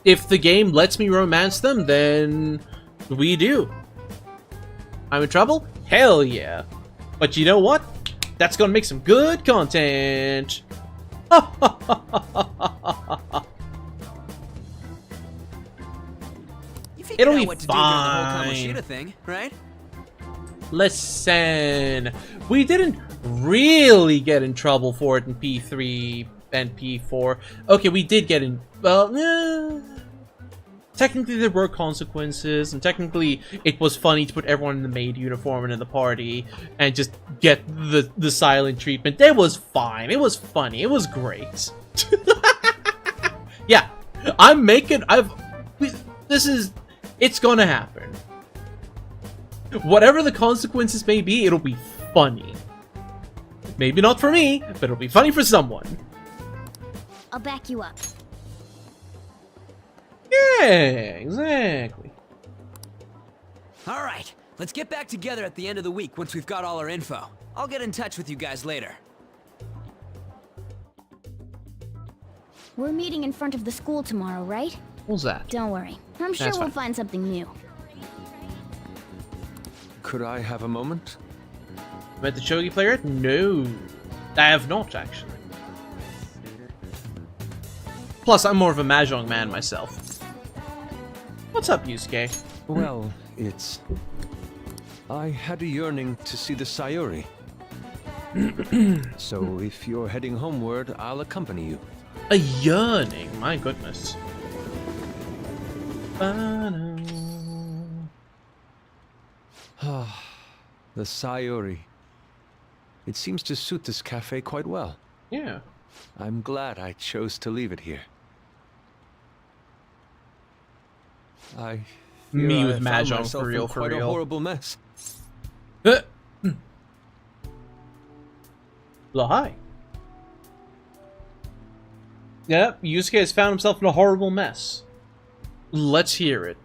If the game lets me romance them, then we do. I'm in trouble? Hell yeah. But you know what? That's gonna make some good content. It'll be what to do during the whole fine. Kamoshida thing, right? Listen, we didn't really get in trouble for it in P3 and P4. Okay, we did get in. Well, technically there were consequences, and technically it was funny to put everyone in the maid uniform and in the party and just get the silent treatment. It was fine. It was funny. It was great. Yeah, it's gonna happen. Whatever the consequences may be, it'll be funny. Maybe not for me, but it'll be funny for someone. I'll back you up. Yeah, exactly. All right, let's get back together at the end of the week once we've got all our info. I'll get in touch with you guys later. We're meeting in front of the school tomorrow, right? What's that? Don't worry. I'm sure That's we'll fine. find something new. Could I have a moment? Met the shogi player? No. I have not, actually. Plus, I'm more of a Mahjong man myself. What's up, Yusuke? Well, I had a yearning to see the Sayuri. So if you're heading homeward, I'll accompany you. A yearning? My goodness. The Sayuri. It seems to suit this cafe quite well. Yeah. I'm glad I chose to leave it here. I fear Me I with found Mahjong, myself for real, in for quite real. a horrible mess. Well, hi. Yep, Yusuke has found himself in a horrible mess. Let's hear it.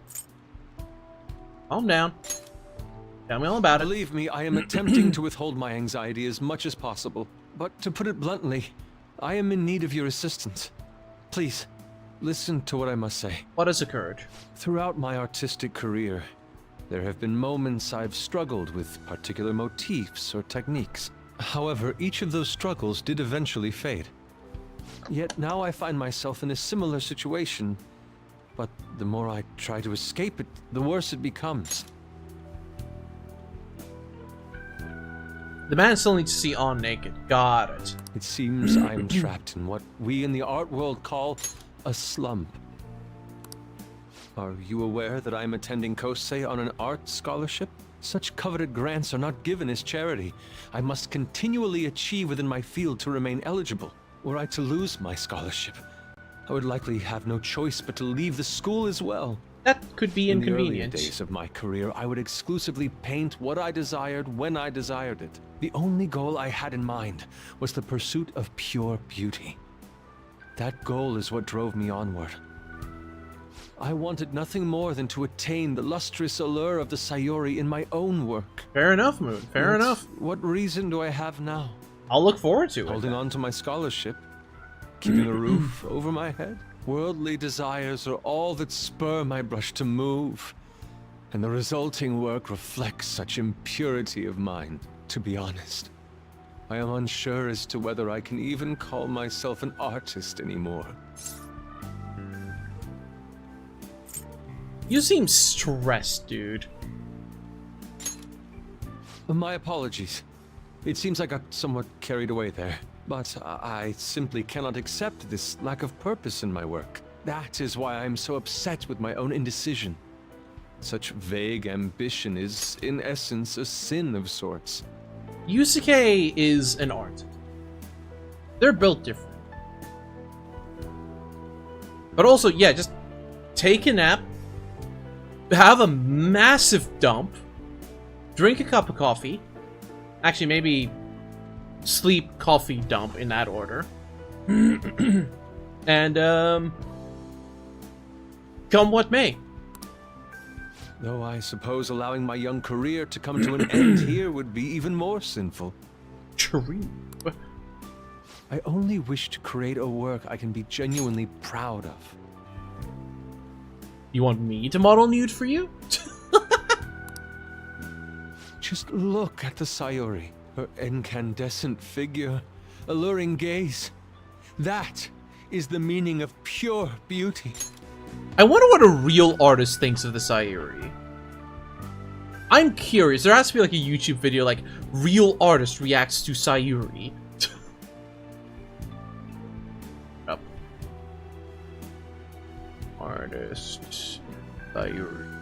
Calm down. Tell me all about it. Believe me, I am attempting to withhold my anxiety as much as possible. But to put it bluntly, I am in need of your assistance. Please, listen to what I must say. What has occurred? Throughout my artistic career, there have been moments I've struggled with particular motifs or techniques. However, each of those struggles did eventually fade. Yet now I find myself in a similar situation, but the more I try to escape it, the worse it becomes. The man still needs to see On naked. Got it. It seems I am trapped in what we in the art world call a slump. Are you aware that I am attending Kosei on an art scholarship? Such coveted grants are not given as charity. I must continually achieve within my field to remain eligible. Were I to lose my scholarship, I would likely have no choice but to leave the school as well. That could be In the earlier inconvenient. days of my career, I would exclusively paint what I desired when I desired it. The only goal I had in mind was the pursuit of pure beauty. That goal is what drove me onward. I wanted nothing more than to attain the lustrous allure of the Sayuri in my own work. Fair enough, Moon. Fair Yet, enough. What reason do I have now? I'll look forward to it. Holding on to my scholarship, keeping a roof over my head. Worldly desires are all that spur my brush to move, and the resulting work reflects such impurity of mind. To be honest, I am unsure as to whether I can even call myself an artist anymore. You seem stressed, dude. My apologies. It seems I got somewhat carried away there. But I simply cannot accept this lack of purpose in my work. That is why I am so upset with my own indecision. Such vague ambition is, in essence, a sin of sorts. Yusuke is an art. They're built different. But also, yeah, just take a nap, have a massive dump, drink a cup of coffee. Actually, maybe sleep, coffee, dump in that order. And, come what may. Though I suppose allowing my young career to come to an end here would be even more sinful. True. I only wish to create a work I can be genuinely proud of. You want me to model nude for you? Just look at the Sayori. Her incandescent figure, alluring gaze. That is the meaning of pure beauty. I wonder what a real artist thinks of the Sayuri. I'm curious. There has to be like a YouTube video like real artist reacts to Sayuri. Oh. Artist Sayuri.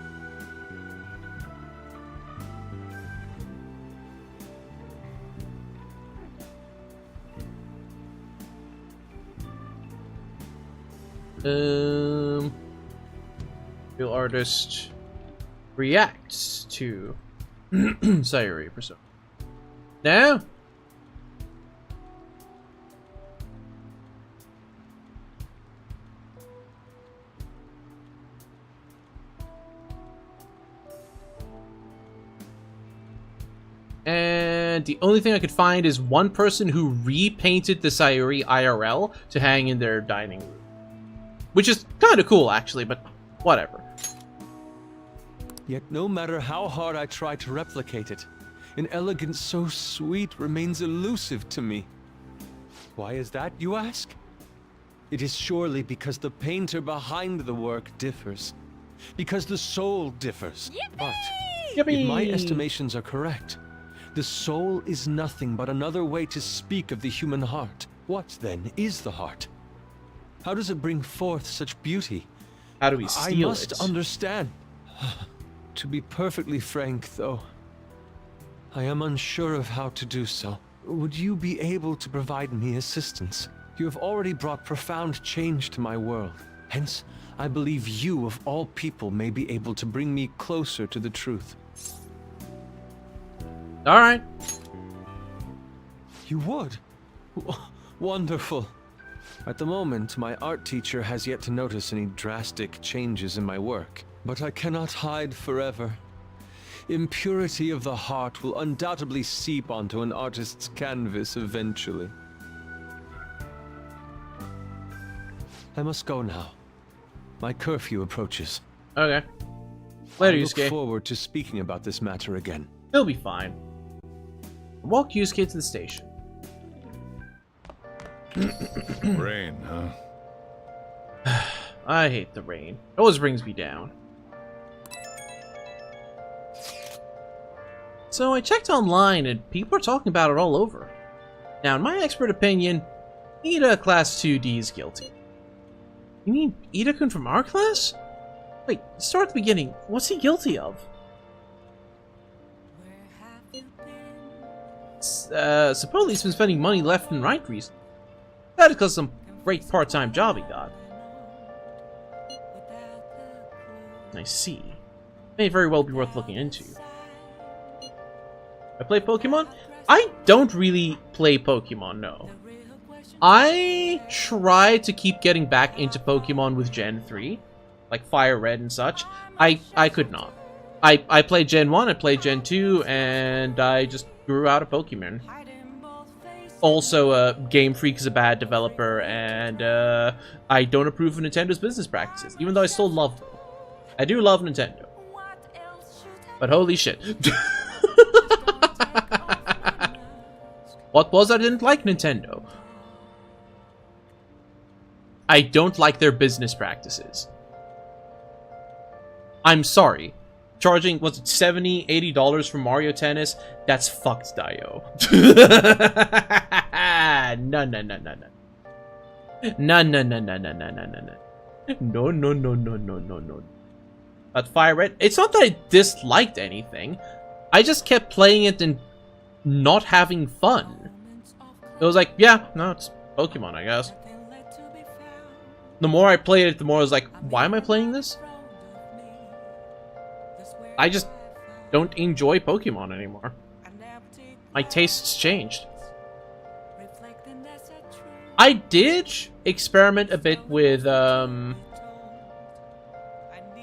Real artist reacts to Sayuri persona. No. And the only thing I could find is one person who repainted the Sayuri IRL to hang in their dining room. Which is kind of cool, actually, but whatever. Yet no matter how hard I try to replicate it, an elegance so sweet remains elusive to me. Why is that, you ask? It is surely because the painter behind the work differs. Because the soul differs. But if my estimations are correct, the soul is nothing but another way to speak of the human heart. What, then, is the heart? How does it bring forth such beauty? How do we steal I must understand. To be perfectly frank, though, I am unsure of how to do so. Would you be able to provide me assistance? You have already brought profound change to my world. Hence, I believe you, of all people, may be able to bring me closer to the truth. All right. You would? Wonderful. At the moment, my art teacher has yet to notice any drastic changes in my work, but I cannot hide forever. Impurity of the heart will undoubtedly seep onto an artist's canvas eventually. I must go now. My curfew approaches. Okay. Later, I look Yusuke. forward to speaking about this matter again. He'll be fine. Walk Yusuke to the station. Rain, huh? I hate the rain. It always brings me down. So I checked online and people are talking about it all over. Now, in my expert opinion, Ida Class 2D is guilty. You mean Ida-kun from our class? Wait, start at the beginning. What's he guilty of? Supposedly he's been spending money left and right recently. That is because of some great part-time job he got. I see. May very well be worth looking into. I play Pokemon? I don't really play Pokemon, no. I tried to keep getting back into Pokemon with Gen 3, like Fire Red and such. I could not. I played Gen 1, I played Gen 2, and I just grew out of Pokemon. Also, Game Freak is a bad developer, and I don't approve of Nintendo's business practices, even though I still love them. I do love Nintendo. But holy shit. What was I didn't like Nintendo? I don't like their business practices. I'm sorry. Charging, was it $70, $80 for Mario Tennis? That's fucked, Dio. No, no, no, no, no. No, no, no, no, no, no, no, no. No, no, no, no, no, no, no. But Fire Red, it's not that I disliked anything. I just kept playing it and not having fun. It was like, yeah, no, it's Pokemon, I guess. The more I played it, the more I was like, why am I playing this? I just don't enjoy Pokemon anymore. My tastes changed. I did experiment a bit with, I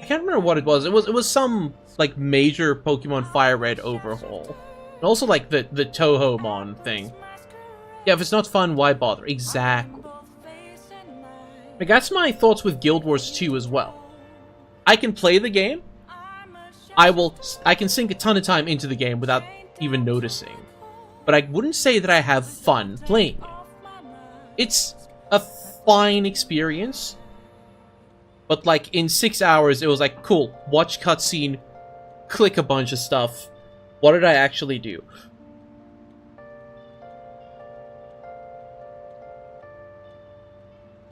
can't remember what it was. It was some, like, major Pokemon Fire Red overhaul. And also, like, the Touhoumon thing. Yeah, if it's not fun, why bother? Exactly. Like, that's my thoughts with Guild Wars 2 as well. I can play the game. I can sink a ton of time into the game without even noticing. But I wouldn't say that I have fun playing it. It's a fine experience. But like in 6 hours, it was like, cool, watch cutscene, click a bunch of stuff. What did I actually do?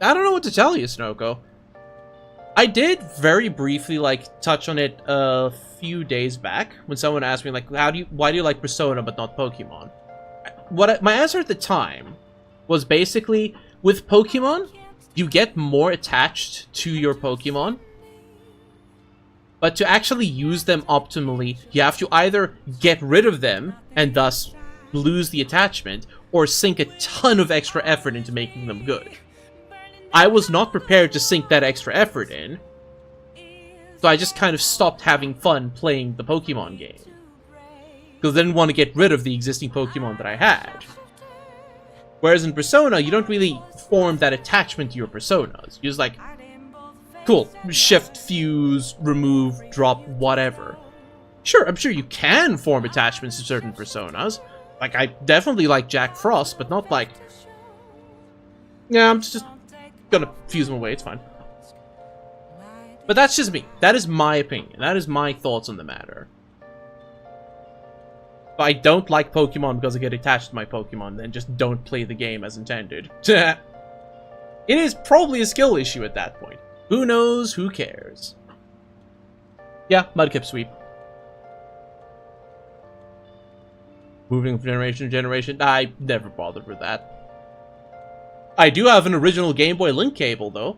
I don't know what to tell you, Snoko. I did very briefly, like, touch on it a few days back when someone asked me, like, why do you like Persona but not Pokemon? My answer at the time was basically, with Pokemon, you get more attached to your Pokemon, but to actually use them optimally, you have to either get rid of them and thus lose the attachment, or sink a ton of extra effort into making them good. I was not prepared to sink that extra effort in, so I just kind of stopped having fun playing the Pokemon game. Because I didn't want to get rid of the existing Pokemon that I had. Whereas in Persona, you don't really form that attachment to your Personas. You're just like, cool, shift, fuse, remove, drop, whatever. Sure, I'm sure you can form attachments to certain Personas. Like, I definitely like Jack Frost, but not like, yeah, I'm just gonna fuse them away, it's fine. But that's just me. That is my opinion. That is my thoughts on the matter. If I don't like Pokemon because I get attached to my Pokemon, then just don't play the game as intended. It is probably a skill issue at that point. Who knows? Who cares? Yeah, Mudkip sweep. Moving from generation to generation, I never bothered with that. I do have an original Game Boy link cable, though.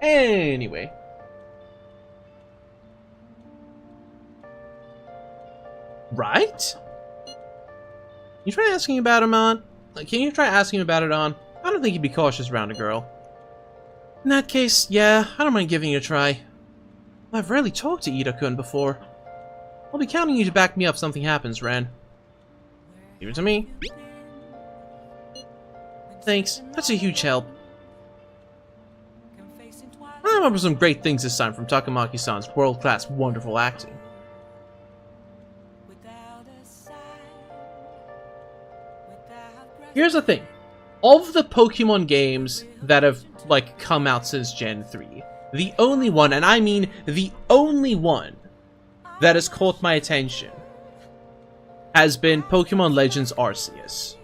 Anyway. Right? You try asking about him on? Can you try asking about it on? I don't think you'd be cautious around a girl. In that case, yeah, I don't mind giving it a try. I've rarely talked to Ida-kun before. I'll be counting you to back me up if something happens, Ren. Leave it to me. Thanks, that's a huge help. I remember some great things this time from Takamaki-san's world-class, wonderful acting. Here's the thing. Of the Pokemon games that have, like, come out since Gen 3, the only one, and I mean the only one, that has caught my attention has been Pokemon Legends Arceus.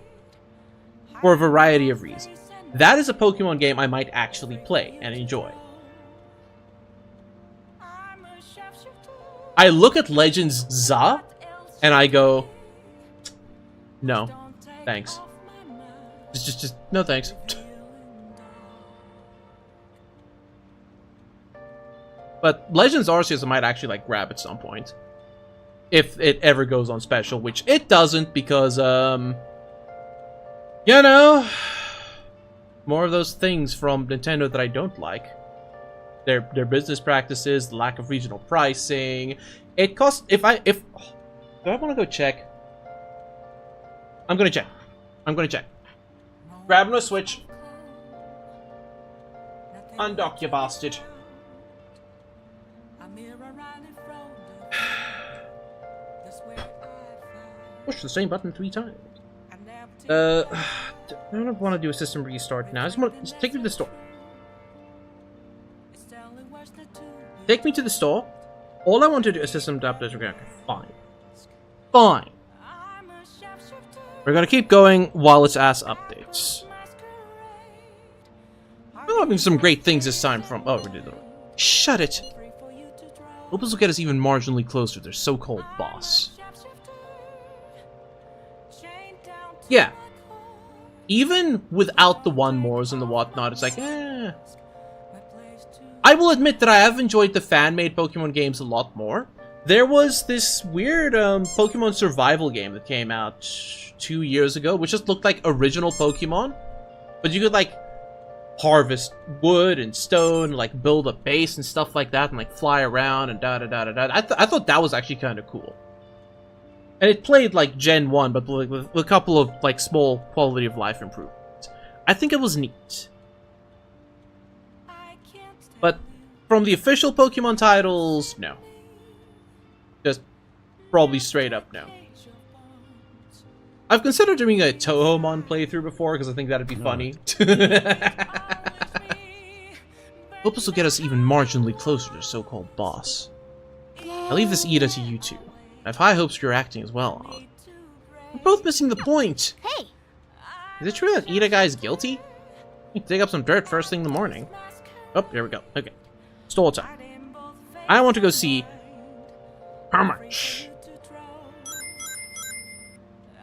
For a variety of reasons. That is a Pokemon game I might actually play and enjoy. I look at Legends ZA, and I go, no, thanks. Just no thanks. But Legends Arceus I might actually, like, grab at some point. If it ever goes on special, which it doesn't because, you know, more of those things from Nintendo that I don't like. Their business practices, the lack of regional pricing. It costs, do I want to go check? I'm gonna check. I'm gonna check. Grabbing a Switch. Undock, you bastard. Push the same button 3 times. I don't want to do a system restart now. I just want to take me to the store. Take me to the store. All I want to do is system updates. Okay, fine. Fine. We're gonna keep going while it's ass updates. I'm having some great things this time from. Oh, we did that. Shut it. Hope this will get us even marginally closer to their so-called boss. Yeah. Even without the one mores and the whatnot, it's like, eh. I will admit that I have enjoyed the fan-made Pokemon games a lot more. There was this weird Pokemon survival game that came out 2 years ago, which just looked like original Pokemon. But you could, like, harvest wood and stone, and, like, build a base and stuff like that, and, like, fly around and da-da-da-da-da. I thought that was actually kind of cool. And it played like Gen 1, but with a couple of like small quality of life improvements. I think it was neat. But from the official Pokemon titles, no. Just probably straight up no. I've considered doing a Touhouamon playthrough before because I think that'd be funny. Hope this will get us even marginally closer to the so-called boss. I'll leave this Ida to you two. I have high hopes for your acting as well. We're both missing the point. Hey! Is it true that Ida guy is guilty? You can dig up some dirt first thing in the morning. Oh, here we go. Okay. Stall time. I want to go see how much.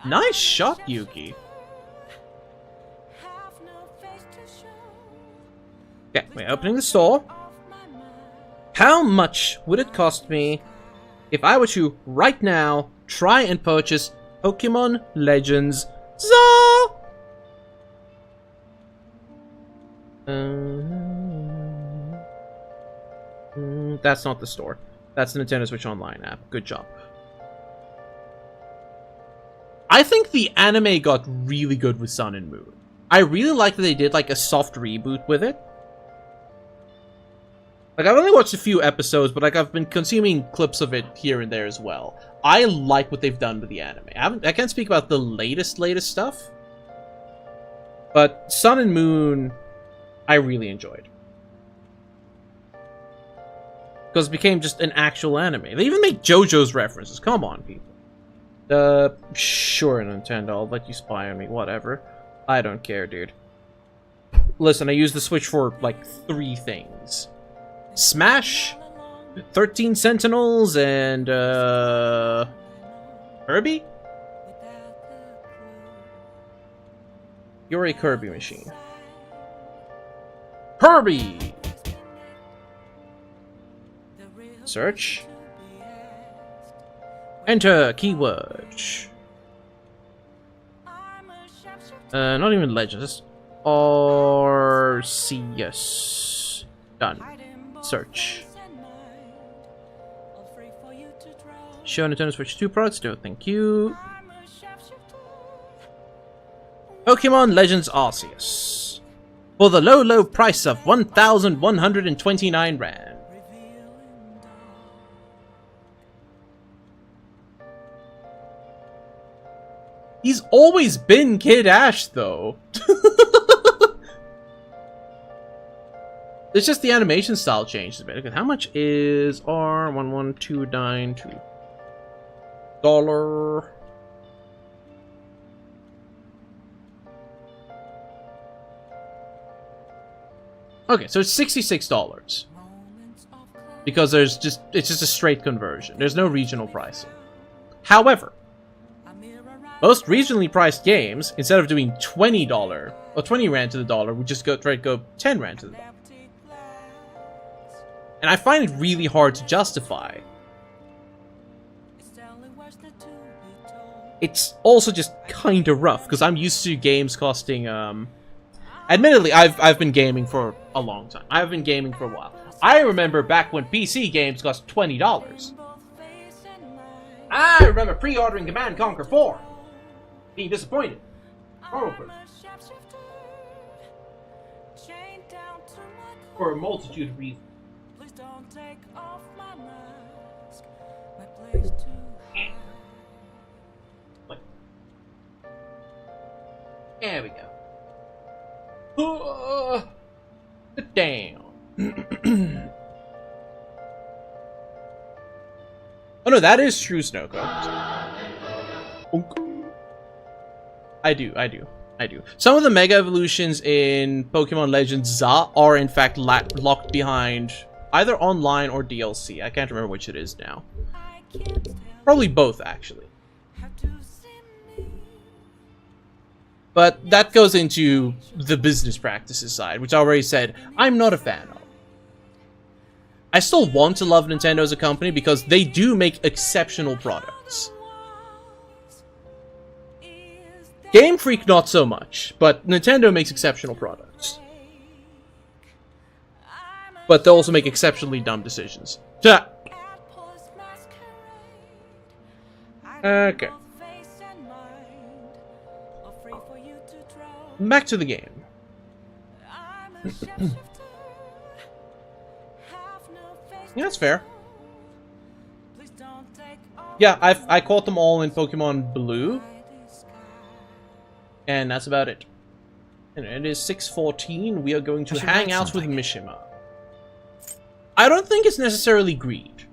Nice shot, Yuki. Okay, we're opening the store. How much would it cost me if I were to, right now, try and purchase Pokemon Legends ZA? That's not the store. That's the Nintendo Switch Online app. Good job. I think the anime got really good with Sun and Moon. I really like that they did like a soft reboot with it. Like, I've only watched a few episodes, but like I've been consuming clips of it here and there as well. I like what they've done with the anime. I can't speak about the latest stuff, but Sun and Moon, I really enjoyed because it became just an actual anime. They even make JoJo's references. Come on, people. Sure, Nintendo, I'll let you spy on me. Whatever. I don't care, dude. Listen, I use the Switch for like 3 things. Smash, 13 Sentinels, and Kirby? You're a Kirby machine. Kirby! Search. Enter keyword. Not even Legends. Arceus. Done. Search. Show Nintendo Switch 2 products. No, thank you. Pokemon Legends Arceus. For the low price of 1,129 Rand. He's always been Kid Ash, though. It's just the animation style changed a bit. Okay, how much is R11292? $1. Okay, so it's $66. Because it's just a straight conversion. There's no regional pricing. However, most regionally priced games, instead of doing $20 or 20 Rand to the dollar, would just go 10 Rand to the dollar. And I find it really hard to justify. It's also just kind of rough, because I'm used to games costing, Admittedly, I've been gaming for a long time. I've been gaming for a while. I remember back when PC games cost $20. I remember pre-ordering Command & Conquer 4. Being disappointed. Normal person. For a multitude of reasons. Please don't take off my mask. My place to hide. There we go. Sit down. Oh no, that is true, Snoko. I do. Some of the Mega Evolutions in Pokemon Legends ZA are in fact locked behind either online or DLC. I can't remember which it is now. Probably both, actually. But that goes into the business practices side, which I already said I'm not a fan of. I still want to love Nintendo as a company because they do make exceptional products. Game Freak not so much, but Nintendo makes exceptional products. But they also make exceptionally dumb decisions. Okay. Back to the game. Yeah, that's fair. Yeah, I caught them all in Pokemon Blue. And that's about it. And it is 6:14. We are going to hang out with Mishima. I don't think it's necessarily greed.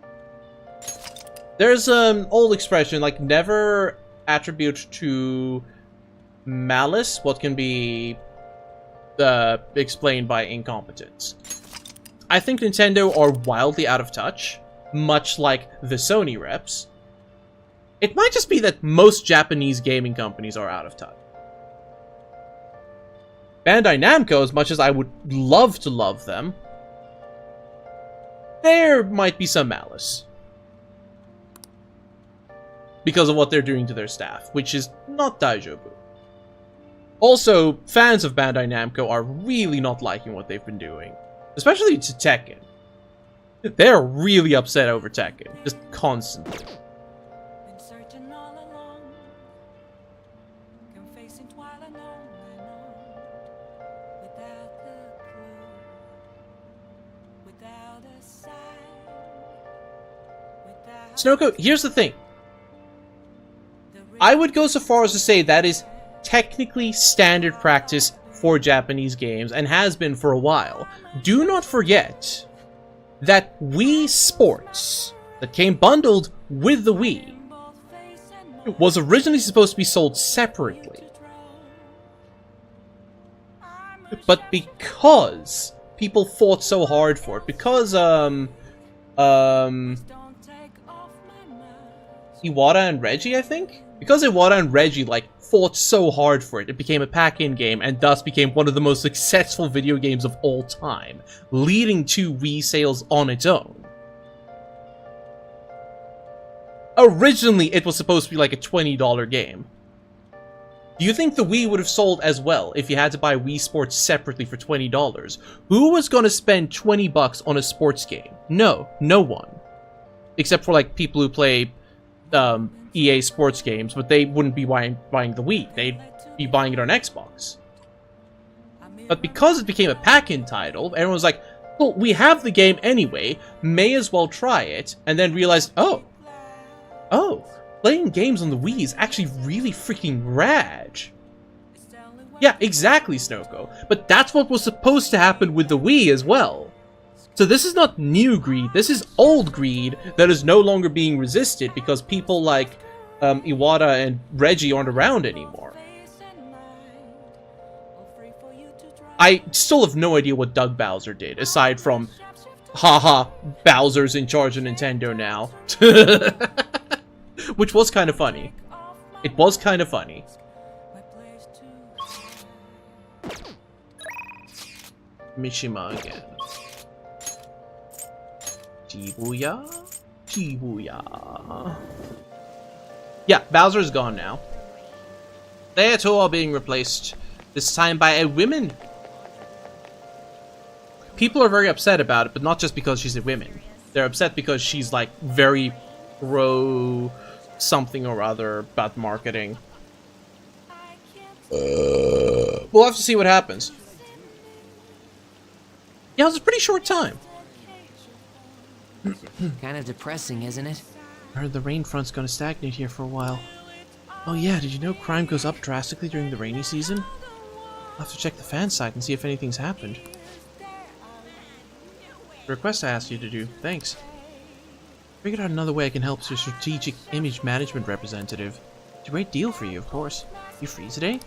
There's an old expression, like, never attribute to malice what can be explained by incompetence. I think Nintendo are wildly out of touch, much like the Sony reps. It might just be that most Japanese gaming companies are out of touch. Bandai Namco, as much as I would love to love them, there might be some malice. Because of what they're doing to their staff, which is not Daijobu. Also, fans of Bandai Namco are really not liking what they've been doing. Especially to Tekken. They're really upset over Tekken. Just constantly. Been searching all along, confessing while I know without the clue, without a sign, without Snoko, here's the thing. I would go so far as to say that is technically standard practice for Japanese games, and has been for a while. Do not forget that Wii Sports, that came bundled with the Wii, was originally supposed to be sold separately. But because people fought so hard for it, because, Iwata and Reggie, I think? Because Iwata and Reggie, like, fought so hard for it, it became a pack-in game, and thus became one of the most successful video games of all time, leading to Wii sales on its own. Originally, it was supposed to be like a $20 game. Do you think the Wii would have sold as well if you had to buy Wii Sports separately for $20? Who was going to spend $20 on a sports game? No, no one. Except for, like, people who play EA sports games, but they wouldn't be buying the Wii. They'd be buying it on Xbox. But because it became a pack-in title, everyone was like, well, we have the game anyway, may as well try it, and then realized, oh, playing games on the Wii is actually really freaking rad. Yeah, exactly, Snoko. But that's what was supposed to happen with the Wii as well. So this is not new greed, this is old greed that is no longer being resisted because people like Iwata and Reggie aren't around anymore. I still have no idea what Doug Bowser did, aside from, haha, Bowser's in charge of Nintendo now. Which was kind of funny. It was kind of funny. Mishima again. Shibuya? Shibuya. Yeah, Bowser's gone now. They too are being replaced, this time by a woman. People are very upset about it, but not just because she's a woman. They're upset because she's, like, very pro something or other about marketing. We'll have to see what happens. Yeah, it was a pretty short time. Kind of depressing, isn't it? I heard the rain front's gonna stagnate here for a while. Oh yeah, did you know crime goes up drastically during the rainy season? I'll have to check the fan site and see if anything's happened. The request I asked you to do, thanks. Figured out another way I can help as your strategic image management representative. It's a great deal for you, of course. You free today?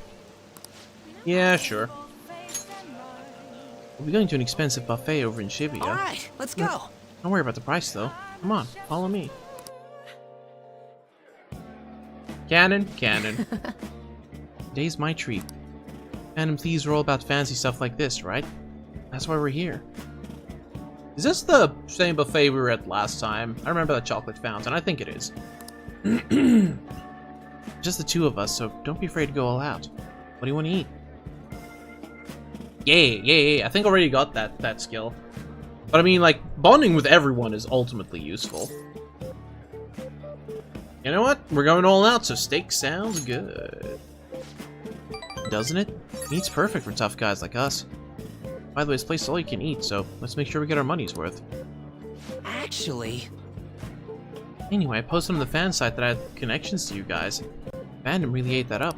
Yeah, sure. We'll be going to an expensive buffet over in Shibuya. Alright, let's go! Don't worry about the price, though. Come on, follow me. Cannon, cannon. Today's my treat. Phantom Thieves are all about fancy stuff like this, right? That's why we're here. Is this the same buffet we were at last time? I remember that chocolate fountain. I think it is. Just the two of us, so don't be afraid to go all out. What do you want to eat? Yeah. I think I already got that skill. But I mean, like, bonding with everyone is ultimately useful. You know what? We're going all out, so steak sounds good. Doesn't it? Meat's perfect for tough guys like us. By the way, this place is all you can eat, so let's make sure we get our money's worth. Actually... Anyway, I posted on the fan site that I had connections to you guys. Fandom really ate that up.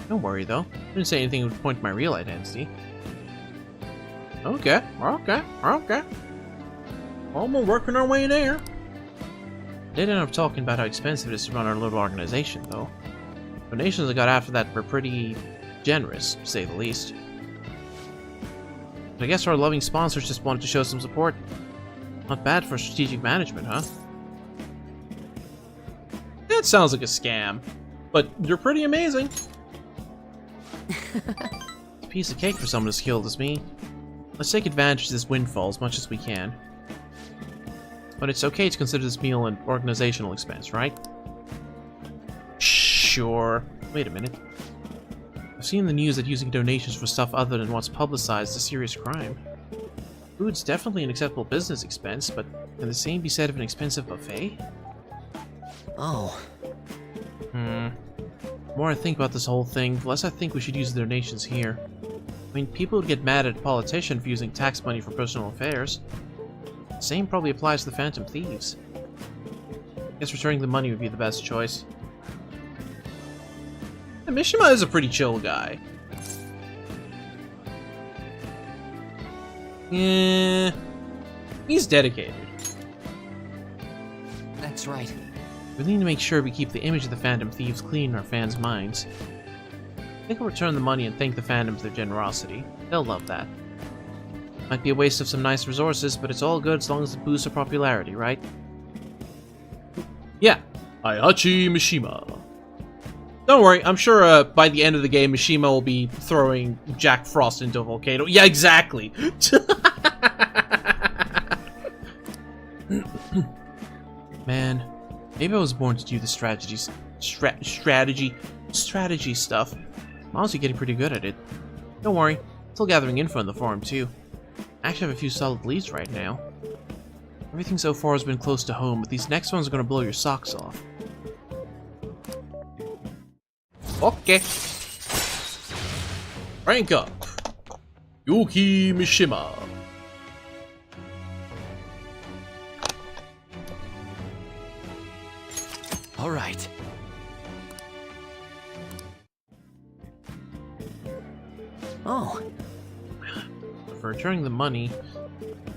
Don't worry, though. I didn't say anything that would point to my real identity. Okay. Well, we're working our way there. They ended up talking about how expensive it is to run our little organization, though. Donations I got after that were pretty generous, to say the least. But I guess our loving sponsors just wanted to show some support. Not bad for strategic management, huh? That sounds like a scam, but you're pretty amazing. It's a piece of cake for someone as skilled as me. Let's take advantage of this windfall as much as we can. But it's okay to consider this meal an organizational expense, right? Sure. Wait a minute. I've seen in the news that using donations for stuff other than what's publicized is a serious crime. Food's definitely an acceptable business expense, but can the same be said of an expensive buffet? Oh. The more I think about this whole thing, the less I think we should use the donations here. I mean, people would get mad at a politician for using tax money for personal affairs. The same probably applies to the Phantom Thieves. I guess returning the money would be the best choice. And Mishima is a pretty chill guy. Yeah, he's dedicated. That's right. We need to make sure we keep the image of the Phantom Thieves clean in our fans' minds. I think I'll return the money and thank the Phantom for their generosity. They'll love that. Might be a waste of some nice resources, but it's all good as long as it boosts our popularity, right? Yeah. Heihachi Mishima. Don't worry, I'm sure by the end of the game, Mishima will be throwing Jack Frost into a volcano. Yeah, exactly! Man, maybe I was born to do the strategy stuff. I'm honestly getting pretty good at it. Don't worry, still gathering info in the forum too. I actually have a few solid leads right now. Everything so far has been close to home, but these next ones are gonna blow your socks off. Okay. Rank up. Yuki Mishima. All right. Oh. For returning the money,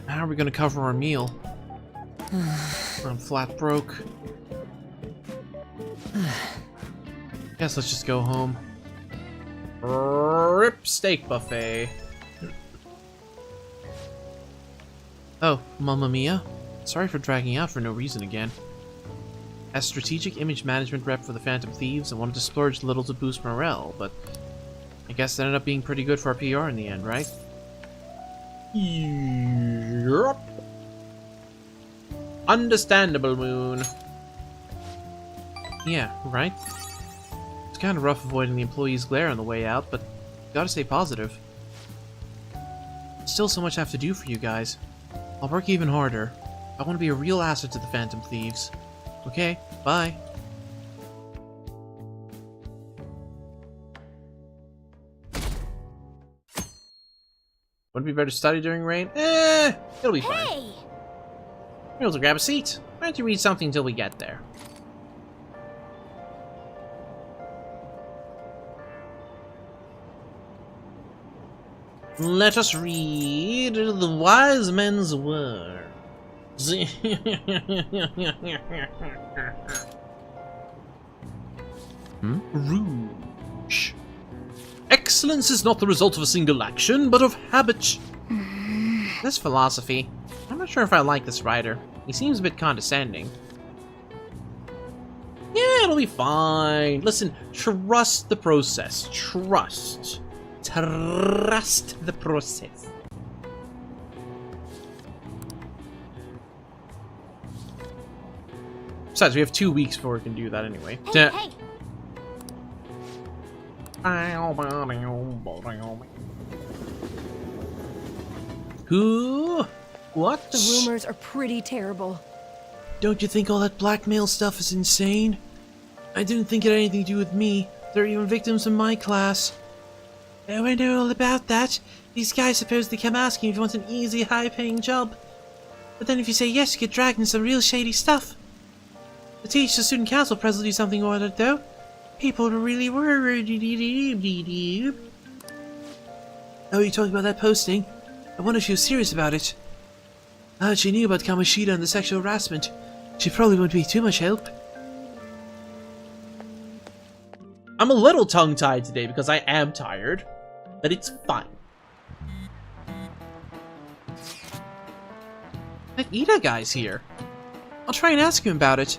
how are we gonna cover our meal? I'm flat broke. Guess let's just go home. Rip steak buffet. Oh, Mamma Mia. Sorry for dragging out for no reason again. As strategic image management rep for the Phantom Thieves, I wanted to splurge a little to boost morale, but I guess it ended up being pretty good for our PR in the end, right? Yup. Understandable, Moon. Yeah, right? It's kind of rough avoiding the employees' glare on the way out, but gotta stay positive. Still so much I have to do for you guys. I'll work even harder. I want to be a real asset to the Phantom Thieves. Okay, bye. Would it be better to study during rain? It'll be fine. Hey! You're able to grab a seat. Why don't you read something until we get there? Let us read the wise men's words. Rouge. Excellence is not the result of a single action, but of habit. This philosophy. I'm not sure if I like this writer. He seems a bit condescending. Yeah, it'll be fine. Listen, trust the process. Trust the process. Besides, we have 2 weeks before we can do that anyway. Hey, hey! Who? What? The rumors are pretty terrible. Don't you think all that blackmail stuff is insane? I didn't think it had anything to do with me. There are even victims in my class. Oh, I know all about that. These guys supposedly come asking if you want an easy, high-paying job. But then if you say yes, you get dragged into some real shady stuff. The teacher, the student council president do something about it, though. People are really worried. Oh, you're talking about that posting? I wonder if she was serious about it. She knew about Kamoshida and the sexual harassment. She probably won't be too much help. I'm a little tongue-tied today because I am tired, but it's fine. That Ida guy's here. I'll try and ask him about it.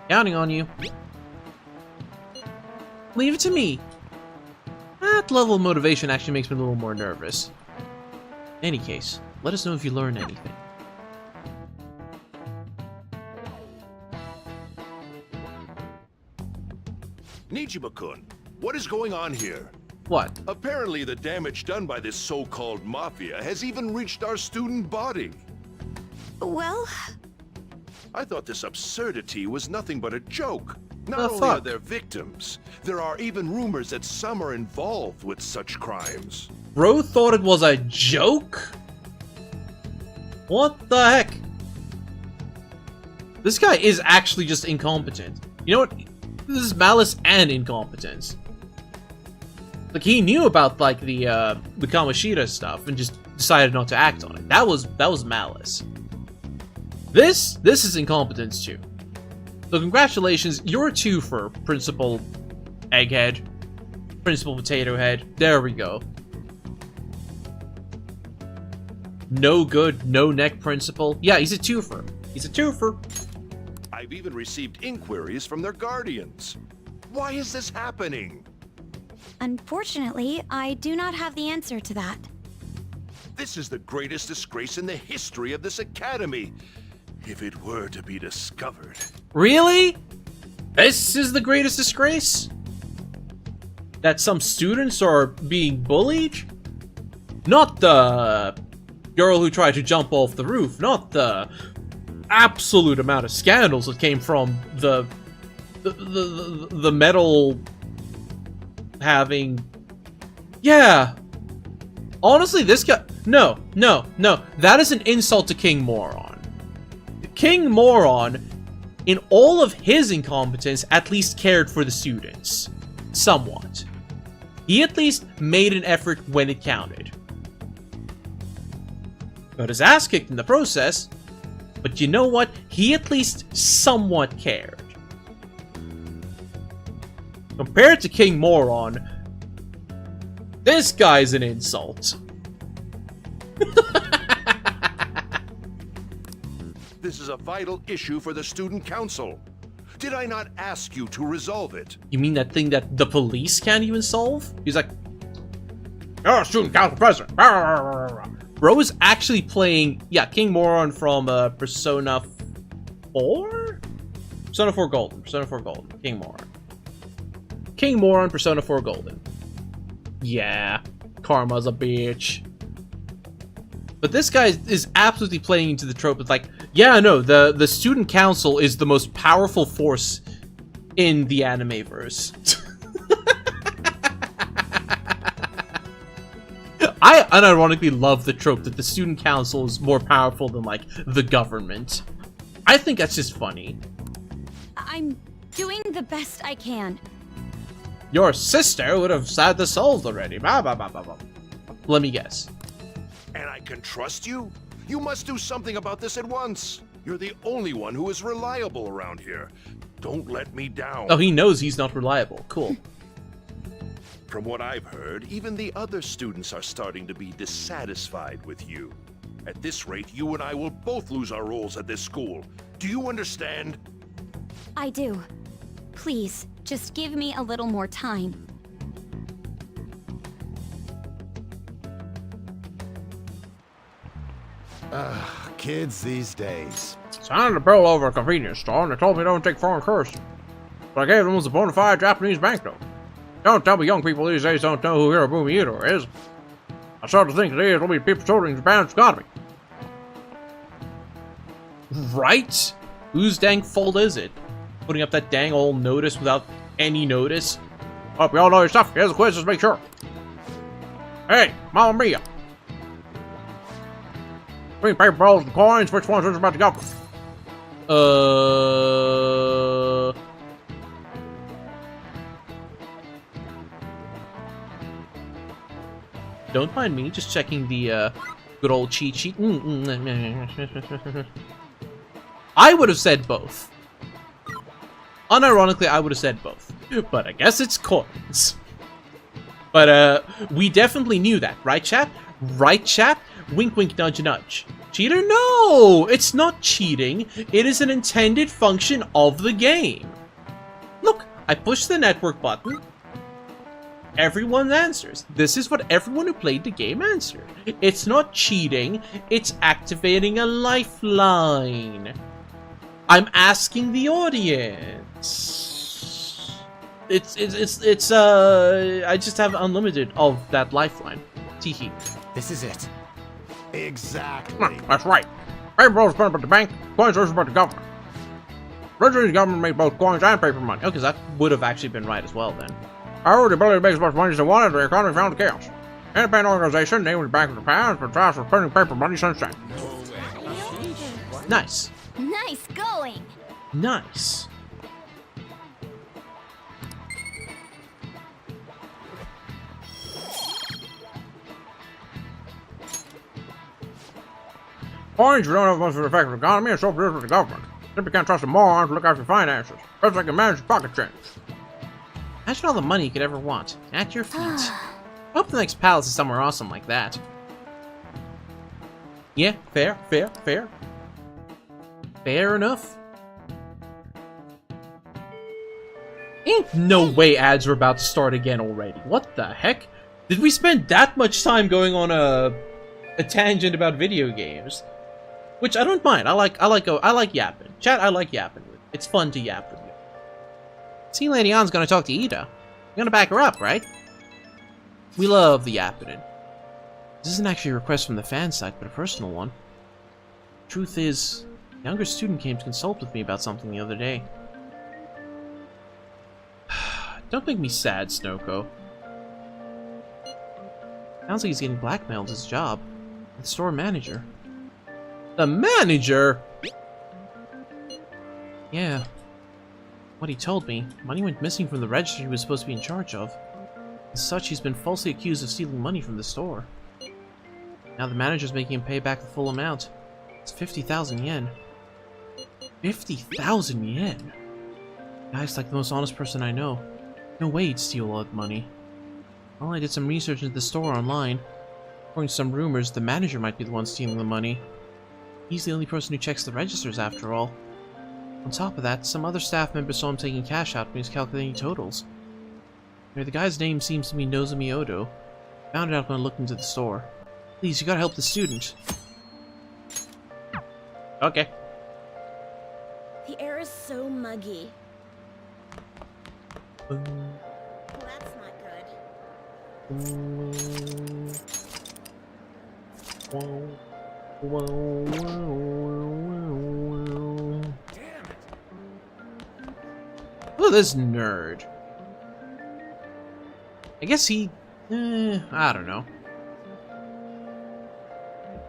Counting on you. Leave it to me. That level of motivation actually makes me a little more nervous. In any case, let us know if you learn anything. Nijiba-kun, what is going on here? What? Apparently the damage done by this so-called mafia has even reached our student body. Well... I thought this absurdity was nothing but a joke. Not The only fuck? are there victims, there are even rumors that some are involved with such crimes. Bro thought it was a joke? What the heck? This guy is actually just incompetent. You know what? This is malice and incompetence. Like, he knew about, like, the Kamoshida stuff and just decided not to act on it. That was malice. This is incompetence too. So congratulations, you're a 2 for Principal Egghead. Principal Potato Head. There we go. No good, no neck principal. Yeah, he's a 2-fer. He's a 2-fer. I've even received inquiries from their guardians. Why is this happening? Unfortunately, I do not have the answer to that. This is the greatest disgrace in the history of this academy. If it were to be discovered. Really? This is the greatest disgrace? That some students are being bullied? Not the girl who tried to jump off the roof. Not the absolute amount of scandals that came from the metal having... Yeah. Honestly, this guy... No. That is an insult to King Moron. King Moron, in all of his incompetence, at least cared for the students. Somewhat. He at least made an effort when it counted. Got his ass kicked in the process, but you know what? He at least somewhat cared. Compared to King Moron, this guy's an insult. This is a vital issue for the student council. Did I not ask you to resolve it? You mean that thing that the police can't even solve? He's like, oh, student council president. Bro is actually playing, yeah, King Moron from Persona 4? Persona 4 Golden. Persona 4 Golden. King Moron. King Moron, Persona 4 Golden. Yeah, karma's a bitch. But this guy is absolutely playing into the trope of like, yeah, no, the student council is the most powerful force in the anime-verse. I unironically love the trope that the student council is more powerful than, like, the government. I think that's just funny. I'm doing the best I can. Your sister would have sad the souls already. Blah, blah, blah, blah, blah. Let me guess. And I can trust you? You must do something about this at once. You're the only one who is reliable around here. Don't let me down. Oh, he knows he's not reliable. Cool. From what I've heard, even the other students are starting to be dissatisfied with you. At this rate, you and I will both lose our roles at this school. Do you understand? I do. Please, just give me a little more time. Kids these days. So I had to pull over a convenience store and they told me don't take foreign currency. But I gave them a bona fide Japanese banknote. Don't tell me young people these days don't know who Hirobumi Ito is. I start to think these will be people supporting Japan's economy. Right? Whose dang fault is it? Putting up that dang old notice without any notice? Hope you all know your stuff. Here's the quiz, just make sure. Hey, Mamma Mia. Between paper balls and coins, which one's about to go? Don't mind me, just checking the good old cheat sheet. I would have said both. Unironically, I would have said both. But I guess it's coins. But we definitely knew that, right, chat? Right, chat? Wink, wink, nudge, nudge. Cheater? No! It's not cheating. It is an intended function of the game. Look, I push the network button. Everyone answers. This is what everyone who played the game answered. It's not cheating. It's activating a lifeline. I'm asking the audience. I just have unlimited of that lifeline. Teehee. This is it. Exactly. That's right. Paper rolls spent by the bank, coins are by the government. Originally, the government made both coins and paper money. Okay, that would have actually been right as well then. However, the ability to make as much money as they wanted, the economy found the chaos. Independent organization named the Bank of Japan has been tasked with printing paper money since then. Nice. Nice going. Nice. Coins, you don't have much of an effect on the economy, and so it is with the government. Simply can't trust a moron to look after your finances. Best they can manage your pocket change. Imagine all the money you could ever want. At your feet. I hope the next palace is somewhere awesome like that. Yeah, fair. Fair enough. Ain't no way ads are about to start again already. What the heck? Did we spend that much time going on a tangent about video games? Which I don't mind. I like yapping. Chat, I like yapping with. It's fun to yap with you. See, Lady Ann's gonna talk to Ida. You're gonna back her up, right? We love the yapping. This isn't actually a request from the fan site, but a personal one. Truth is, a younger student came to consult with me about something the other day. Don't make me sad, Snoko. Sounds like he's getting blackmailed his job. The store manager. The manager? Yeah. What he told me, money went missing from the register he was supposed to be in charge of. As such, he's been falsely accused of stealing money from the store. Now the manager's making him pay back the full amount. It's 50,000 yen. 50,000 yen? Guy's like the most honest person I know. No way he'd steal all that money. Well, I did some research into the store online. According to some rumors, the manager might be the one stealing the money. He's the only person who checks the registers, after all. On top of that, some other staff members saw him taking cash out when he was calculating totals. The guy's name seems to be Nozomi Odo. Found it out when I looked into the store. Please, you gotta help the student. Okay. The air is so muggy. Well, that's not good. Look at this nerd. I guess he... I don't know.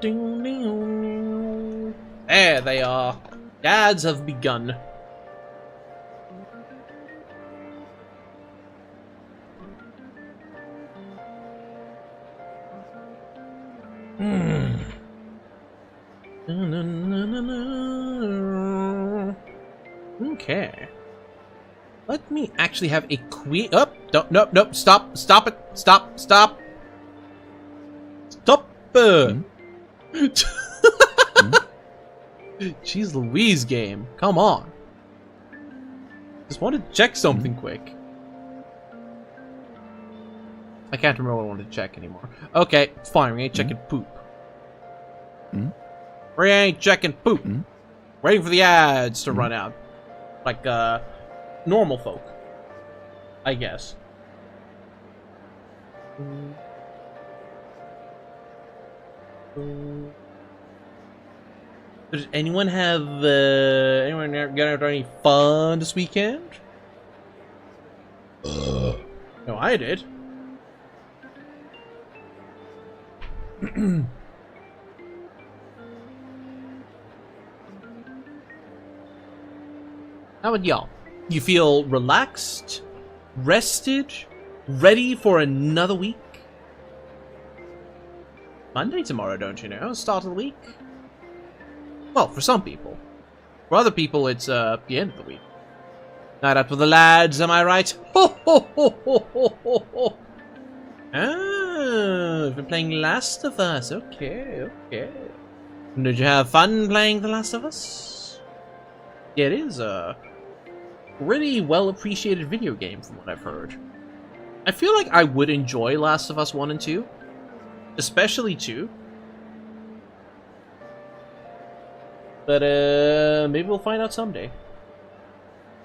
There they are. Ads have begun. Okay. Let me actually have a quick. Oh, don't, nope. Stop it. Stop. Jeez Louise game. Come on. Just wanted to check something quick. I can't remember what I wanted to check anymore. Okay, fine. We ain't checking poop. We ain't checking poop. Waiting for the ads to run out. Like, normal folk. I guess. Does anyone have, anyone got any fun this weekend? No, I did. How about y'all? You feel relaxed, rested, ready for another week? Monday tomorrow, don't you know? Start of the week? Well, for some people. For other people, it's the end of the week. Night out with the lads, am I right? Ho ho ho ho ho ho ho! Ah, you've been playing Last of Us. Okay. Did you have fun playing The Last of Us? Yeah, it is a really well appreciated video game from what I've heard. I feel like I would enjoy Last of Us 1 and 2. Especially 2. But, maybe we'll find out someday.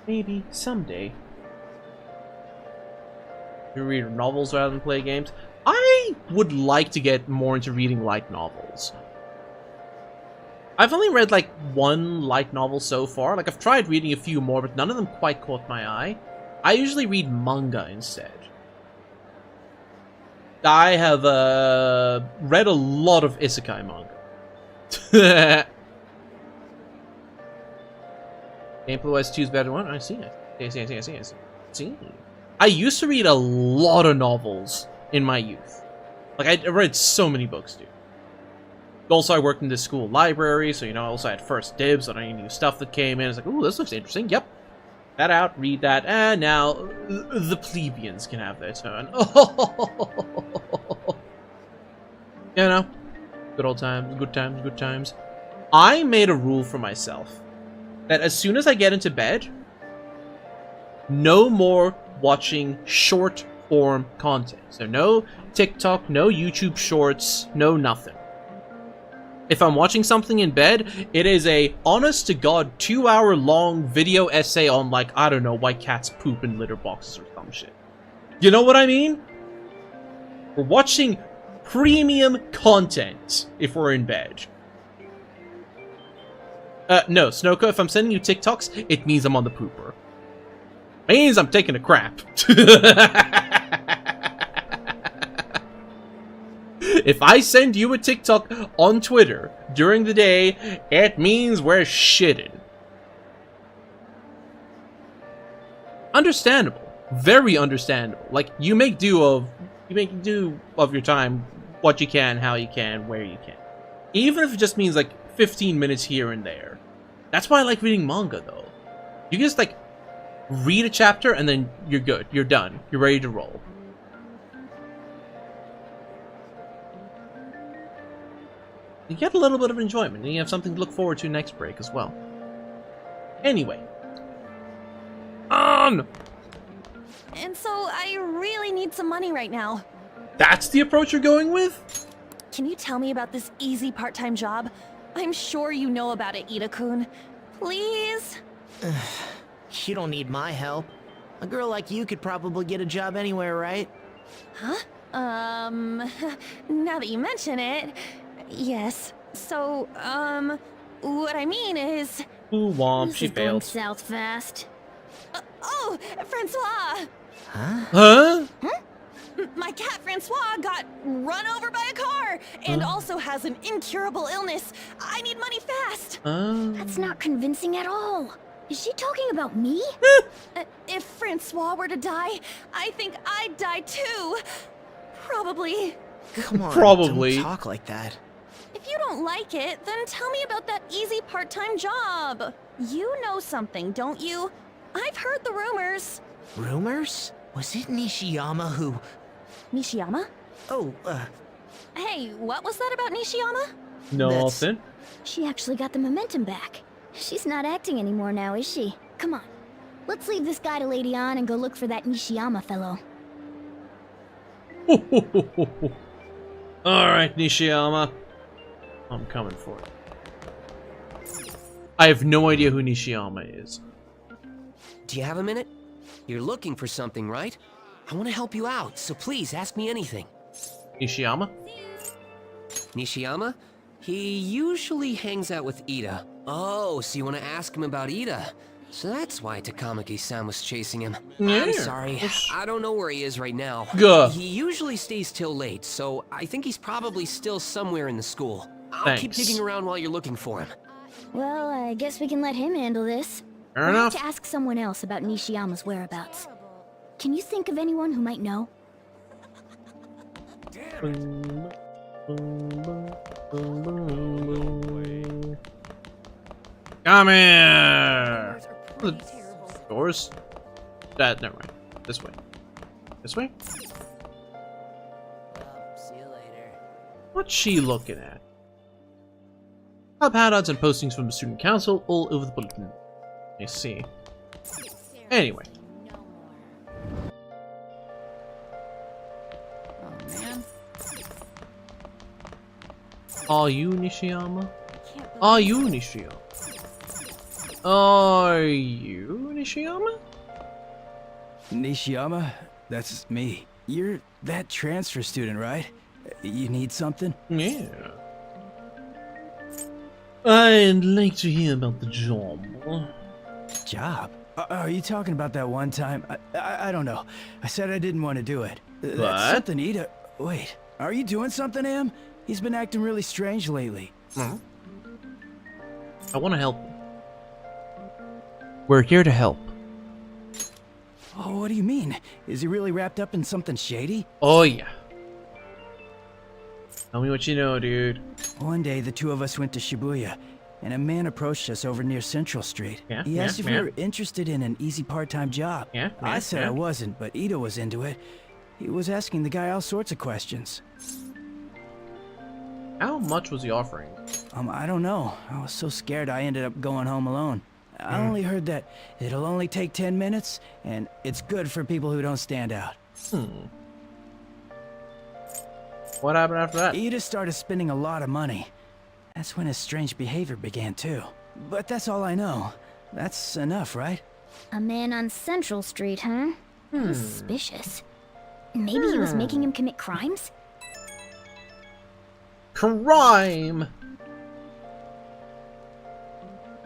Maybe someday. You read novels rather than play games? I would like to get more into reading light novels. I've only read, like, one light novel so far. Like, I've tried reading a few more, but none of them quite caught my eye. I usually read manga instead. I have, read a lot of isekai manga. Gameplay-wise, 2's better one. I see it. See. I used to read a lot of novels in my youth. Like, I read so many books, dude. Also, I worked in this school library, so, you know, I also had first dibs on any new stuff that came in. It's like, ooh, this looks interesting. Yep. That out, read that, and now the plebeians can have their turn. You know, good old times, good times. I made a rule for myself that as soon as I get into bed, no more watching short form content. So no TikTok, no YouTube shorts, no nothing. If I'm watching something in bed, it is a honest to god 2-hour long video essay on, like, I don't know, why cats poop in litter boxes or some shit. You know what I mean? We're watching premium content if we're in bed. No, Snoko, if I'm sending you TikToks, it means I'm on the pooper. It means I'm taking a crap. If I send you a TikTok on Twitter during the day, it means we're shitting. Understandable. Very understandable. Like, you make do of your time what you can, how you can, where you can. Even if it just means, like, 15 minutes here and there. That's why I like reading manga, though. You can just, like, read a chapter and then you're good. You're done. You're ready to roll. You get a little bit of enjoyment, and you have something to look forward to next break as well. Anyway. On! And so I really need some money right now. That's the approach you're going with? Can you tell me about this easy part-time job? I'm sure you know about it, Ida-kun. Please? You don't need my help. A girl like you could probably get a job anywhere, right? Huh? Now that you mention it, yes. So, what I mean is... Ooh, womp, This she is going failed. south fast. Oh, Francois! Huh? Huh? My cat Francois got run over by a car and also has an incurable illness. I need money fast. That's not convincing at all. Is she talking about me? If Francois were to die, I think I'd die too. Probably. Come on, Probably. don't talk like that. If you don't like it, then tell me about that easy part-time job. You know something, don't you? I've heard the rumors. Rumors? Was it Nishiyama who... Nishiyama? Oh, Hey, what was that about Nishiyama? Nothing. She actually got the momentum back. She's not acting anymore now, is she? Come on. Let's leave this guy to Lady On and go look for that Nishiyama fellow. Alright, Nishiyama. I'm coming for it. I have no idea who Nishiyama is. Do you have a minute? You're looking for something, right? I want to help you out, so please ask me anything. Nishiyama? Nishiyama? He usually hangs out with Ida. Oh, so you want to ask him about Ida? So that's why Takamaki-san was chasing him. Yeah. I'm sorry, I don't know where he is right now. Gah. He usually stays till late, so I think he's probably still somewhere in the school. I'll keep Thanks. digging around while you're looking for him. Well, I guess we can let him handle this. Fair We'll enough. have to ask someone else about Nishiyama's whereabouts. Can you think of anyone who might know? Come here! The doors? Never mind. This way. This way? See you later. What's she looking at? Club handouts and postings from the student council all over the bulletin. I see. Anyway. Oh man. Are you Nishiyama? Are you Nishiyama? Are you Nishiyama? Nishiyama? That's me. You're that transfer student, right? You need something? Yeah. I'd like to hear about the job. Job? Are you talking about that one time? I don't know. I said I didn't want to do it. What? That's something Ida... Wait, are you doing something to him? He's been acting really strange lately. I want to help. We're here to help. Oh, what do you mean? Is he really wrapped up in something shady? Oh, yeah. Tell me what you know, dude. One day, the two of us went to Shibuya, and a man approached us over near Central Street. Yeah, He asked if yeah. we were interested in an easy part-time job. I said I wasn't, but Ida was into it. He was asking the guy all sorts of questions. How much was he offering? I don't know. I was so scared I ended up going home alone. I only heard that it'll only take 10 minutes, and it's good for people who don't stand out. What happened after that? Ida started spending a lot of money. That's when his strange behavior began, too. But that's all I know. That's enough, right? A man on Central Street, huh? Suspicious. Maybe he was making him commit crimes? Crime!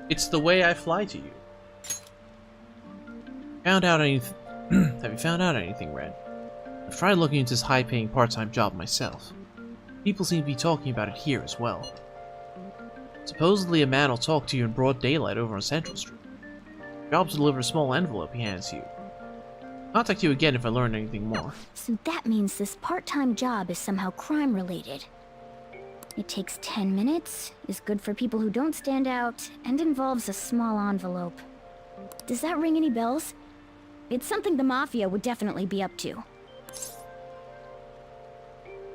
It's the way I fly to you. Found out anything? Have you found out anything, Red? I've tried looking into this high-paying part-time job myself. People seem to be talking about it here as well. Supposedly a man will talk to you in broad daylight over on Central Street. Job's to deliver a small envelope he hands you. Contact you again if I learn anything more. So that means this part-time job is somehow crime-related. It takes 10 minutes, is good for people who don't stand out, and involves a small envelope. Does that ring any bells? It's something the Mafia would definitely be up to.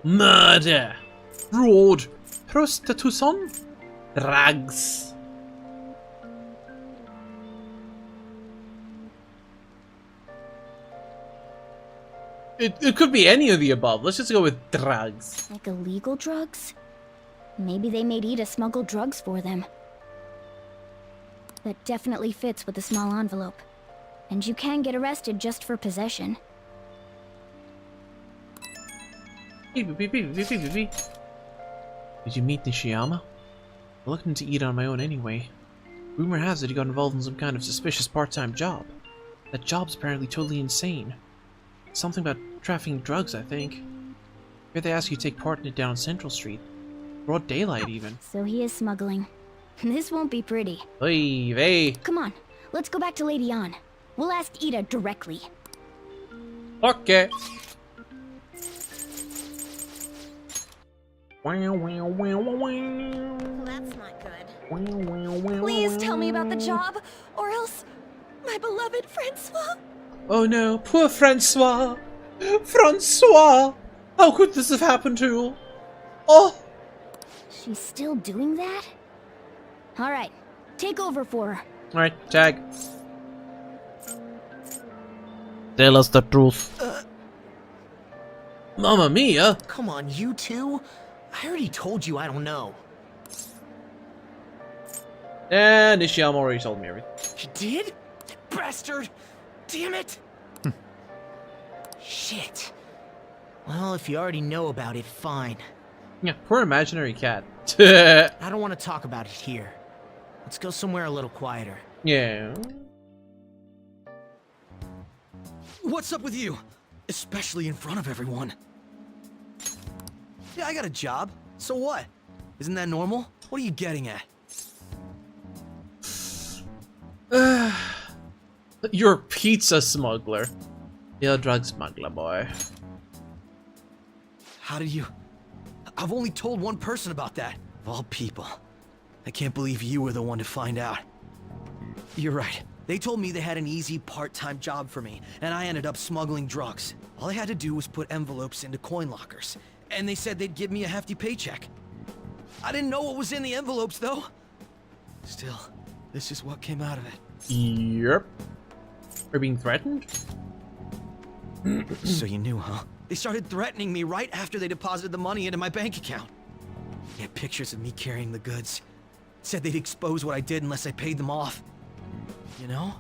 Murder! Fraud! Prostitution! Drugs! It could be any of the above. Let's just go with drugs. Like illegal drugs? Maybe they made Ida smuggle drugs for them. That definitely fits with the small envelope. And you can get arrested just for possession. Did you meet Nishiyama? I looked into Ida on my own anyway. Rumor has it he got involved in some kind of suspicious part-time job. That job's apparently totally insane. Something about trafficking drugs, I think. Here they ask you to take part in it down Central Street. Broad daylight, even. So he is smuggling. This won't be pretty. Oy vey. Come on, let's go back to Lady An. We'll ask Ida directly. Okay. That's not good. Please tell me about the job, or else my beloved Francois. Oh no, poor Francois! Francois! How could this have happened to you? Oh! She's still doing that? Alright, take over for her. Alright, tag. Tell us the truth. Mamma mia! Come on, you two? I already told you I don't know. And Nishiyama already told me everything. You did? Bastard! Damn it! Shit. Well, if you already know about it, fine. Yeah, poor imaginary cat. I don't want to talk about it here. Let's go somewhere a little quieter. Yeah. What's up with you? Especially in front of everyone. Yeah, I got a job. So what? Isn't that normal? What are you getting at? You're a pizza smuggler. You're a drug smuggler, boy. How did you... I've only told one person about that. Of all people. I can't believe you were the one to find out. You're right. They told me they had an easy part-time job for me, and I ended up smuggling drugs. All I had to do was put envelopes into coin lockers, and they said they'd give me a hefty paycheck. I didn't know what was in the envelopes, though. Still, this is what came out of it. Yep. We're being threatened? So you knew, huh? They started threatening me right after they deposited the money into my bank account. They had pictures of me carrying the goods. Said they'd expose what I did unless I paid them off. You know?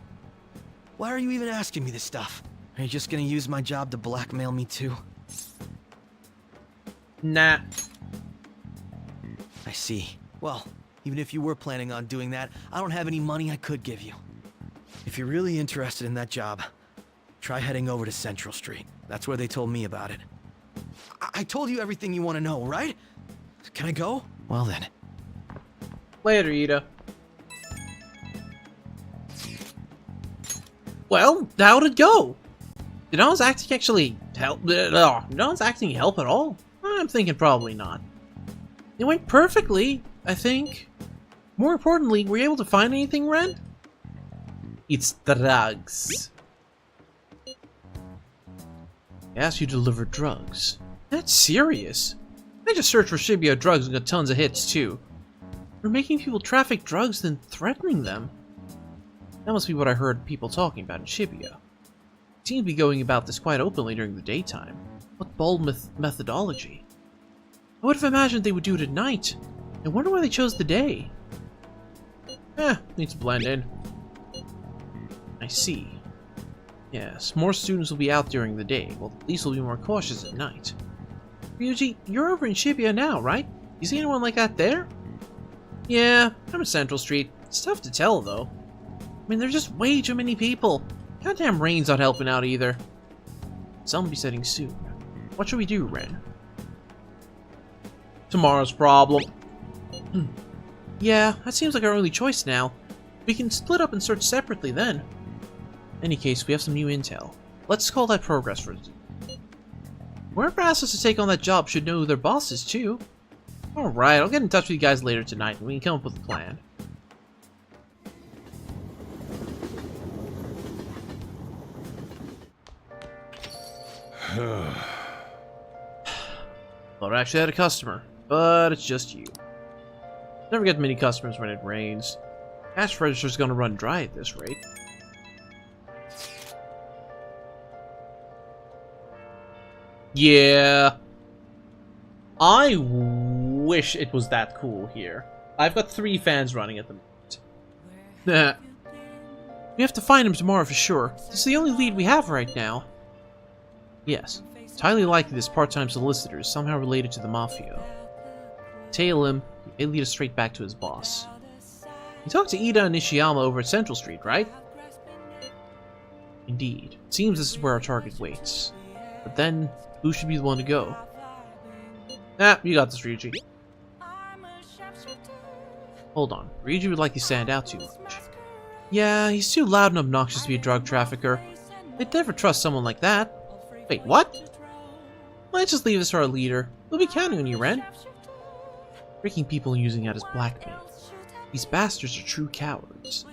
Why are you even asking me this stuff? Are you just gonna use my job to blackmail me too? Nah. I see. Well, even if you were planning on doing that, I don't have any money I could give you. If you're really interested in that job, try heading over to Central Street. That's where they told me about it. I told you everything you want to know, right? Can I go? Well then. Later, Ida. Well, how'd it go? Did Anna's acting actually help? Did Anna's acting help at all? I'm thinking probably not. It went perfectly, I think. More importantly, were you able to find anything, Ren? It's drugs. I asked you to deliver drugs. That's serious. I just searched for Shibuya drugs and got tons of hits, too. We're making people traffic drugs, then threatening them. That must be what I heard people talking about in Shibuya. They seem to be going about this quite openly during the daytime. What bold methodology. I would have imagined they would do it at night. I wonder why they chose the day. Needs to blend in. I see. Yes, more students will be out during the day, while the police will be more cautious at night. Ryuji, you're over in Shibuya now, right? You see anyone like that there? Yeah, I'm in Central Street. It's tough to tell, though. I mean, there's just way too many people. Goddamn rain's not helping out either. Sun will be setting soon. What should we do, Ren? Tomorrow's problem. Yeah, that seems like our only choice now. We can split up and search separately then. In any case, we have some new intel. Let's call that progress for it. Whoever asked us to take on that job should know who their boss is, too. Alright, I'll get in touch with you guys later tonight and we can come up with a plan. Thought I actually had a customer, but it's just you. Never get many customers when it rains. Cash register's gonna run dry at this rate. Yeah. I wish it was that cool here. I've got 3 fans running at the moment. We have to find him tomorrow for sure. This is the only lead we have right now. Yes. It's highly likely this part-time solicitor is somehow related to the Mafia. Tail him, he'll lead us straight back to his boss. You talked to Ida and Nishiyama over at Central Street, right? Indeed. It seems this is where our target waits. But then, who should be the one to go? Ah, you got this, Ryuji. Hold on, Ryuji would like to stand out too much. Yeah, he's too loud and obnoxious to be a drug trafficker. They'd never trust someone like that. Wait, what? Let's just leave this for our leader. We'll be counting on you, Ren. Breaking people and using that as blackmail. These bastards are true cowards.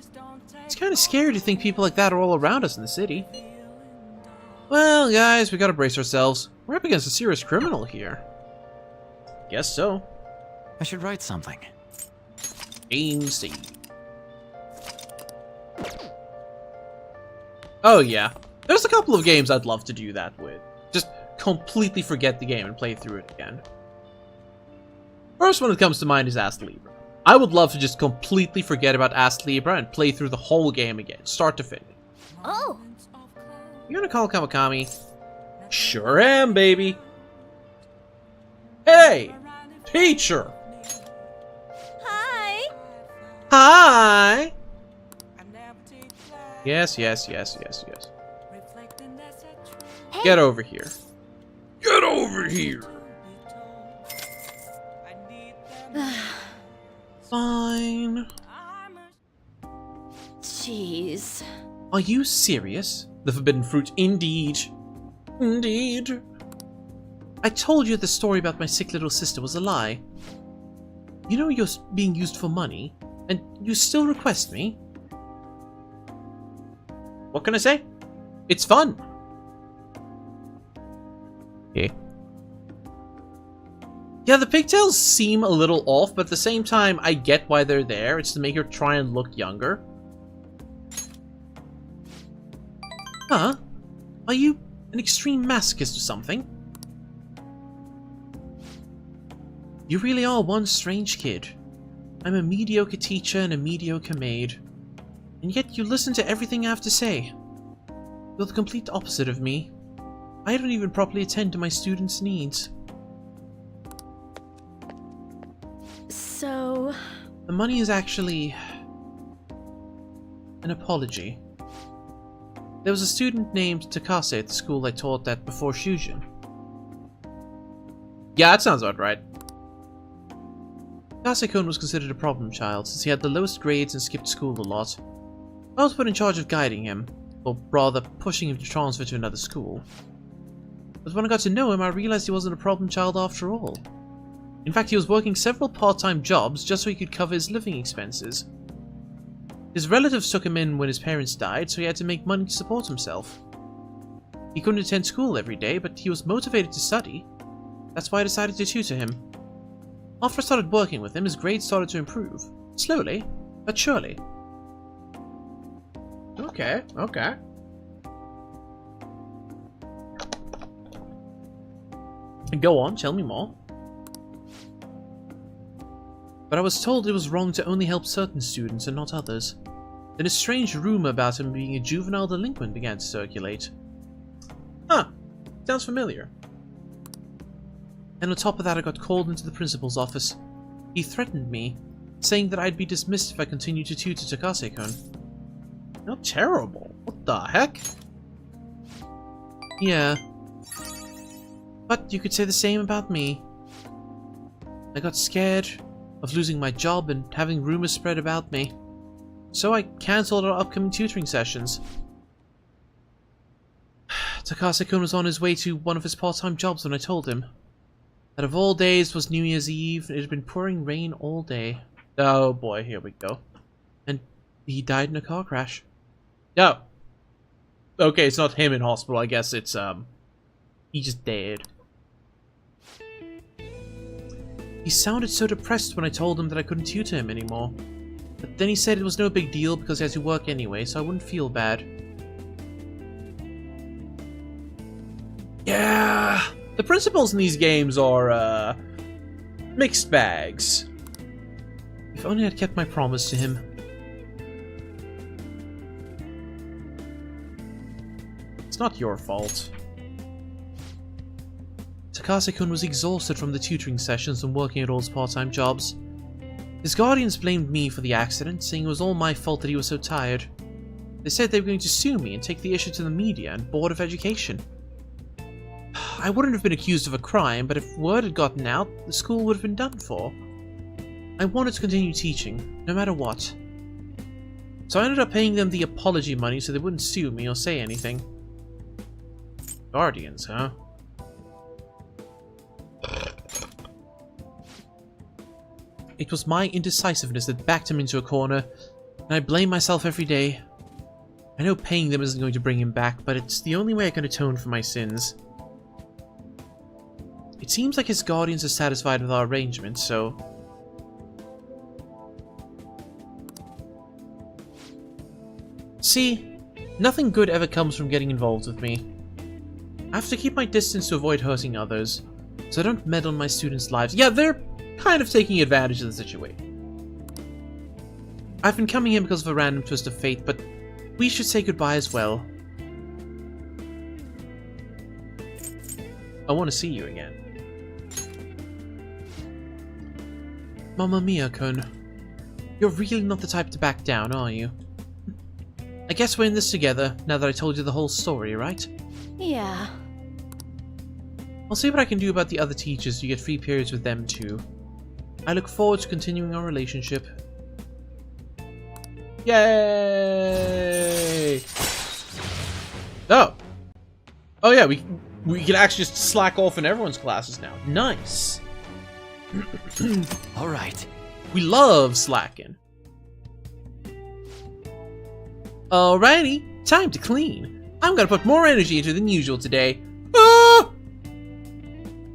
It's kind of scary to think people like that are all around us in the city. Well, guys, we gotta brace ourselves. We're up against a serious criminal here. Guess so. I should write something. Game save. Oh yeah, there's a couple of games I'd love to do that with. Just completely forget the game and play through it again. First one that comes to mind is Ast Libra. I would love to just completely forget about Ast Libra and play through the whole game again, start to finish. Oh! You gonna call Kawakami? Sure am, baby! Hey! Teacher! Hi! Hi! Yes. Hey. Get over here. Get over here! Fine. Jeez. Are you serious? The forbidden fruit, indeed. Indeed. I told you the story about my sick little sister was a lie. You know you're being used for money, and you still request me? What can I say? It's fun. Okay. Yeah, the pigtails seem a little off, but at the same time, I get why they're there. It's to make her try and look younger. Huh? Are you an extreme masochist or something? You really are one strange kid. I'm a mediocre teacher and a mediocre maid. And yet you listen to everything I have to say. You're the complete opposite of me. I don't even properly attend to my students' needs. So... The money is actually... an apology. There was a student named Takase at the school I taught at before Shujin. Yeah, that sounds about right. Takase-kun was considered a problem child since he had the lowest grades and skipped school a lot. I was put in charge of guiding him, or rather pushing him to transfer to another school. But when I got to know him, I realized he wasn't a problem child after all. In fact, he was working several part-time jobs just so he could cover his living expenses. His relatives took him in when his parents died, so he had to make money to support himself. He couldn't attend school every day, but he was motivated to study. That's why I decided to tutor him. After I started working with him, his grades started to improve. Slowly, but surely. Okay. Go on, tell me more. But I was told it was wrong to only help certain students and not others. Then a strange rumor about him being a juvenile delinquent began to circulate. Huh, sounds familiar. And on top of that, I got called into the principal's office. He threatened me, saying that I'd be dismissed if I continued to tutor Takase-kun. How terrible. What the heck? Yeah. But you could say the same about me. I got scared of losing my job and having rumors spread about me. So I cancelled our upcoming tutoring sessions. Takase-kun was on his way to one of his part-time jobs when I told him. That of all days was New Year's Eve, and it had been pouring rain all day. Oh boy, here we go. And he died in a car crash. Oh. Okay, it's not him in hospital, I guess it's, he just died. He sounded so depressed when I told him that I couldn't tutor him anymore. But then he said it was no big deal because he had to work anyway, so I wouldn't feel bad. Yeah! The principals in these games are, mixed bags. If only I'd kept my promise to him. It's not your fault. Takase-kun was exhausted from the tutoring sessions and working at all his part-time jobs. His guardians blamed me for the accident, saying it was all my fault that he was so tired. They said they were going to sue me and take the issue to the media and Board of Education. I wouldn't have been accused of a crime, but if word had gotten out, the school would have been done for. I wanted to continue teaching, no matter what. So I ended up paying them the apology money so they wouldn't sue me or say anything. Guardians, huh? It was my indecisiveness that backed him into a corner, and I blame myself every day. I know paying them isn't going to bring him back, but it's the only way I can atone for my sins. It seems like his guardians are satisfied with our arrangement, so... See, nothing good ever comes from getting involved with me. I have to keep my distance to avoid hurting others, so I don't meddle in my students' lives. Yeah, they're kind of taking advantage of the situation. I've been coming here because of a random twist of fate, but we should say goodbye as well. I want to see you again. Mamma mia, Kun. You're really not the type to back down, are you? I guess we're in this together, now that I told you the whole story, right? Yeah. I'll see what I can do about the other teachers. You get free periods with them too. I look forward to continuing our relationship. Yay! Oh! Oh yeah, we can actually just slack off in everyone's classes now. Nice! Alright. We love slacking. Alrighty, time to clean. I'm gonna put more energy into than usual today. Ah!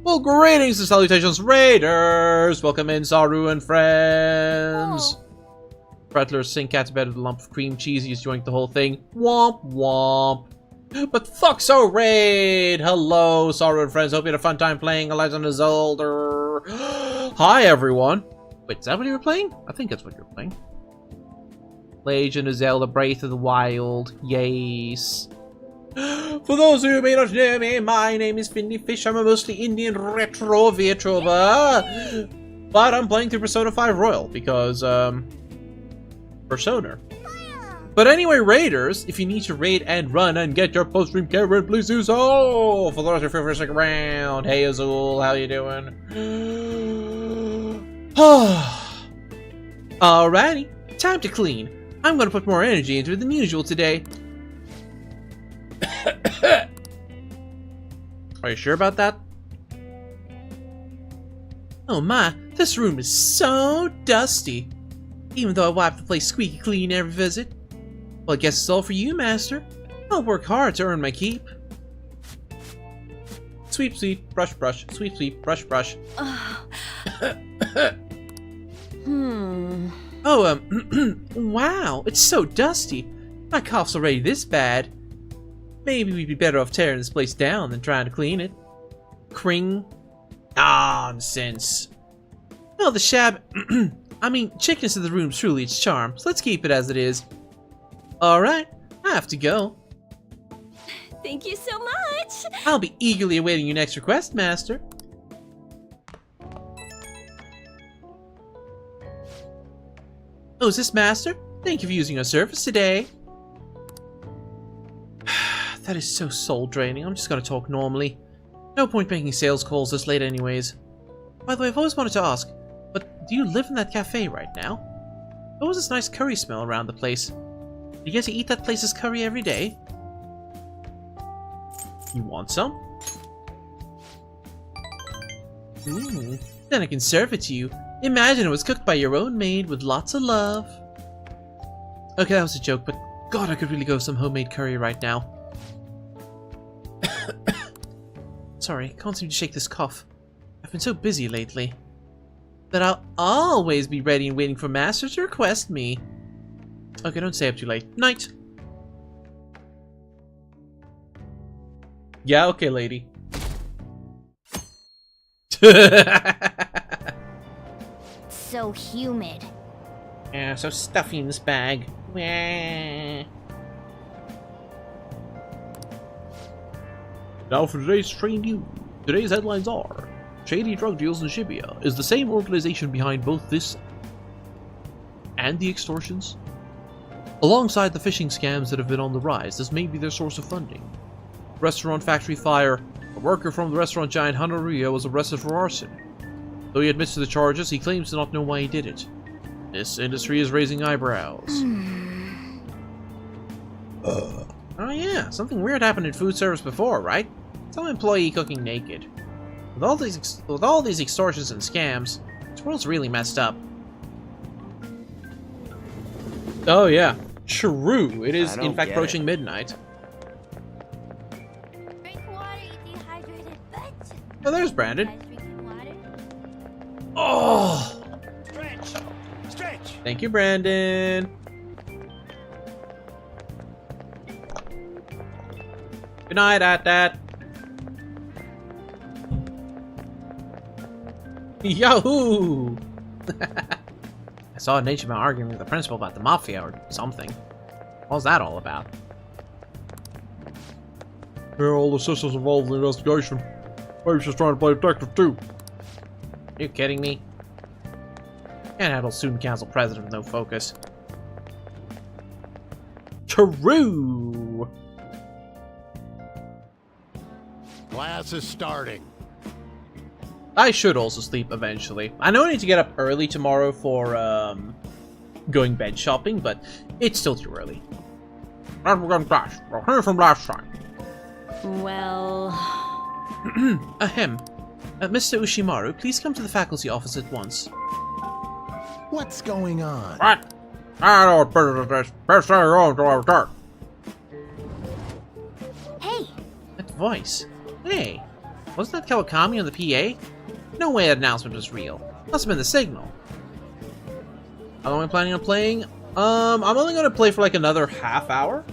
Well, greetings and salutations, Raiders! Welcome in, Saru and friends! Rattler sink cat to bed with a lump of cream cheese. He's joined the whole thing. Womp womp. But fuck so raid! Hello, Saru and friends. Hope you had a fun time playing A Legend of Zelda. Hi, everyone. Wait, is that what you were playing? I think that's what you were playing. Legend of Zelda Breath of the Wild. Yes. For those who may not know me, my name is Finny Fish. I'm a mostly Indian retro VTuber. But I'm playing through Persona 5 Royal because, Persona. But anyway, Raiders, if you need to raid and run and get your post-stream Karen, please do so! For those who feel free to stick around. Hey Azul, how you doing? Alrighty, time to clean. I'm gonna put more energy into it than usual today. Are you sure about that? Oh my, this room is so dusty. Even though I wipe the place squeaky clean every visit. Well, I guess it's all for you, Master. I'll work hard to earn my keep. Sweep, sweep, brush, brush. Sweep, sweep, brush, brush. Oh, wow, it's so dusty. My cough's already this bad. Maybe we'd be better off tearing this place down than trying to clean it. Kring. Nonsense. Well, the shab... I mean, chickens to the room truly its charm, so let's keep it as it is. Alright, I have to go. Thank you so much! I'll be eagerly awaiting your next request, Master. Oh, is this Master? Thank you for using our service today. That is so soul-draining. I'm just gonna talk normally. No point making sales calls this late anyways. By the way, I've always wanted to ask, but do you live in that cafe right now? There was this nice curry smell around the place. Do you get to eat that place's curry every day? You want some? Ooh, then I can serve it to you. Imagine it was cooked by your own maid with lots of love. Okay, that was a joke, but God, I could really go with some homemade curry right now. Sorry, can't seem to shake this cough. I've been so busy lately. But I'll always be ready and waiting for Master to request me. Okay, don't stay up too late. Night! Yeah, okay, lady. So humid. Yeah, so stuffy in this bag. Now for today's train news. Today's headlines are: Shady Drug Deals in Shibuya is the same organization behind both this and the extortions. Alongside the phishing scams that have been on the rise, this may be their source of funding. Restaurant factory fire, A worker from the restaurant giant Hanaria was arrested for arson. Though he admits to the charges, he claims to not know why he did it. This industry is raising eyebrows. Oh yeah, something weird happened in food service before, right? Some employee cooking naked. With all these extortions and scams, this world's really messed up. Oh yeah, true. It is in fact approaching midnight. Oh, there's Brandon. Oh! Stretch! Thank you, Brandon. Good night, At-Dat. Yahoo! I saw a nature about arguing with the principal about the mafia or something. What was that all about? Yeah, all the sisters involved in the investigation. Maybe she's trying to play detective too. Are you kidding me? Can't handle student council president with no focus. True! Class is starting. I should also sleep eventually. I know I need to get up early tomorrow for going bed shopping, but it's still too early. Hear from last time. Well... Ahem. Mr. Ushimaru, please come to the faculty office at once. What's going on? What? I know better than this. Best thing you're on to our dark. Hey! That voice. Hey, wasn't that Kawakami on the PA? No way that announcement was real. Must have been the signal. How long am I planning on playing? I'm only gonna play for like another half hour.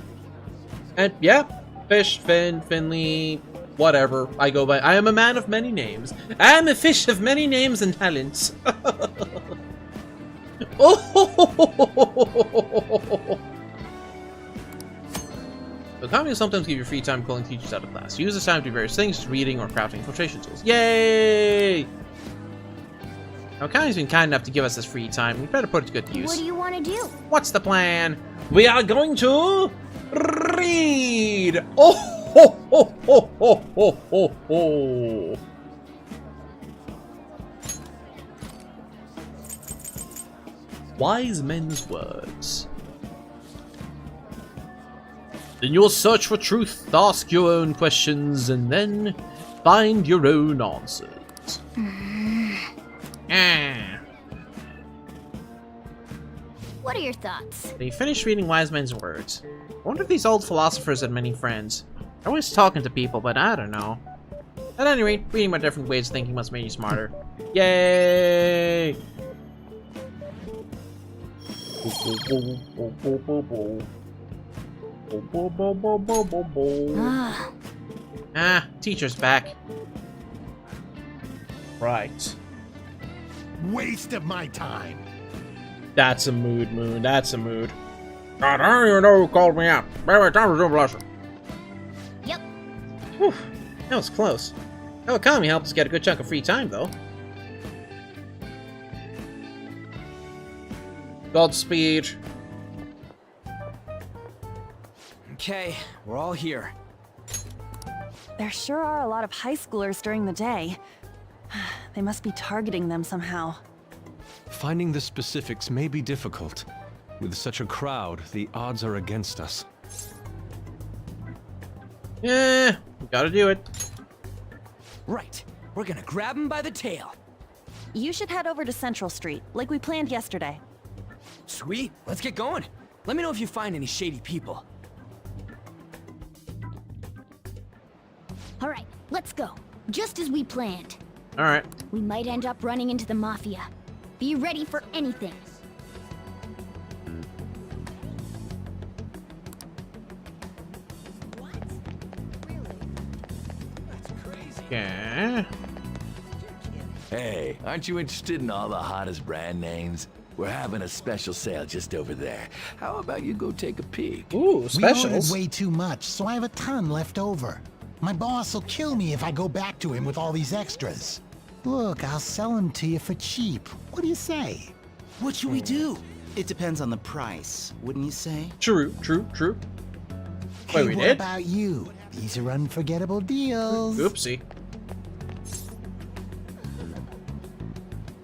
And yeah, Fish, Finley, whatever. I go by. I am a man of many names. I am a fish of many names and talents. Oh! Kawakami will sometimes give you free time calling teachers out of class. Use this time to do various things, reading or crafting infiltration tools. Yay! Kawakami's been kind enough to give us this free time. We better put it to good use. What do you want to do? What's the plan? We are going to read. Oh ho ho ho ho ho ho ho! Wise men's words. In your search for truth, ask your own questions and then find your own answers. What are your thoughts? They finished reading Wise Men's Words. I wonder if these old philosophers had many friends. They're always talking to people, but I don't know. At any rate, reading about different ways of thinking must make you smarter. Yay! Teacher's back. Right. Waste of my time. That's a mood, Moon. That's a mood. God, I don't even know who called me up. Maybe time to do a lesson. Yep. Whew. That was close. Kawakami helped us get a good chunk of free time, though. Godspeed. Okay, we're all here. There sure are a lot of high schoolers during the day. They must be targeting them somehow. Finding the specifics may be difficult. With such a crowd, the odds are against us. Yeah, we gotta do it. Right, we're gonna grab him by the tail. You should head over to Central Street, like we planned yesterday. Sweet, let's get going. Let me know if you find any shady people. Alright, let's go. Just as we planned. Alright. We might end up running into the Mafia. Be ready for anything. Yeah. Hey, aren't you interested in all the hottest brand names? We're having a special sale just over there. How about you go take a peek? Ooh, specials. We ordered way too much, so I have a ton left over. My boss will kill me if I go back to him with all these extras. Look, I'll sell them to you for cheap. What do you say? What should we do? It depends on the price, wouldn't you say? True. Hey, what about you? These are unforgettable deals. Oopsie.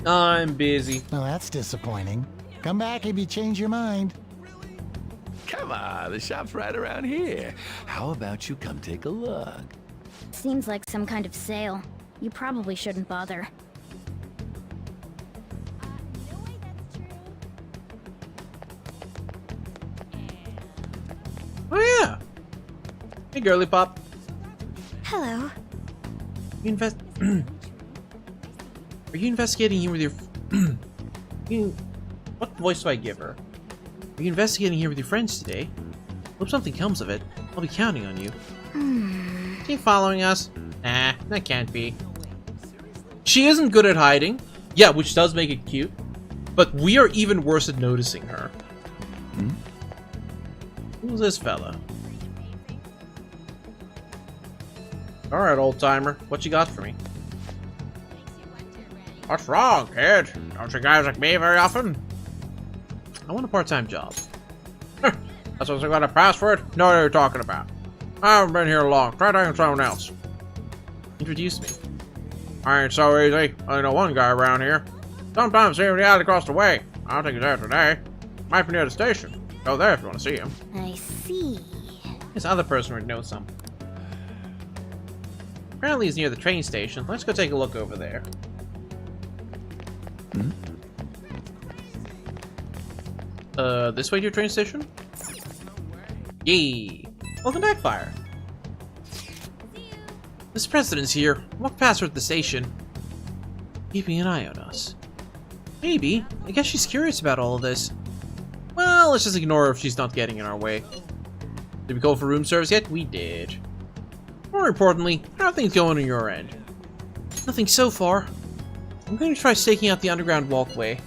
I'm busy. Well, that's disappointing. Come back if you change your mind. Come on, the shop's right around here. How about you come take a look? Seems like some kind of sale. You probably shouldn't bother. Oh yeah. Hey, girly pop. Hello. You Are you investigating here with your? What voice do I give her? Are you investigating here with your friends today? Hope something comes of it. I'll be counting on you. Is he following us? Nah, that can't be. She isn't good at hiding. Yeah, which does make it cute. But we are even worse at noticing her. Who's this fella? Alright, old-timer. What you got for me? What's wrong, kid? Don't you guys like me very often? I want a part-time job. That's what I got a password? Know what you're talking about. I haven't been here long. Try talking to someone else. Introduce me. I ain't so easy. I know one guy around here. Sometimes see him in the alley across the way. I don't think he's there today. Might be near the station. Go there if you want to see him. I see. This other person would know some. Apparently he's near the train station. Let's go take a look over there. This way to your train station? Yee! Welcome back, Fire. This president's here. Walked past her at the station. Keeping an eye on us. Maybe. I guess she's curious about all of this. Well, let's just ignore her if she's not getting in our way. Did we call for room service yet? We did. More importantly, how are things going on your end? Nothing so far. I'm going to try staking out the underground walkway.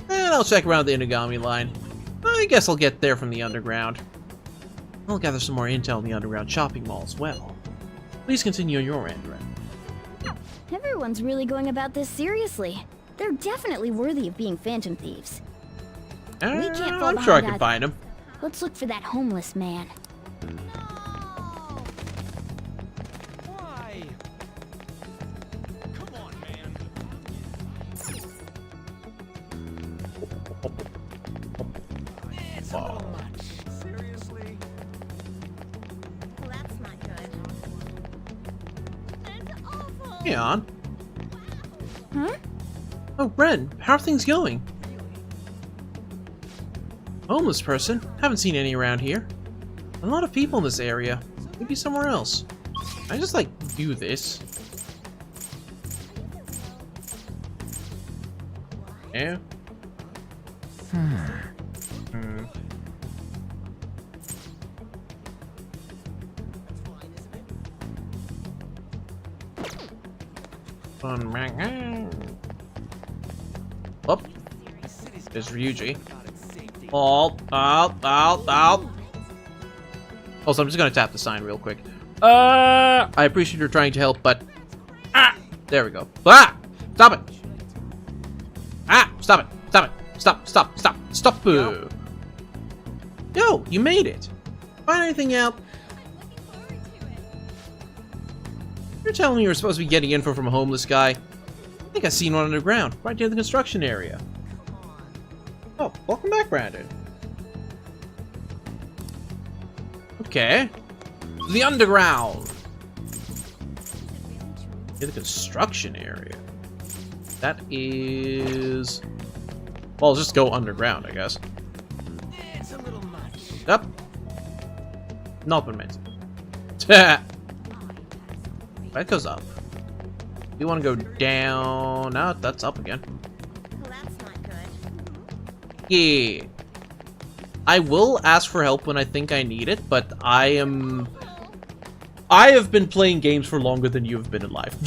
And I'll check around the Inagami line. I guess I'll get there from the underground. I'll gather some more intel in the underground shopping mall as well. Please continue on your end, Ren. Everyone's really going about this seriously. They're definitely worthy of being phantom thieves. We can't fall I'm sure I behind can either. find him. Let's look for that homeless man. Hey, on. Huh? Oh, Ren, how are things going? Homeless person? Haven't seen any around here. A lot of people in this area. Maybe somewhere else. I just, like, do this. Yeah. Up. There's Ryuji. Also, I'm just gonna tap the sign real quick. I appreciate you're trying to help, but there we go. Stop it! Stop it! Stop it! Stop! Yo, you made it. Find anything out? You're telling me you're supposed to be getting info from a homeless guy? I think I seen one underground, right near the construction area. Oh, welcome back, Brandon. Okay. The underground. Near the construction area. That is... Well, let's just go underground, I guess. It's a little much. Yep. Not been meant. That goes up. You want to go down? No, that's up again. Well, that's not good. Yeah. I will ask for help when I think I need it, but I have been playing games for longer than you have been in life.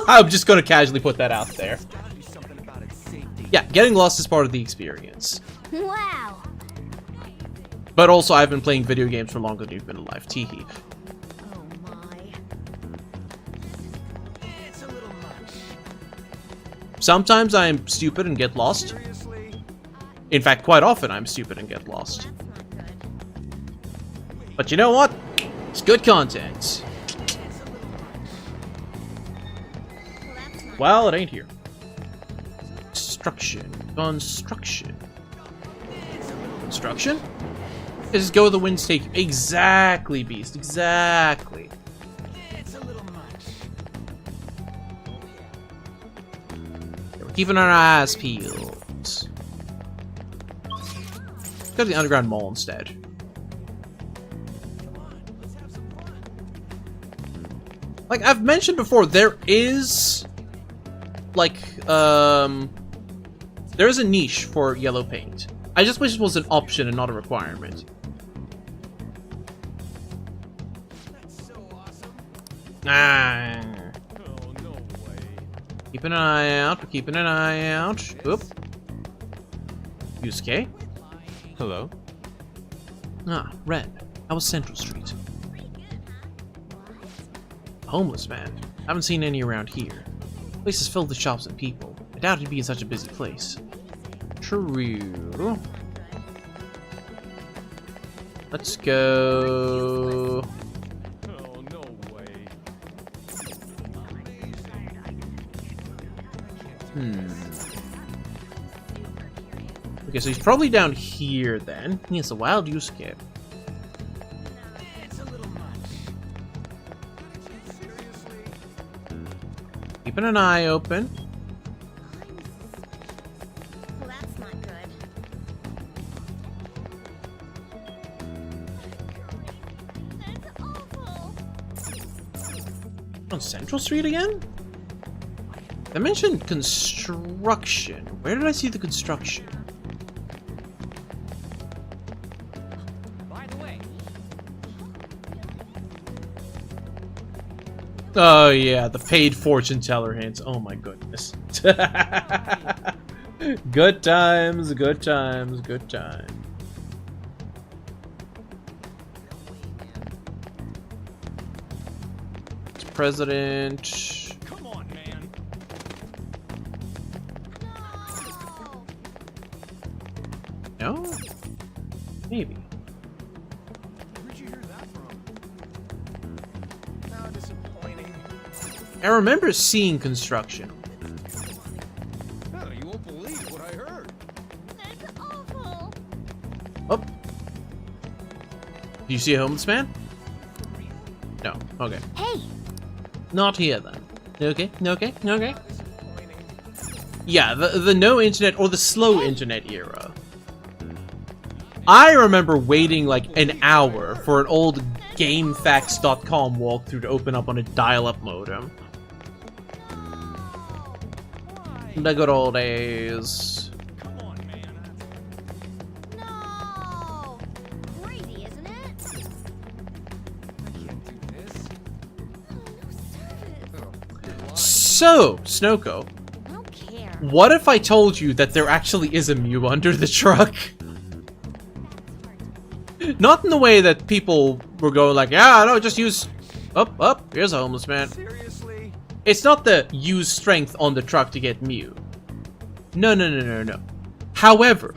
I'm just gonna casually put that out there. Yeah, getting lost is part of the experience. Wow. But also, I've been playing video games for longer than you've been alive. Teehee. Sometimes I'm stupid and get lost. In fact, quite often I'm stupid and get lost. But you know what? It's good content. Well, it ain't here. Construction. Construction. Construction? Just go with the wind's take. Exactly, Beast. Exactly. We're keeping our eyes peeled. Go to the underground mall instead. Like I've mentioned before, there is like there is a niche for yellow paint. I just wish it was an option and not a requirement. Ah. Keeping an eye out. We're keeping an eye out. Oop. Yusuke. Hello. Ah, Red. How was Central Street? Homeless man. Haven't seen any around here. The place is filled with shops and people. I doubt it'd be in such a busy place. True. Let's go. Oh, no way. Okay, so he's probably down here then. He has a wild Yusuke. Keeping an eye open. Well, that's not good. That's awful. On Central Street again? I mentioned construction. Where did I see the construction? Oh yeah, the paid fortune teller hints. Oh my goodness. Good times, good times, good times. President. Come on, man. No? Maybe. Where'd you hear that from? How disappointing. I remember seeing construction. Oh, you won't believe what I heard. That's awful. Oh. Do you see a homeless man? No. Okay. Hey. Not here then. Okay. Okay. Okay. Yeah, the no internet or the slow internet era. I remember waiting like an hour for an old GameFAQs.com walkthrough to open up on a dial-up modem. The good old days. No. Crazy, isn't it? So, Snoko, I don't care. what if I told you that there actually is a Mew under the truck? Not in the way that people were going like, yeah, no, just use... Up, here's a homeless man. Seriously? It's not the use strength on the truck to get Mew. No. However,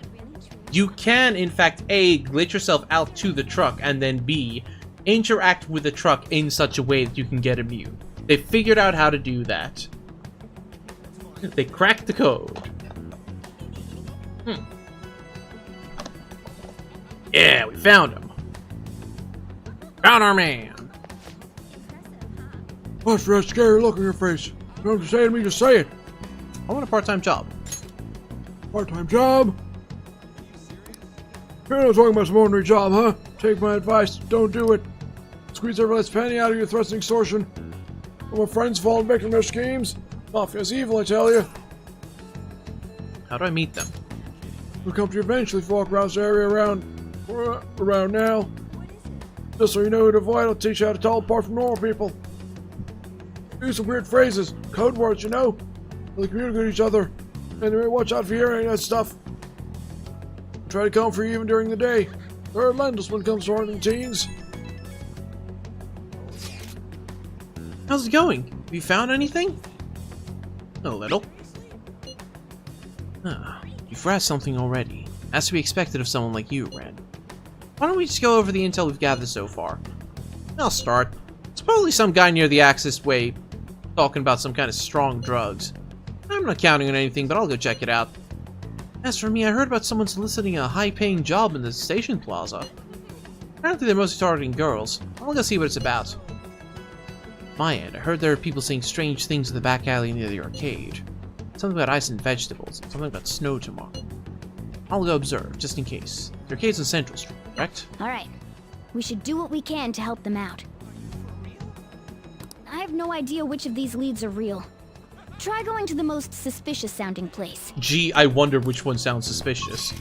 you can, in fact, A, glitch yourself out to the truck, and then B, interact with the truck in such a way that you can get a Mew. They figured out how to do that. They cracked the code. Yeah, we found him. Found our man. What's that scary look on your face? You know what you're saying to me? Just say it. I want a part-time job. Part-time job? You're not talking about some ordinary job, huh? Take my advice. Don't do it. Squeeze every last penny out of your threats and extortion. All my friends falling victim to their schemes. Mafia's evil, I tell you. How do I meet them? We'll come to you eventually if you walk around this area around now. Just so you know who to avoid, I'll teach you how to tell apart from normal people. Use some weird phrases, code words, you know? Really communicate with each other. Anyway, watch out for hearing that stuff. Try to come for you even during the day. They're relentless when it comes to harming teens. How's it going? Have you found anything? A little. You've found something already. As to be expected of someone like you, Ren. Why don't we just go over the intel we've gathered so far? I'll start. It's probably some guy near the Axis Way talking about some kind of strong drugs. I'm not counting on anything, but I'll go check it out. As for me, I heard about someone soliciting a high-paying job in the station plaza. Apparently they're mostly targeting girls. I'll go see what it's about. My end, I heard there are people saying strange things in the back alley near the arcade. Something about ice and vegetables, and something about snow tomorrow. I'll go observe, just in case. The arcade's on Central Street, correct? Alright. We should do what we can to help them out. I have no idea which of these leads are real. Try going to the most suspicious sounding place. Gee, I wonder which one sounds suspicious.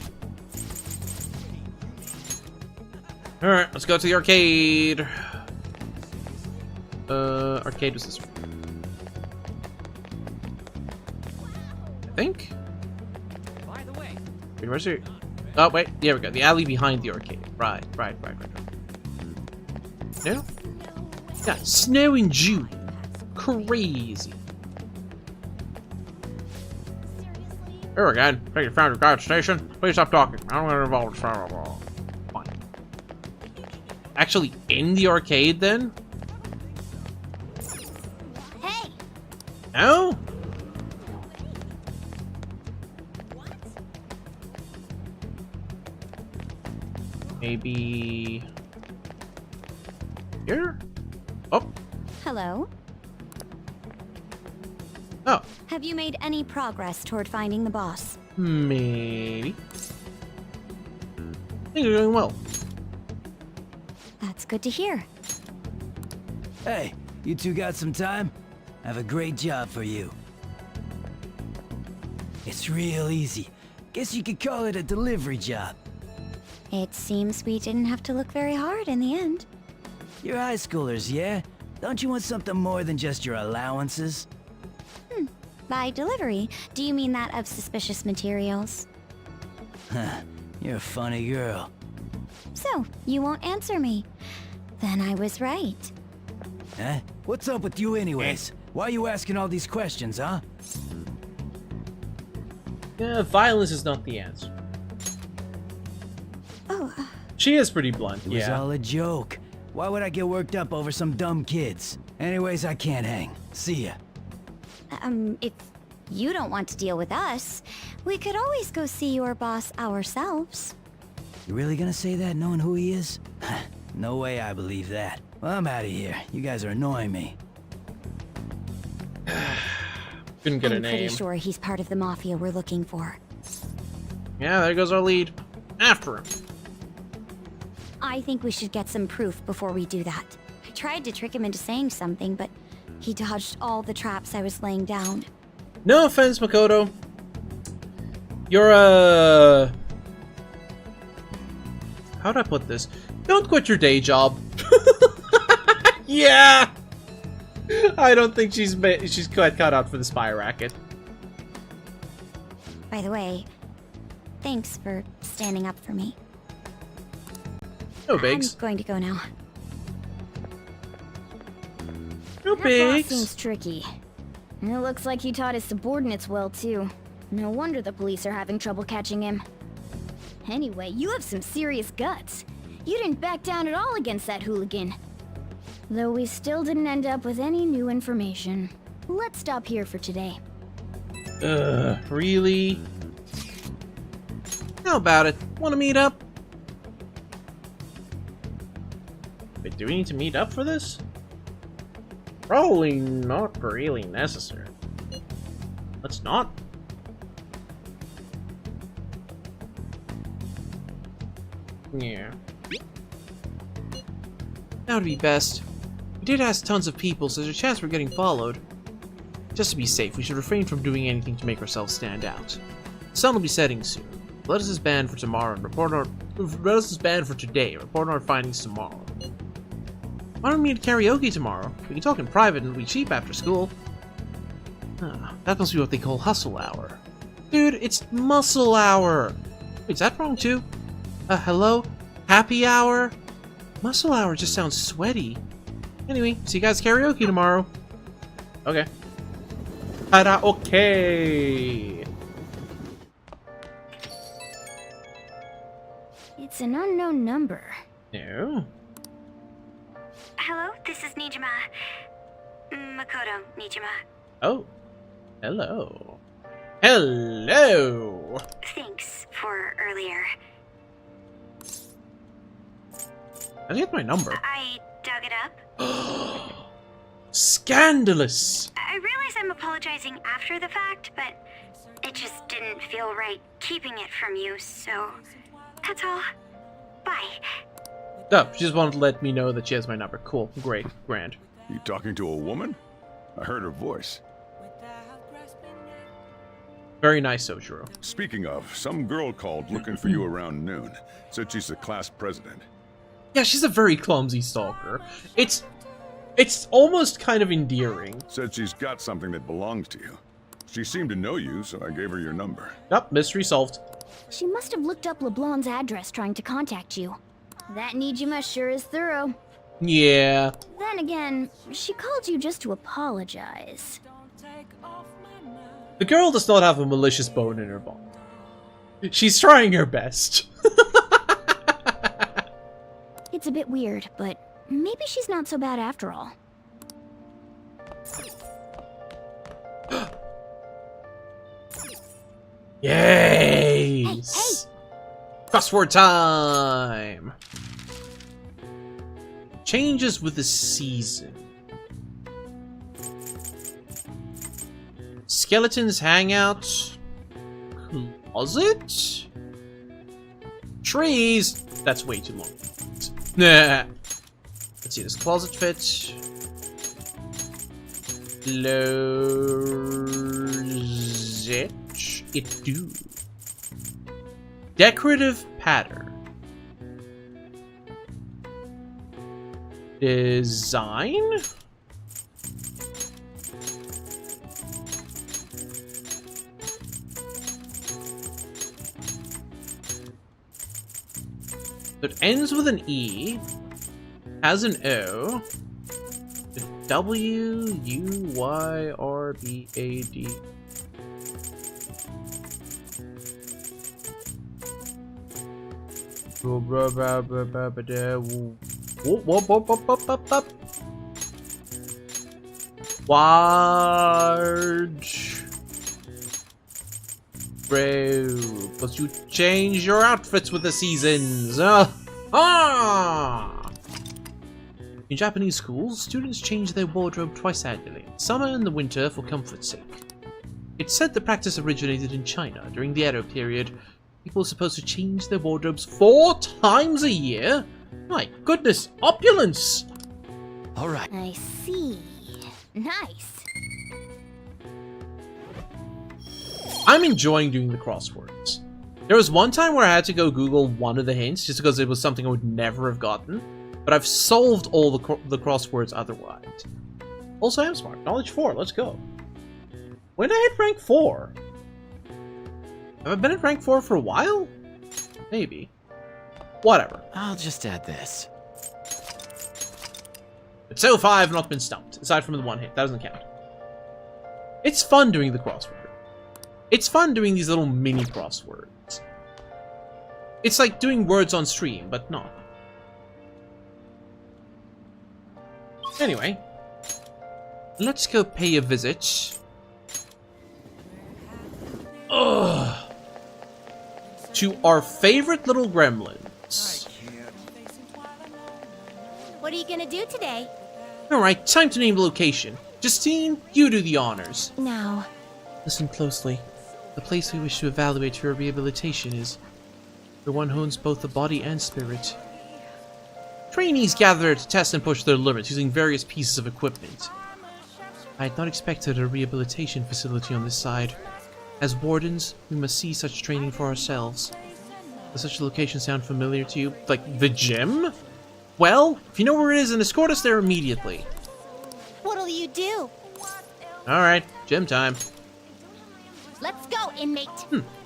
Alright, let's go to the arcade. Arcade was this one. I think? By the way. Wait, where's your... Oh, wait, there we go. The alley behind the arcade. Right. No? Yeah, snow in June. Crazy. Here again. Think you found your guide station? Please stop talking. I don't want to involve fine. Actually, in the arcade, then? Hey! No? Maybe... here? Oh. Hello? Oh. Have you made any progress toward finding the boss? Maybe. Things are going well. That's good to hear. Hey, you two got some time? I have a great job for you. It's real easy. Guess you could call it a delivery job. It seems we didn't have to look very hard in the end. You're high schoolers, yeah? Don't you want something more than just your allowances? By delivery, do you mean that of suspicious materials? Huh, you're a funny girl. So, you won't answer me. Then I was right. Huh? What's up with you anyways? Why are you asking all these questions, huh? Yeah, violence is not the answer. Oh. She is pretty blunt, It was yeah. all a joke. Why would I get worked up over some dumb kids? Anyways, I can't hang. See ya. If you don't want to deal with us, we could always go see your boss ourselves. You really gonna say that knowing who he is? No way I believe that. Well, I'm out of here. You guys are annoying me. Couldn't get a I'm name. pretty sure he's part of the mafia we're looking for. Yeah, there goes our lead. After him. I think we should get some proof before we do that. I tried to trick him into saying something, but he dodged all the traps I was laying down. No offense, Makoto. You're how'd I put this? Don't quit your day job. Yeah! I don't think she's quite cut out for the spy racket. By the way, thanks for standing up for me. No bigs. I'm going to go now. No That boss bigs. seems tricky. And it looks like he taught his subordinates well, too. No wonder the police are having trouble catching him. Anyway, you have some serious guts. You didn't back down at all against that hooligan. Though we still didn't end up with any new information. Let's stop here for today. Really? How about it? Want to meet up? Wait, do we need to meet up for this? Probably not really necessary. Let's not. Yeah. That would be best. We did ask tons of people, so there's a chance we're getting followed. Just to be safe, we should refrain from doing anything to make ourselves stand out. The sun will be setting soon. Let us disband for tomorrow and report our... Let us disband for today and report our findings tomorrow. Why don't we meet at karaoke tomorrow? We can talk in private and it'll be cheap after school. That must be what they call hustle hour. Dude, it's muscle hour! Wait, is that wrong too? Hello? Happy hour? Muscle hour just sounds sweaty. Anyway, see you guys at karaoke tomorrow. Okay. Okay. It's an unknown number. No. Hello, this is Nijima. Makoto Nijima. Oh. Hello. Hello! Thanks for earlier. How'd you get my number? I dug it up. Scandalous! I realize I'm apologizing after the fact, but it just didn't feel right keeping it from you, so that's all. Bye. Oh, she just wanted to let me know that she has my number. Cool. Great. Grand. You talking to a woman? I heard her voice. Very nice, Sojiro. Speaking of, some girl called looking for you around noon. Said she's the class president. Yeah, she's a very clumsy stalker. It's almost kind of endearing. Said she's got something that belongs to you. She seemed to know you, so I gave her your number. Yup, mystery solved. She must have looked up LeBlanc's address trying to contact you. That Nijima sure is thorough. Yeah. Then again, she called you just to apologize. The girl does not have a malicious bone in her body. She's trying her best. It's a bit weird, but maybe she's not so bad after all. Yes! Crossword time! Changes with the season. Skeletons hangout. Closet? Trees! That's way too long. Nah. Let's see, this closet fit. Closet. It do. Decorative pattern. Design? It ends with an E, has an O, W, U, Y, R, B, A, D. Large. Bro, but you change your outfits with the seasons. In Japanese schools, students change their wardrobe twice annually, summer and the winter for comfort's sake. It's said the practice originated in China during the Edo period. People are supposed to change their wardrobes 4 times a year? My goodness, opulence! Alright. I see. Nice. I'm enjoying doing the crosswords. There was one time where I had to go Google one of the hints just because it was something I would never have gotten, but I've solved all the crosswords otherwise. Also, I am smart. Knowledge 4, let's go. When did I hit rank 4? Have I been at rank 4 for a while? Maybe. Whatever. I'll just add this. But so far, I've not been stumped, aside from the one hit. That doesn't count. It's fun doing the crossword. It's fun doing these little mini crosswords. It's like doing words on stream, but not. Anyway, let's go pay a visit. Ugh. To our favorite little gremlins. What are you gonna do today? Alright, time to name the location. Justine, you do the honors. Now. Listen closely. The place we wish to evaluate for rehabilitation is the one who owns both the body and spirit. Trainees gather to test and push their limits using various pieces of equipment. I had not expected a rehabilitation facility on this side. As wardens, we must see such training for ourselves. Does such a location sound familiar to you? Like, the gym? Well, if you know where it is, then escort us there immediately. What'll you do? Alright, gym time. Let's go, inmate.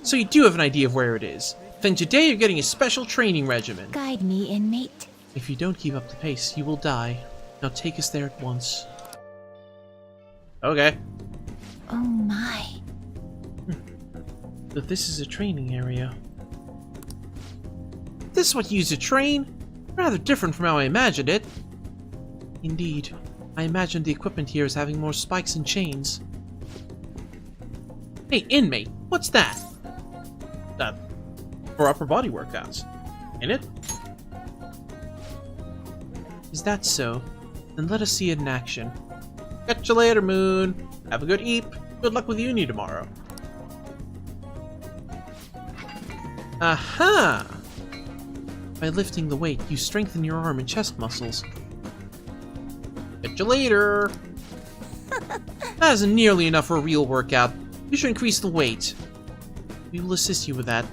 So you do have an idea of where it is. Then today you're getting a special training regimen. Guide me, inmate. If you don't keep up the pace, you will die. Now take us there at once. Okay. Oh my. So this is a training area. This is what you use to train? Rather different from how I imagined it. Indeed. I imagine the equipment here is having more spikes and chains. Hey, inmate, what's that? For upper body workouts. In it? Is that so? Then let us see it in action. Catch you later, Moon. Have a good eep. Good luck with uni tomorrow. Aha! By lifting the weight, you strengthen your arm and chest muscles. Catch you later! That isn't nearly enough for a real workout. You should increase the weight. We will assist you with that.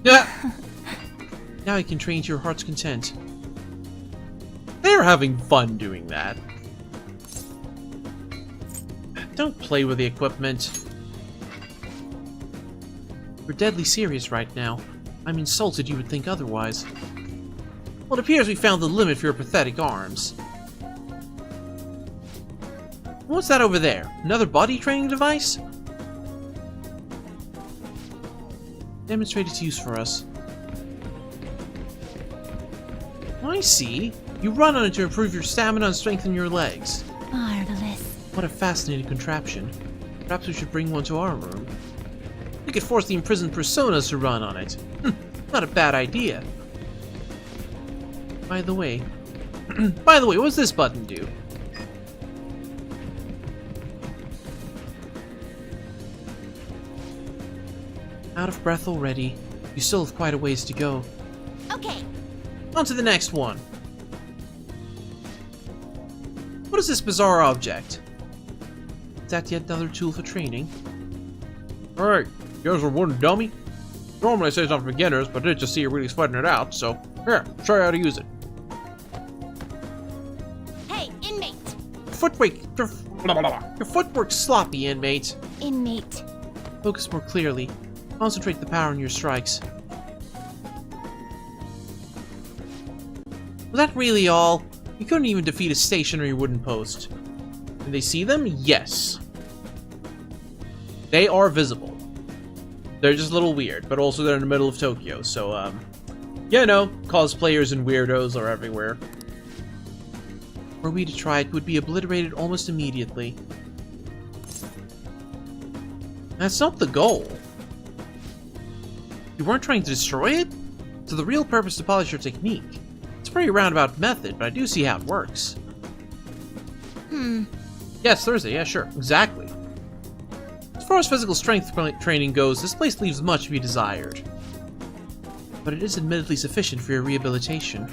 Yeah. Now you can train to your heart's content. They're having fun doing that. Don't play with the equipment. We're deadly serious right now. I'm insulted you would think otherwise. Well, it appears we found the limit for your pathetic arms. What's that over there? Another body training device? Demonstrate its use for us. I see. You run on it to improve your stamina and strengthen your legs. Marvelous. What a fascinating contraption. Perhaps we should bring one to our room. We could force the imprisoned personas to run on it. Not a bad idea. By the way, what's this button do? Out of breath already. You still have quite a ways to go. Okay. On to the next one. What is this bizarre object? Is that yet another tool for training? Alright, you guys are one dummy? Normally I say it's not for beginners, but I did just see you really sweating it out, so here, show you how to use it. Hey, inmate! Your footwork's sloppy, inmate. Inmate. Focus more clearly. Concentrate the power on your strikes. Was that really all? You couldn't even defeat a stationary wooden post. Can they see them? Yes. They are visible. They're just a little weird, but also they're in the middle of Tokyo, so, you know, cosplayers and weirdos are everywhere. Were we to try, it would be obliterated almost immediately. That's not the goal. You weren't trying to destroy it? So the real purpose to polish your technique. It's a pretty roundabout method, but I do see how it works. Yes, Thursday, yeah, sure, exactly. As far as physical strength training goes, this place leaves much to be desired. But it is admittedly sufficient for your rehabilitation.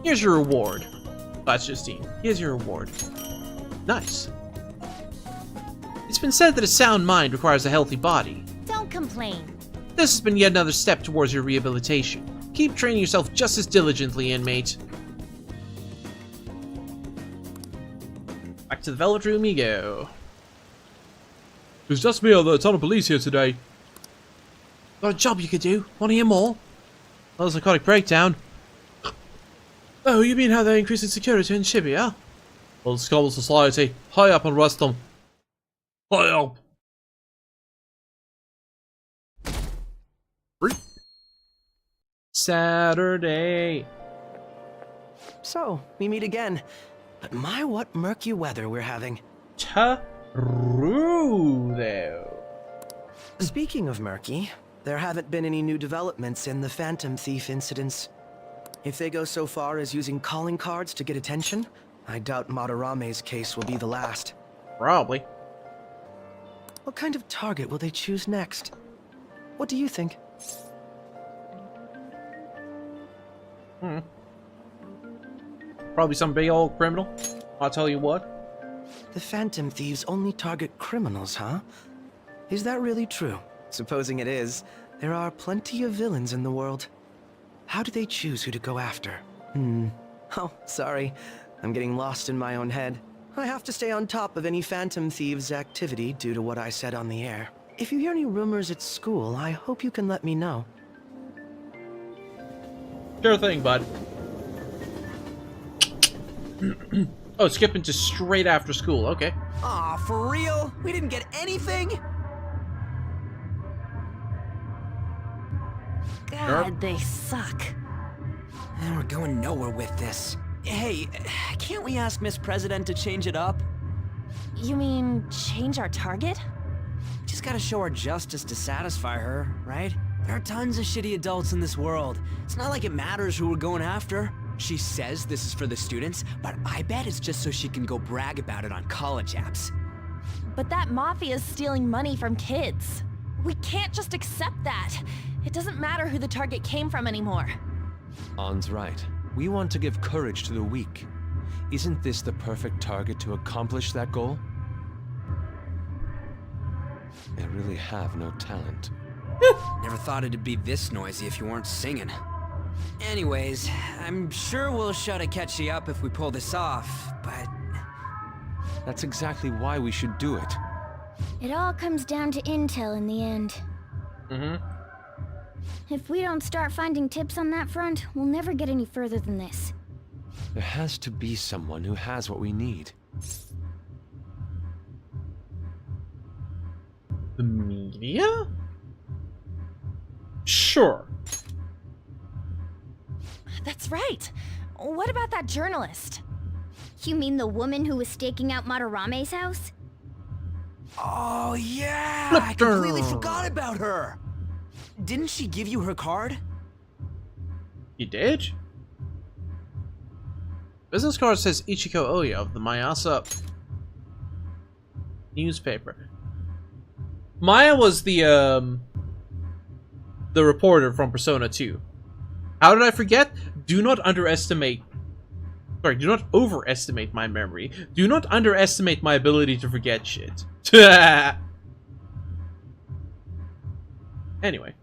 Here's your reward. That's Justine. Here's your reward. Nice. It's been said that a sound mind requires a healthy body. Don't complain. This has been yet another step towards your rehabilitation. Keep training yourself just as diligently, inmate. Back to the Velvet Room you go. It's just me or the ton of police here today. Got a job you could do. Want to hear more? Well, psychotic breakdown. Oh, you mean how they're increasing security in Shibuya? Well, it's called society. High up and arrest them. High up. Saturday. So, we meet again. But my, what murky weather we're having. True, though. Speaking of murky, there haven't been any new developments in the Phantom Thief incidents. If they go so far as using calling cards to get attention, I doubt Madarame's case will be the last. Probably. What kind of target will they choose next? What do you think? Probably some big old criminal. I'll tell you what. The Phantom Thieves only target criminals, huh? Is that really true? Supposing it is, there are plenty of villains in the world. How do they choose who to go after? Oh, sorry. I'm getting lost in my own head. I have to stay on top of any Phantom Thieves activity due to what I said on the air. If you hear any rumors at school, I hope you can let me know. Sure thing, bud. Oh, skipping to straight after school. Okay. Aw, for real? We didn't get anything? God, they suck. And we're going nowhere with this. Hey, can't we ask Miss President to change it up? You mean change our target? Just gotta show our justice to satisfy her, right? There are tons of shitty adults in this world. It's not like it matters who we're going after. She says this is for the students, but I bet it's just so she can go brag about it on college apps. But that mafia's stealing money from kids. We can't just accept that. It doesn't matter who the target came from anymore. An's right. We want to give courage to the weak. Isn't this the perfect target to accomplish that goal? They really have no talent. Never thought it'd be this noisy if you weren't singing. Anyways, I'm sure we'll show to catch you up if we pull this off, but... That's exactly why we should do it. It all comes down to intel in the end. If we don't start finding tips on that front, we'll never get any further than this. There has to be someone who has what we need. The media? Sure. That's right. What about that journalist? You mean the woman who was staking out Madarame's house? Oh yeah! I completely forgot about her! Didn't she give you her card? You did? Business card says Ichiko Oya of the Mayasa newspaper. Maya was the reporter from Persona 2. How did I forget? Do not overestimate my memory. Do not underestimate my ability to forget shit. Anyway.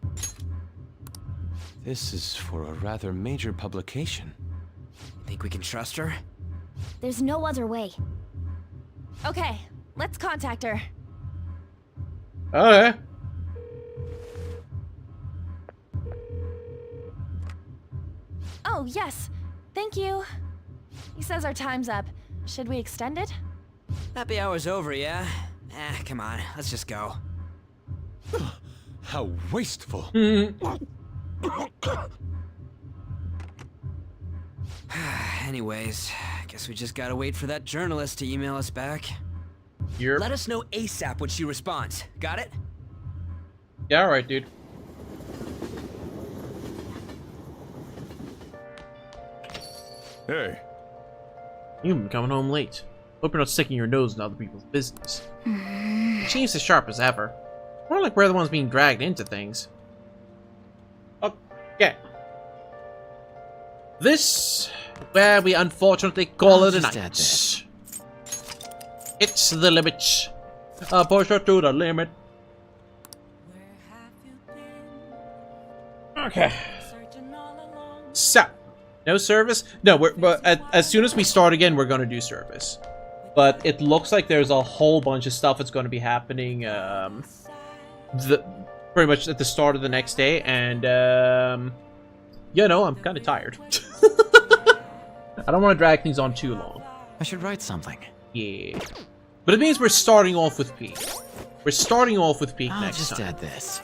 This is for a rather major publication. Think we can trust her? There's no other way. Okay, let's contact her. Okay. Oh, yes. Thank you. He says our time's up. Should we extend it? Happy hour's over, yeah? Come on, let's just go. How wasteful. Anyways, guess we just gotta wait for that journalist to email us back. Let us know ASAP when she responds. Got it? Yeah, alright, dude. Hey. You've been coming home late. Hope you're not sticking your nose in other people's business. It seems as sharp as ever. More like we're the ones being dragged into things. Okay. This, where we unfortunately call it a night. It's the limit. Push her to the limit. Okay. So, no service? No, as soon as we start again, we're gonna do service. But it looks like there's a whole bunch of stuff that's going to be happening pretty much at the start of the next day, and you know, I'm kind of tired. I don't want to drag things on too long. I should write something. Yeah. But it means we're starting off with Peak. We're starting off with Peak next time. I'll just add this.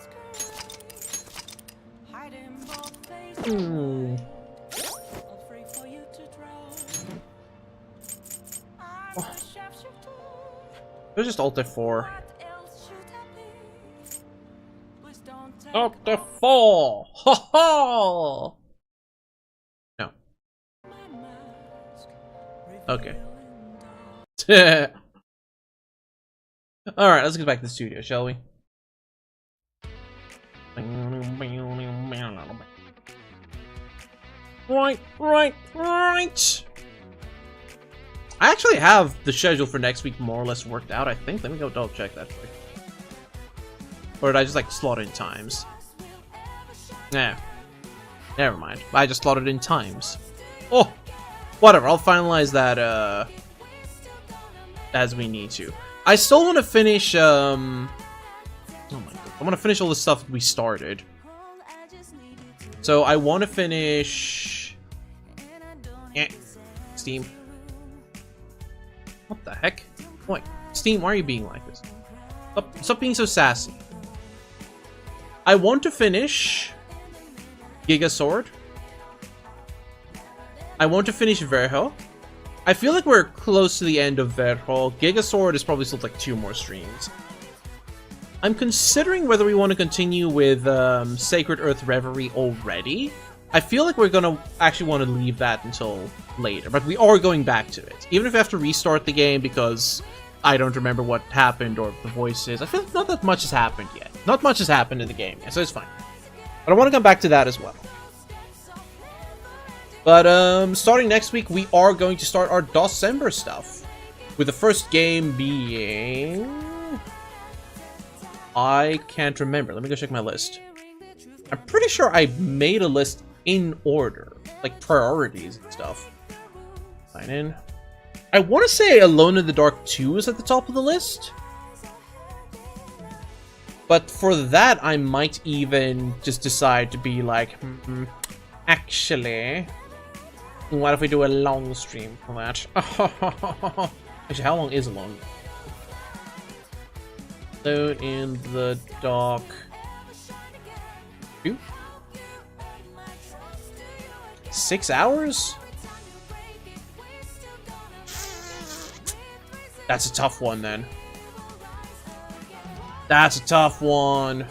There's just Alt F4. Alt F4! Ha ha! No. Okay. Alright, let's get back to the studio, shall we? Right! I actually have the schedule for next week more or less worked out, I think. Let me go double check that quick. Or did I just like slot in times? Nah. Never mind. I just slotted in times. Oh! Whatever, I'll finalize that as we need to. I still want to finish oh my god. I want to finish all the stuff we started. So I want to finish Steam. What the heck? Wait, Steam, why are you being like this? Stop being so sassy. I want to finish Giga Sword. I want to finish Verho. I feel like we're close to the end of Verho. Gigasword is probably still like 2 more streams. I'm considering whether we want to continue with Sacred Earth Reverie already. I feel like we're gonna actually want to leave that until later, but we are going back to it. Even if we have to restart the game because I don't remember what happened or the voices. I feel like not that much has happened yet. Not much has happened in the game yet, so it's fine. But I want to come back to that as well. But starting next week, we are going to start our December stuff. With the first game being... I can't remember. Let me go check my list. I'm pretty sure I made a list in order. Like priorities and stuff. Sign in. I want to say Alone in the Dark 2 is at the top of the list. But for that, I might even just decide to be like, actually, what if we do a long stream for that? Actually, how long is a long? Alone in the Dark 2? 6 hours? That's a tough one, then. That's a tough one.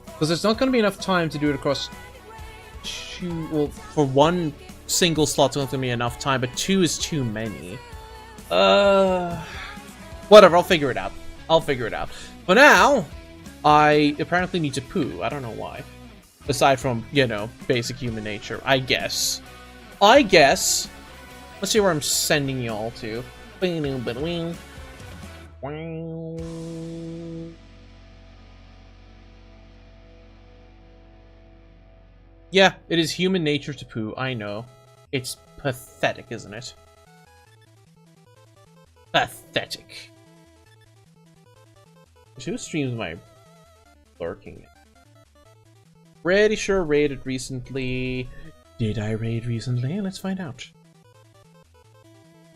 Because there's not going to be enough time to do it across 2... Well, for one single slot's not going to be enough time, but 2 is too many. Whatever, I'll figure it out. I'll figure it out. For now, I apparently need to poo. I don't know why. Aside from, you know, basic human nature. I guess. Let's see where I'm sending y'all to. Yeah, it is human nature to poo, I know. It's pathetic, isn't it? Pathetic. Whose streams am I lurking at? Pretty sure raided recently. Did I raid recently? Let's find out.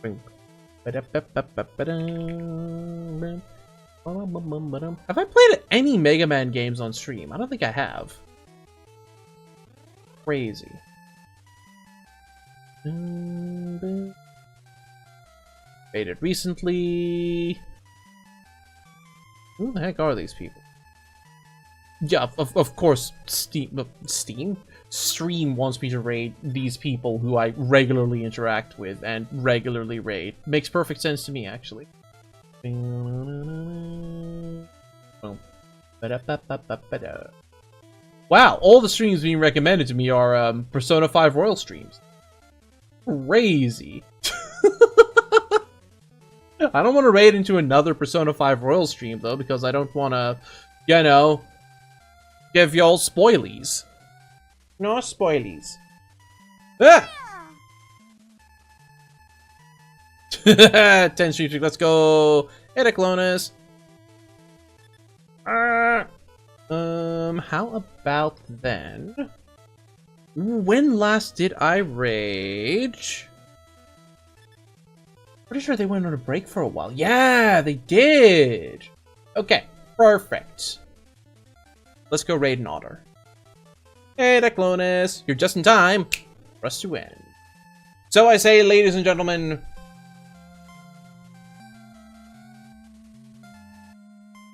Have I played any Mega Man games on stream? I don't think I have. Crazy. Raided recently. Who the heck are these people? Yeah, of course, Stream wants me to raid these people who I regularly interact with and regularly raid. Makes perfect sense to me, actually. Wow, all the streams being recommended to me are Persona 5 Royal streams. Crazy. I don't want to raid into another Persona 5 Royal stream, though, because I don't want to, you know, give y'all spoilies. No spoilies. Ah! 10 streams, let's go. Ediclonus. How about then? When last did I raid? Pretty sure they went on a break for a while. Yeah, they did. Okay, perfect. Let's go raid an otter. Hey, Declonus, you're just in time for us to win. So I say, ladies and gentlemen,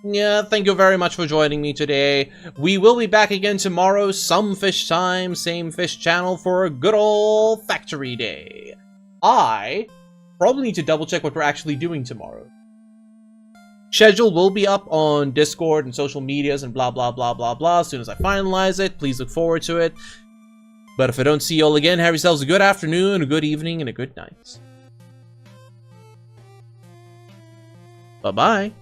yeah, thank you very much for joining me today. We will be back again tomorrow, some fish time, same fish channel, for a good old factory day. I probably need to double check what we're actually doing tomorrow. Schedule will be up on Discord and social medias and blah blah blah blah blah as soon as I finalize it. Please look forward to it. But if I don't see you all again, have yourselves a good afternoon, a good evening, and a good night. Bye-bye.